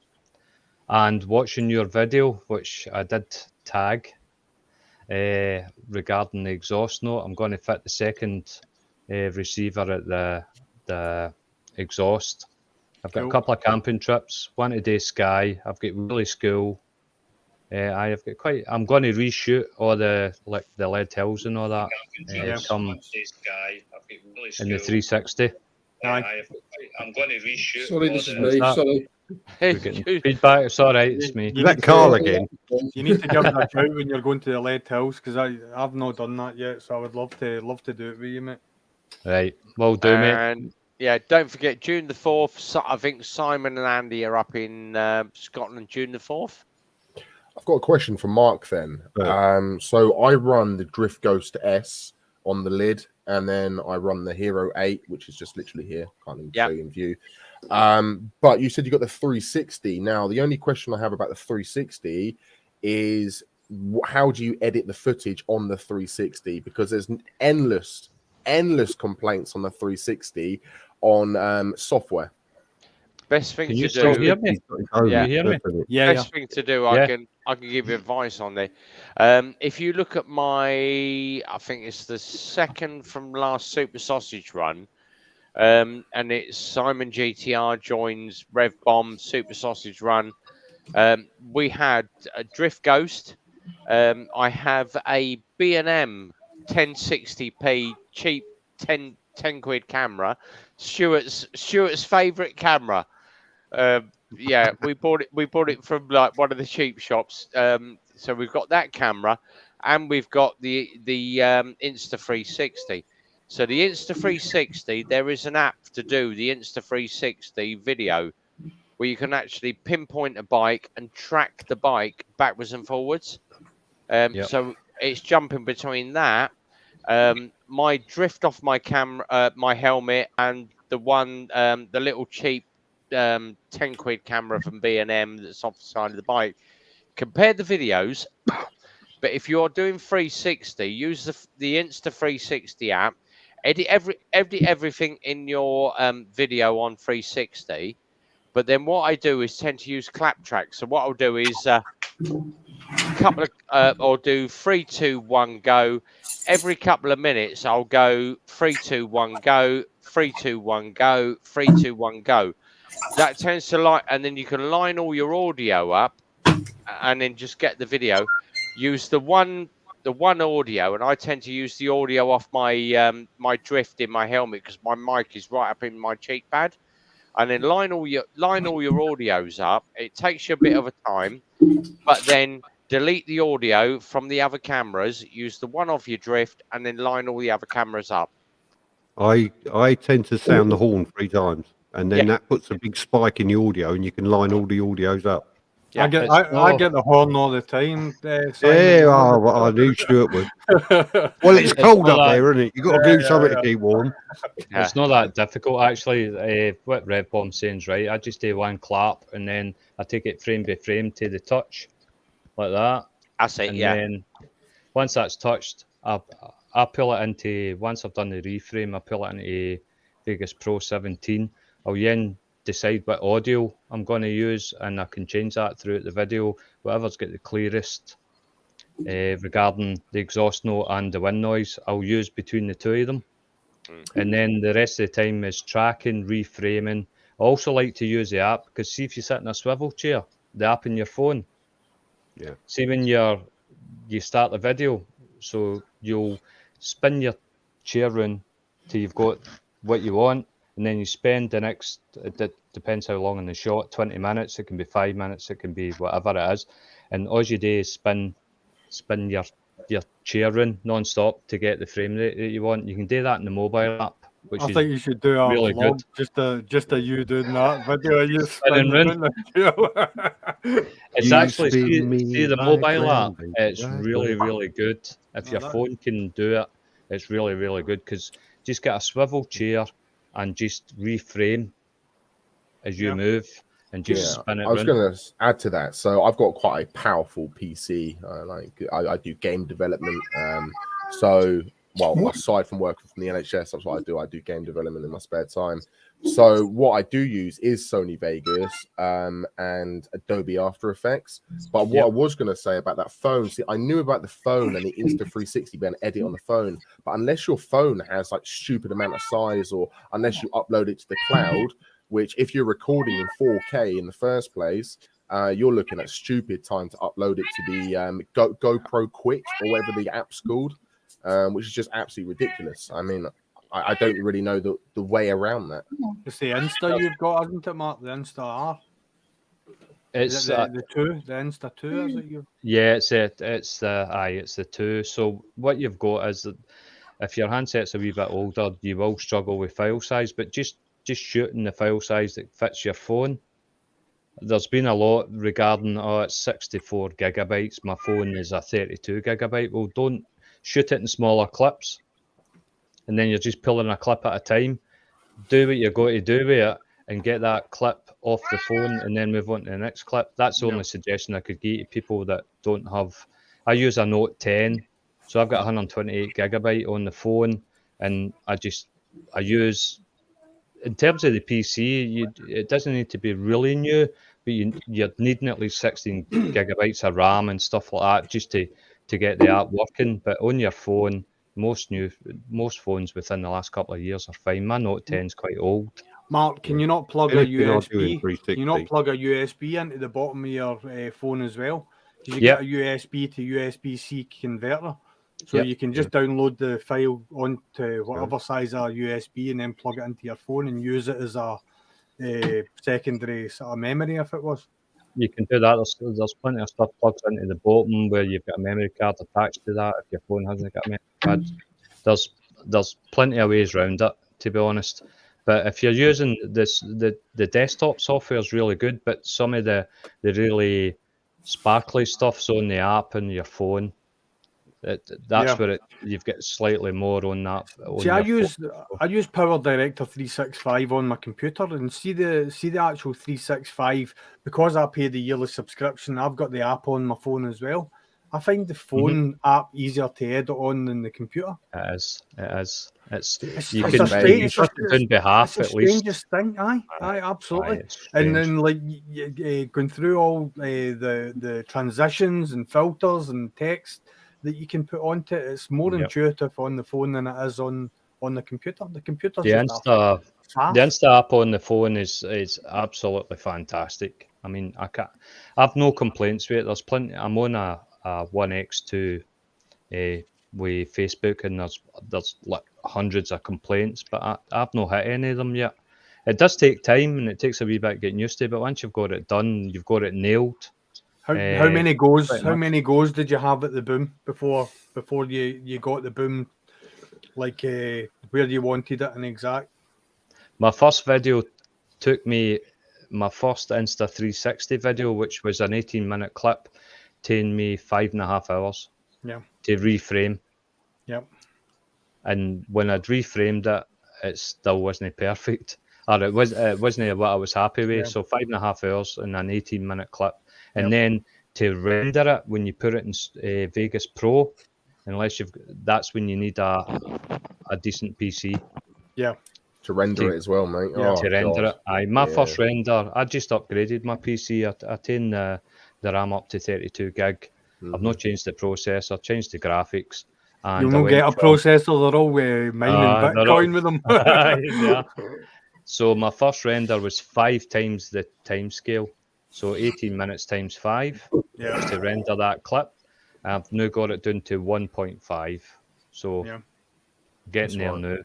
And watching your video, which I did tag regarding the exhaust note, I'm going to fit the second receiver at the exhaust. I've got a couple of camping trips, one today Sky. I've got Wheelie School. I have got quite. I'm going to reshoot all the lead hills and all that. Come in the 360. I'm going to reshoot. Sorry, this is me. Sorry. We're getting feedback. It's all right. It's me. Is that Carl again? You need to give us a shout when you're going to the lead hills, because I've not done that yet, so I would love to do it with you, mate. Right, well do, mate. And yeah, don't forget June the 4th. I think Simon and Andy are up in Scotland June the 4th. I've got a question for Mark then. So I run the Drift Ghost S on the lid, and then I run the Hero 8, which is just literally here. Can't even show you in view. But you said you got the 360. Now, the only question I have about the 360 is how do you edit the footage on the 360? Because there's endless complaints on the 360 on software. Best thing Can to you do. still hear me? Yeah. You hear me? Yeah. Best thing to do. Yeah. I can give you advice on there. If you look at my, I think it's the second from last Super Sausage run, and it's Simon GTR joins Rev Bomb Super Sausage run. We had a Drift Ghost. I have a B&M 1060p cheap 10 quid camera. Stuart's favourite camera. Yeah, we bought it from like one of the cheap shops. So we've got that camera, and we've got the Insta 360. So the Insta 360, there is an app to do the Insta 360 video, where you can actually pinpoint a bike and track the bike backwards and forwards. So it's jumping between that, my drift off my camera, my helmet, and the little cheap 10 quid camera from B&M that's off the side of the bike. Compare the videos, but if you're doing 360, use the Insta 360 app, edit everything in your video on 360. But then what I do is tend to use clap tracks. So what I'll do is couple of I'll do 3, 2, 1, go. Every couple of minutes I'll go 3, 2, 1, go, 3, 2, 1, go, 3, 2, 1, go. That tends to and then you can line all your audio up and then just get the video. Use the one audio, and I tend to use the audio off my my drift in my helmet, because my mic is right up in my cheek pad. And then line all your audios up. It takes you a bit of a time, but then delete the audio from the other cameras, use the one off your drift, and then line all the other cameras up. I tend to sound the horn 3 times, and then that puts a big spike in the audio, and you can line all the audios up. Yeah, I get the horn all the time. I knew Stuart would. Well, it's cold up there, isn't it? You've got to do something to keep warm. It's not that difficult, actually. What Red Bomb's saying is right. I just do one clap, and then I take it frame by frame to the touch, like that. That's it, and then once that's touched, I pull it into, once I've done the reframe, I pull it into Vegas Pro 17. I'll then decide what audio I'm going to use, and I can change that throughout the video, whatever's got the clearest regarding the exhaust note and the wind noise. I'll use between the two of them. And then the rest of the time is tracking, reframing. I also like to use the app, because see if you sit in a swivel chair, the app in your phone, see when you start the video, so you'll spin your chair round till you've got what you want, and then you spend the next, it depends how long in the shot, 20 minutes, it can be 5 minutes, it can be whatever it is, and all you do is spin your chair round non-stop to get the frame rate that you want. You can do that in the mobile app, which I think you should do a really vlog, good. just a you doing that video. You spinning round. It's actually, see the mobile app, it's really, really good. If your phone can do it, it's really, really good, because just get a swivel chair and just reframe as you move and just spin it. I was going to add to that. So I've got quite a powerful PC. I do game development. So well, aside from working from the NHS, that's what I do. I do game development in my spare time. So what I do use is Sony Vegas and Adobe After Effects. But what I was going to say about that phone, see, I knew about the phone and the Insta360 being an edit on the phone, but unless your phone has like stupid amount of size, or unless you upload it to the cloud, which if you're recording in 4K in the first place, you're looking at stupid time to upload it to the GoPro Quick or whatever the app's called, which is just absolutely ridiculous. I mean, I don't really know the way around that. It's the Insta you've got, isn't it, Mark? The Insta R. It's the 2, the Insta 2, is it? Yeah, it's the 2. So what you've got is that if your handset's a wee bit older, you will struggle with file size, but just shooting the file size that fits your phone. There's been a lot regarding, it's 64 gigabytes, my phone is a 32 gigabyte. Well, don't shoot it in smaller clips, and then you're just pulling a clip at a time. Do what you're going to do with it, and get that clip off the phone, and then move on to the next clip. That's the only suggestion I could give to people that don't have. I use a Note 10, so I've got 128 gigabyte on the phone, and I use. In terms of the PC, it doesn't need to be really new, but you're needing at least 16 gigabytes of RAM and stuff like that just to get the app working. But on your phone, most phones within the last couple of years are fine. My Note 10 is quite old. Mark, can you not plug a USB? Can you not plug a USB into the bottom of your phone as well? Did you get a USB to USB-C converter? So you can just download the file onto whatever size of USB and then plug it into your phone and use it as a secondary sort of memory if it was. You can do that. There's plenty of stuff plugs into the bottom where you've got a memory card attached to that if your phone hasn't got a memory card. There's plenty of ways around it, to be honest. But if you're using the desktop software is really good, but some of the really sparkly stuff's on the app and your phone. That's where you've got slightly more on that. See, I use Power Director 365 on my computer, and see the actual 365 because I pay the yearly subscription. I've got the app on my phone as well. I find the phone app easier to edit on than the computer. It is. It's you a can strange, on behalf it's at least. Strangest thing, aye, absolutely. And then like going through all the transitions and filters and text that you can put onto it, it's more intuitive on the phone than it is on the computer. The computer's the Insta app on the phone is absolutely fantastic. I mean, I've no complaints with it. There's plenty. I'm on a 1X2 with Facebook, and there's like hundreds of complaints, but I've not hit any of them yet. It does take time, and it takes a wee bit getting used to, but once you've got it done, you've got it nailed. How many goes did you have at the boom before you got the boom, like where you wanted it and exact? My first video took me, my first Insta360 video, which was an 18-minute clip, taking me 5.5 hours to reframe. Yep. And when I'd reframed it, it still wasn't perfect. Or it wasn't what I was happy with. So 5.5 hours in an 18-minute clip. And then to render it, when you put it in Vegas Pro, that's when you need a decent PC. Yeah. To render it as well, mate. Yeah, to render it. My first render, I just upgraded my PC. I turned the RAM up to 32 gig. I've not changed the processor, changed the graphics. And you'll not get a processor, they're all mining Bitcoin with them. Yeah. So my first render was 5 times the time scale. So 18 minutes times 5 to render that clip. I've now got it down to 1.5. So getting there now.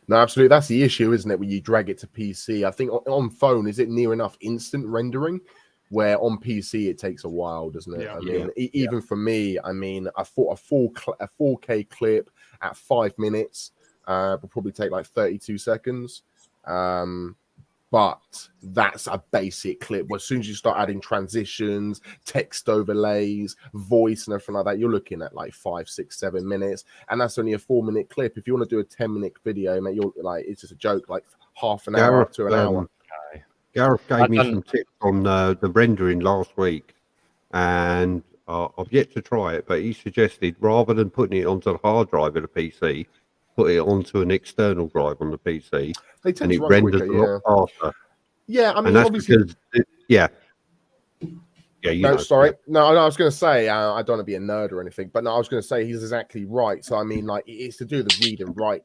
No, absolutely. That's the issue, isn't it? When you drag it to PC, I think on phone, is it near enough instant rendering? Where on PC it takes a while, doesn't it? I mean, even for me, I mean, I thought a 4K clip at 5 minutes will probably take like 32 seconds. But that's a basic clip. As soon as you start adding transitions, text overlays, voice and everything like that, you're looking at like 5, 6, 7 minutes. And that's only a 4-minute clip. If you want to do a 10-minute video, mate, you're like, it's just a joke, like half an hour to an hour. Gareth gave me some tips on the rendering last week, and I've yet to try it, but he suggested rather than putting it onto the hard drive of the PC, put it onto an external drive on the PC, They tend and to it run renders quicker, a lot faster. Yeah, I mean, and that's obviously, because, yeah, you no, know, sorry. yeah. No, I was going to say, I don't want to be a nerd or anything, but no, I was going to say he's exactly right. So, I mean, like, it's to do with the read and write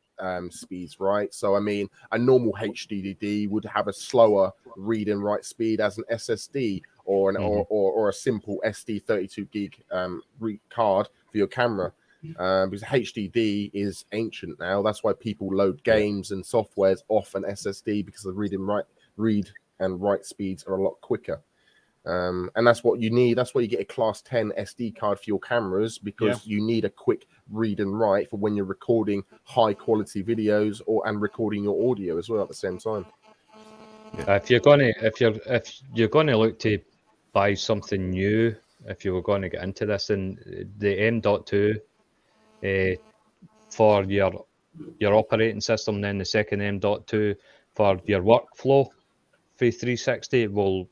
speeds, right? So, I mean, a normal HDD would have a slower read and write speed as an SSD or an or a simple SD 32 gig card for your camera. Because HDD is ancient now. That's why people load games and softwares off an SSD, because the read and write speeds are a lot quicker. And that's what you need. That's why you get a class 10 SD card for your cameras, because you need a quick read and write for when you're recording high quality videos and recording your audio as well at the same time. If you're gonna look to buy something new, if you were going to get into this, and the M.2 for your operating system, and then the second M.2 for your workflow for 360 will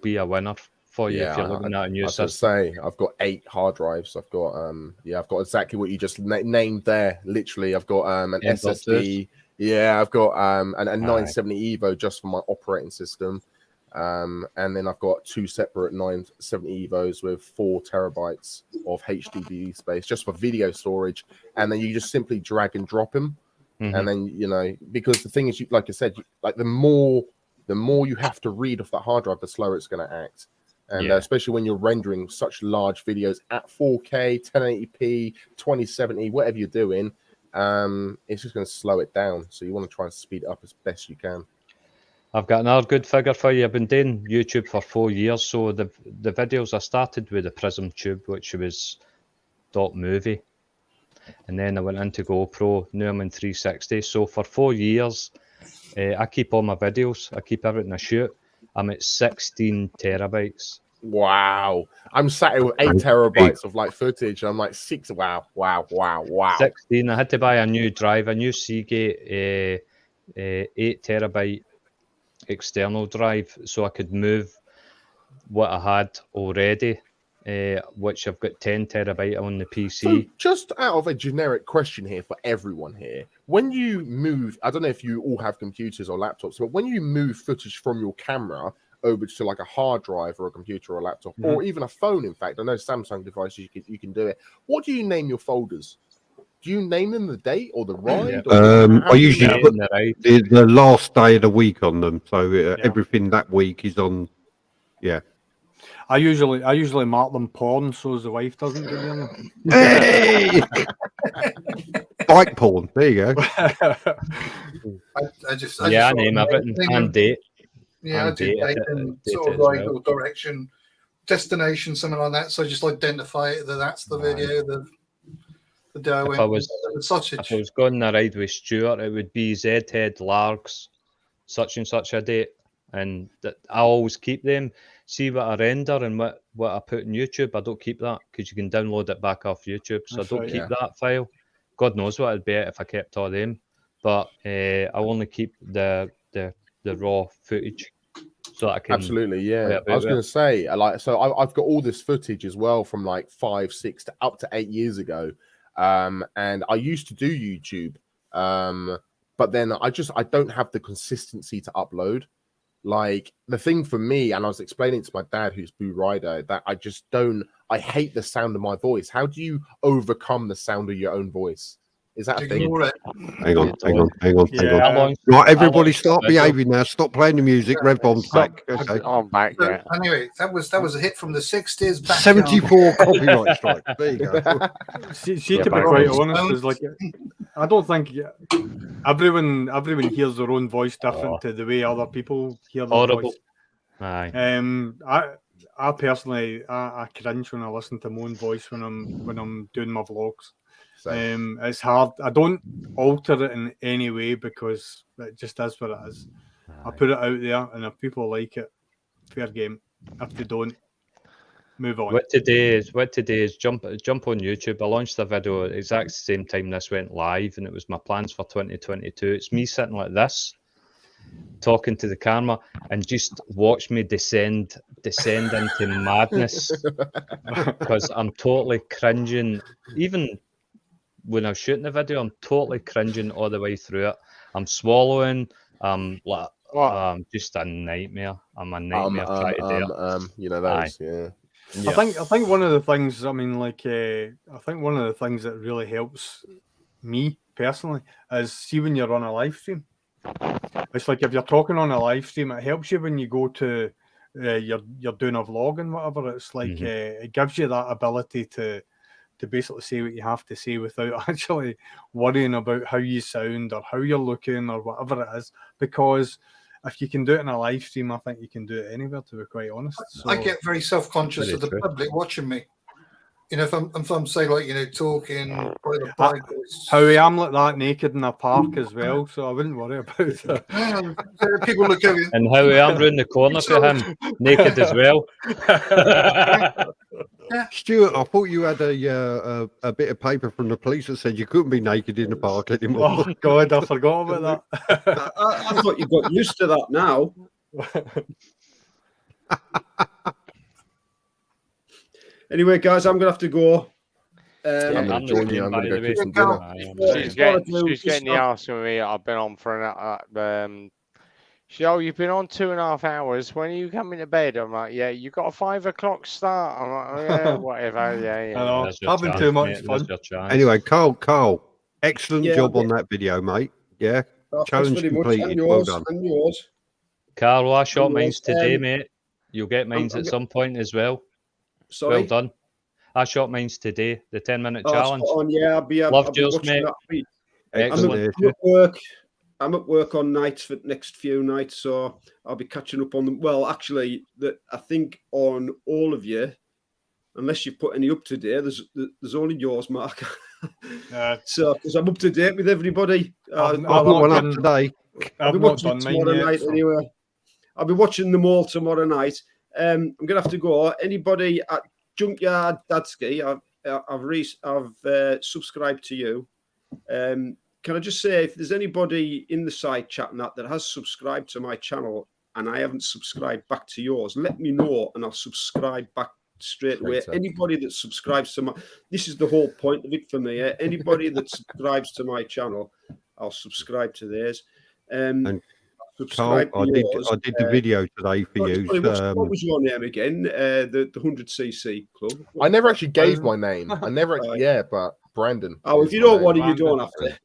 be a winner for you if you're looking at a new system. Say I've got 8 hard drives. I've got I've got exactly what you just named there. Literally, I've got an SSD. Yeah, I've got a 970 Evo just for my operating system. And then I've got 2 separate 970 Evos with 4 terabytes of HDD space just for video storage. And then you just simply drag and drop them. And then, you know, because the thing is, like I said, like the more you have to read off that hard drive, the slower it's going to act. And especially when you're rendering such large videos at 4K, 1080p, 2070, whatever you're doing, it's just going to slow it down. So you want to try and speed it up as best you can. I've got another good figure for you. I've been doing YouTube for 4 years, so the videos I started with the Prism Tube, which was .movie, and then I went into GoPro. Now I'm in 360. So for 4 years, I keep all my videos. I keep everything I shoot. I'm at 16 terabytes. Wow. I'm sat here with 8 terabytes of like footage. I'm like 6. Wow. 16. I had to buy a new drive, a new Seagate 8 terabyte external drive, so I could move what I had already, which I've got 10 terabyte on the PC. So just out of a generic question here for everyone here, when you move, I don't know if you all have computers or laptops, but when you move footage from your camera over to like a hard drive or a computer or a laptop, or even a phone, in fact, I know Samsung devices you can do it. What do you name your folders? Do you name them the date or the ride? I usually put the last day of the week on them, so everything that week is on. Yeah, I usually mark them porn so as the wife doesn't get them. Hey! Bike porn. There you go. I name everything and date. Yeah, I do date and sort of like or direction, destination, something like that. So I just identify it that's the video. The day I went. If I was going on a ride with Stuart, it would be Z-Head Largs, such and such a date, and I always keep them. See what I render and what I put on YouTube. I don't keep that because you can download it back off YouTube, so I don't keep that file. God knows what it'd be if I kept all them, but I only keep the raw footage. So I can absolutely, yeah. I was going to say, like, so I've got all this footage as well from like 5, 6 to up to 8 years ago, and I used to do YouTube, but then I don't have the consistency to upload. Like the thing for me, and I was explaining to my dad, who's Brew Rider, that I hate the sound of my voice. How do you overcome the sound of your own voice? Is that a thing? Hang on. Right, everybody start behaving now. Stop playing the music. Red Bomb's back. Okay. I'm back. So, anyway, that was a hit from the 60s. 74 copyright strike. There you go. See, to be quite honest, is like I don't think everyone hears their own voice different to the way other people hear their voice. Aye. I personally I cringe when I listen to my own voice when I'm doing my vlogs. It's hard. I don't alter it in any way because it just is what it is. I put it out there, and if people like it, fair game. If they don't, move on. What today is jump on YouTube. I launched a video at the exact same time this went live, and it was my plans for 2022. It's me sitting like this, talking to the camera, and just watch me descend into madness because I'm totally cringing. Even when I was shooting the video, I'm totally cringing all the way through it. I'm swallowing. I'm just a nightmare. I'm a nightmare trying to do it. You know those, yeah. I think one of the things, I mean, like, I think one of the things that really helps me personally is, see, when you're on a live stream, it's like if you're talking on a live stream, it helps you when you go to you're doing a vlog and whatever. It's like it gives you that ability to basically say what you have to say without actually worrying about how you sound or how you're looking or whatever it is, because if you can do it in a live stream, I think you can do it anywhere, to be quite honest. So, I get very self-conscious of the public watching me. You know, if I'm say, like, you know, talking by the bike. How I am like that naked in a park as well, so I wouldn't worry about that. People look at you. And how I am round the corner for him, naked as well. Stuart, I thought you had a bit of paper from the police that said you couldn't be naked in the park anymore. Oh God, I forgot about that. I thought you got used to that now. Anyway, guys, I'm gonna have to go. I'm gonna join you. I'm gonna go cook some dinner. She's getting the arse with me. I've been on for an you've been on 2.5 hours. When are you coming to bed? I'm like, yeah, you got a 5 o'clock start. I'm like, oh, yeah, whatever. Yeah. Having too much fun. Anyway, Carl, excellent job on that video, mate. Yeah, challenge completed. Well done. And yours. Carl, I shot mines today, mate. You'll get mines at some point as well. Sorry? Well done. I shot mines today, the 10-minute challenge. Yeah, I'll be yours, watching mate. that. I'm at work on nights for the next few nights, so I'll be catching up on them. Well, actually, I think on all of you, unless you've put any up to date, there's only yours, Mark. So, because I'm up to date with everybody. I've got one up today. I'll be watching tomorrow night anyway. I'll be watching them all tomorrow night. I'm gonna have to go. Anybody at Junkyard Dadsky, I've subscribed to you. Can I just say, if there's anybody in the side chat and that has subscribed to my channel and I haven't subscribed back to yours, let me know and I'll subscribe back straight away. Anybody that subscribes to my, this is the whole point of it for me. Anybody that subscribes to my channel, I'll subscribe to theirs. And Carl, I did the video today for you. What was your name again? The 100cc club. I never actually gave my name. I never. But Brandon. Oh, if you don't want it, you don't have to.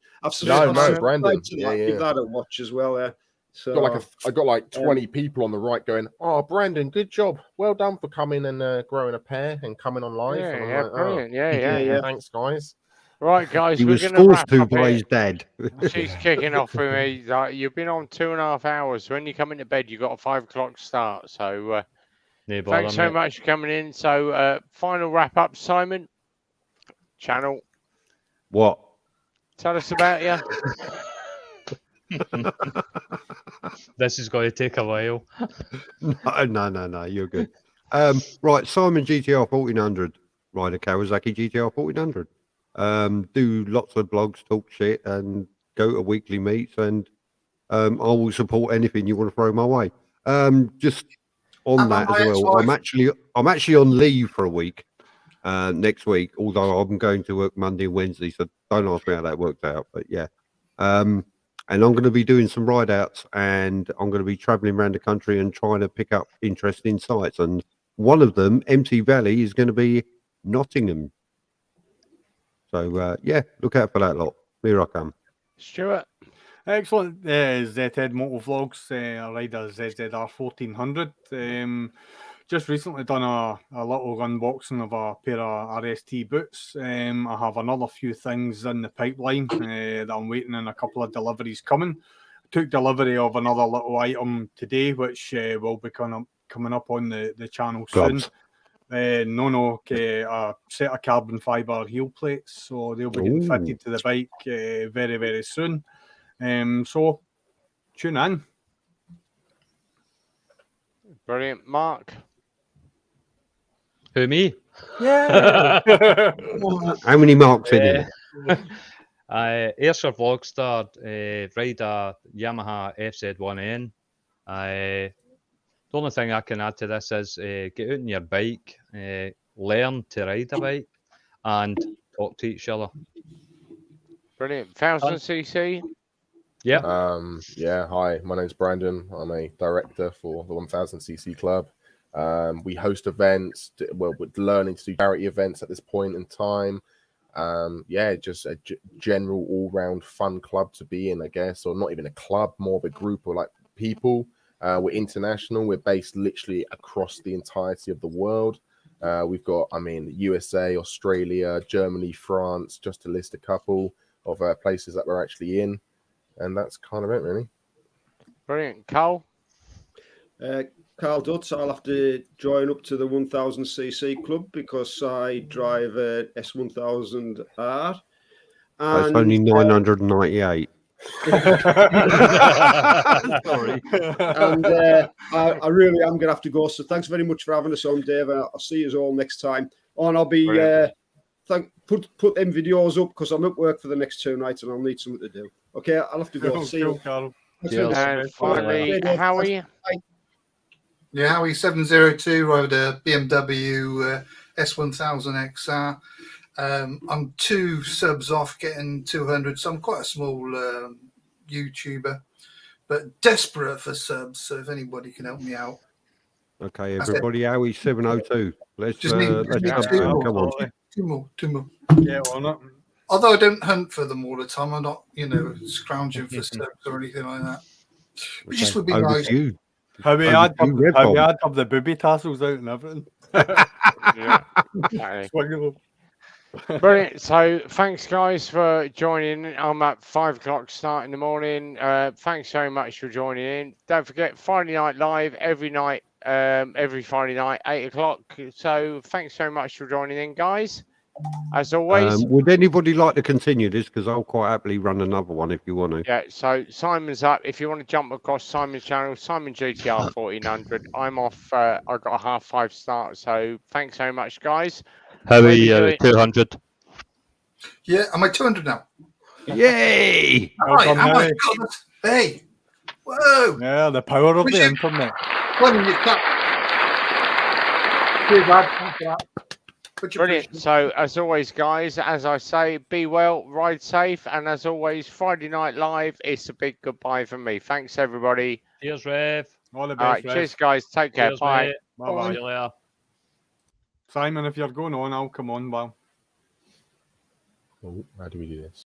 No, Brandon. Give that a watch as well. So I got like 20 people on the right going, "Oh, Brandon, good job. Well done for coming and growing a pair and coming on live." Yeah, brilliant. Yeah. Thanks, guys. Right, guys, he was forced to by his dad. She's kicking off with me. Like, you've been on 2.5 hours. When you come into bed, you've got a 5 o'clock start. So thanks so much for coming in. So final wrap up, Simon. Channel. What? Tell us about you. This is going to take a while. No, you're good. Right, Simon GTR 1400, Ryder Kawasaki GTR 1400. Do lots of blogs, talk shit, and go to weekly meets, and I will support anything you want to throw my way. Just on that as well, I'm actually on leave for a week next week, although I'm going to work Monday and Wednesday, so don't ask me how that worked out, but yeah. And I'm going to be doing some ride outs, and I'm going to be traveling around the country and trying to pick up interesting sites, and one of them, MC Valley, is going to be Nottingham. So, yeah, look out for that lot. Here I come. Stuart. Excellent. ZTED Motovlogs, rider ZZR 1400. Just recently done a little unboxing of a pair of RST boots. I have another few things in the pipeline that I'm waiting on a couple of deliveries coming. Took delivery of another little item today, which will be coming up on the channel soon. A set of carbon fiber heel plates, so they'll be getting fitted to the bike very, very soon. So tune in. Brilliant, Mark. Who, me? Yeah. How many marks in it? Ayrshire Vlogstar, ride a Yamaha FZ1N. The only thing I can add to this is get out on your bike, learn to ride a bike, and talk to each other. Brilliant. 1000cc? Yeah. Yeah, hi, my name's Brandon. I'm a director for the 1000cc Club. We host events. Well, we're learning to do charity events at this point in time. Yeah, just a general all-round fun club to be in, I guess, or not even a club, more of a group of like people. We're international. We're based literally across the entirety of the world. We've got, I mean, USA, Australia, Germany, France, just to list a couple of places that we're actually in. And that's kind of it, really. Brilliant. Carl? Carl Dutz, I'll have to join up to the 1000cc club because I drive a S1000R. That's only 998. Sorry. And I really am going to have to go. So thanks very much for having us on, Dave. I'll see you all next time. Oh, and I'll be put them videos up because I'm at work for the next 2 nights and I'll need something to do. Okay, I'll have to go. See you, Carl. And finally, Howie. Yeah, Howie 702 rode a BMW S1000 XR. I'm 2 subs off getting 200, so I'm quite a small YouTuber, but desperate for subs. So if anybody can help me out. Okay, everybody, Howie 702. Let's Just need 2 more. Come on. 2 more. 2 more. Yeah, why not? Although I don't hunt for them all the time, I'm not, scrounging for subs or anything like that. It just would be nice. How we had the booby tassels out and everything. Brilliant. So thanks, guys, for joining in. I'm at 5 o'clock start in the morning. Thanks very much for joining in. Don't forget, Friday Night Live every night, every Friday night, 8 o'clock. So thanks very much for joining in, guys. As always. Would anybody like to continue this? Because I'll quite happily run another one if you want to. Yeah, so Simon's up. If you want to jump across Simon's channel, Simon GTR 1400. I'm off. I've got a 5:30 start. So thanks very much, guys. Howie 200. Yeah, am I 200 now? Yay! Right, oh my God, hey! Whoa! Yeah, the power of the internet. Brilliant. So, as always, guys, as I say, be well, ride safe, and as always, Friday Night Live, it's a big goodbye from me. Thanks, everybody. Cheers, Rev. All the best. All right, Rev. cheers, guys. Take care. Cheers, Bye. mate. Bye-bye. See you later. Simon, if you're going on, I'll come on, pal. Oh, how do we do this?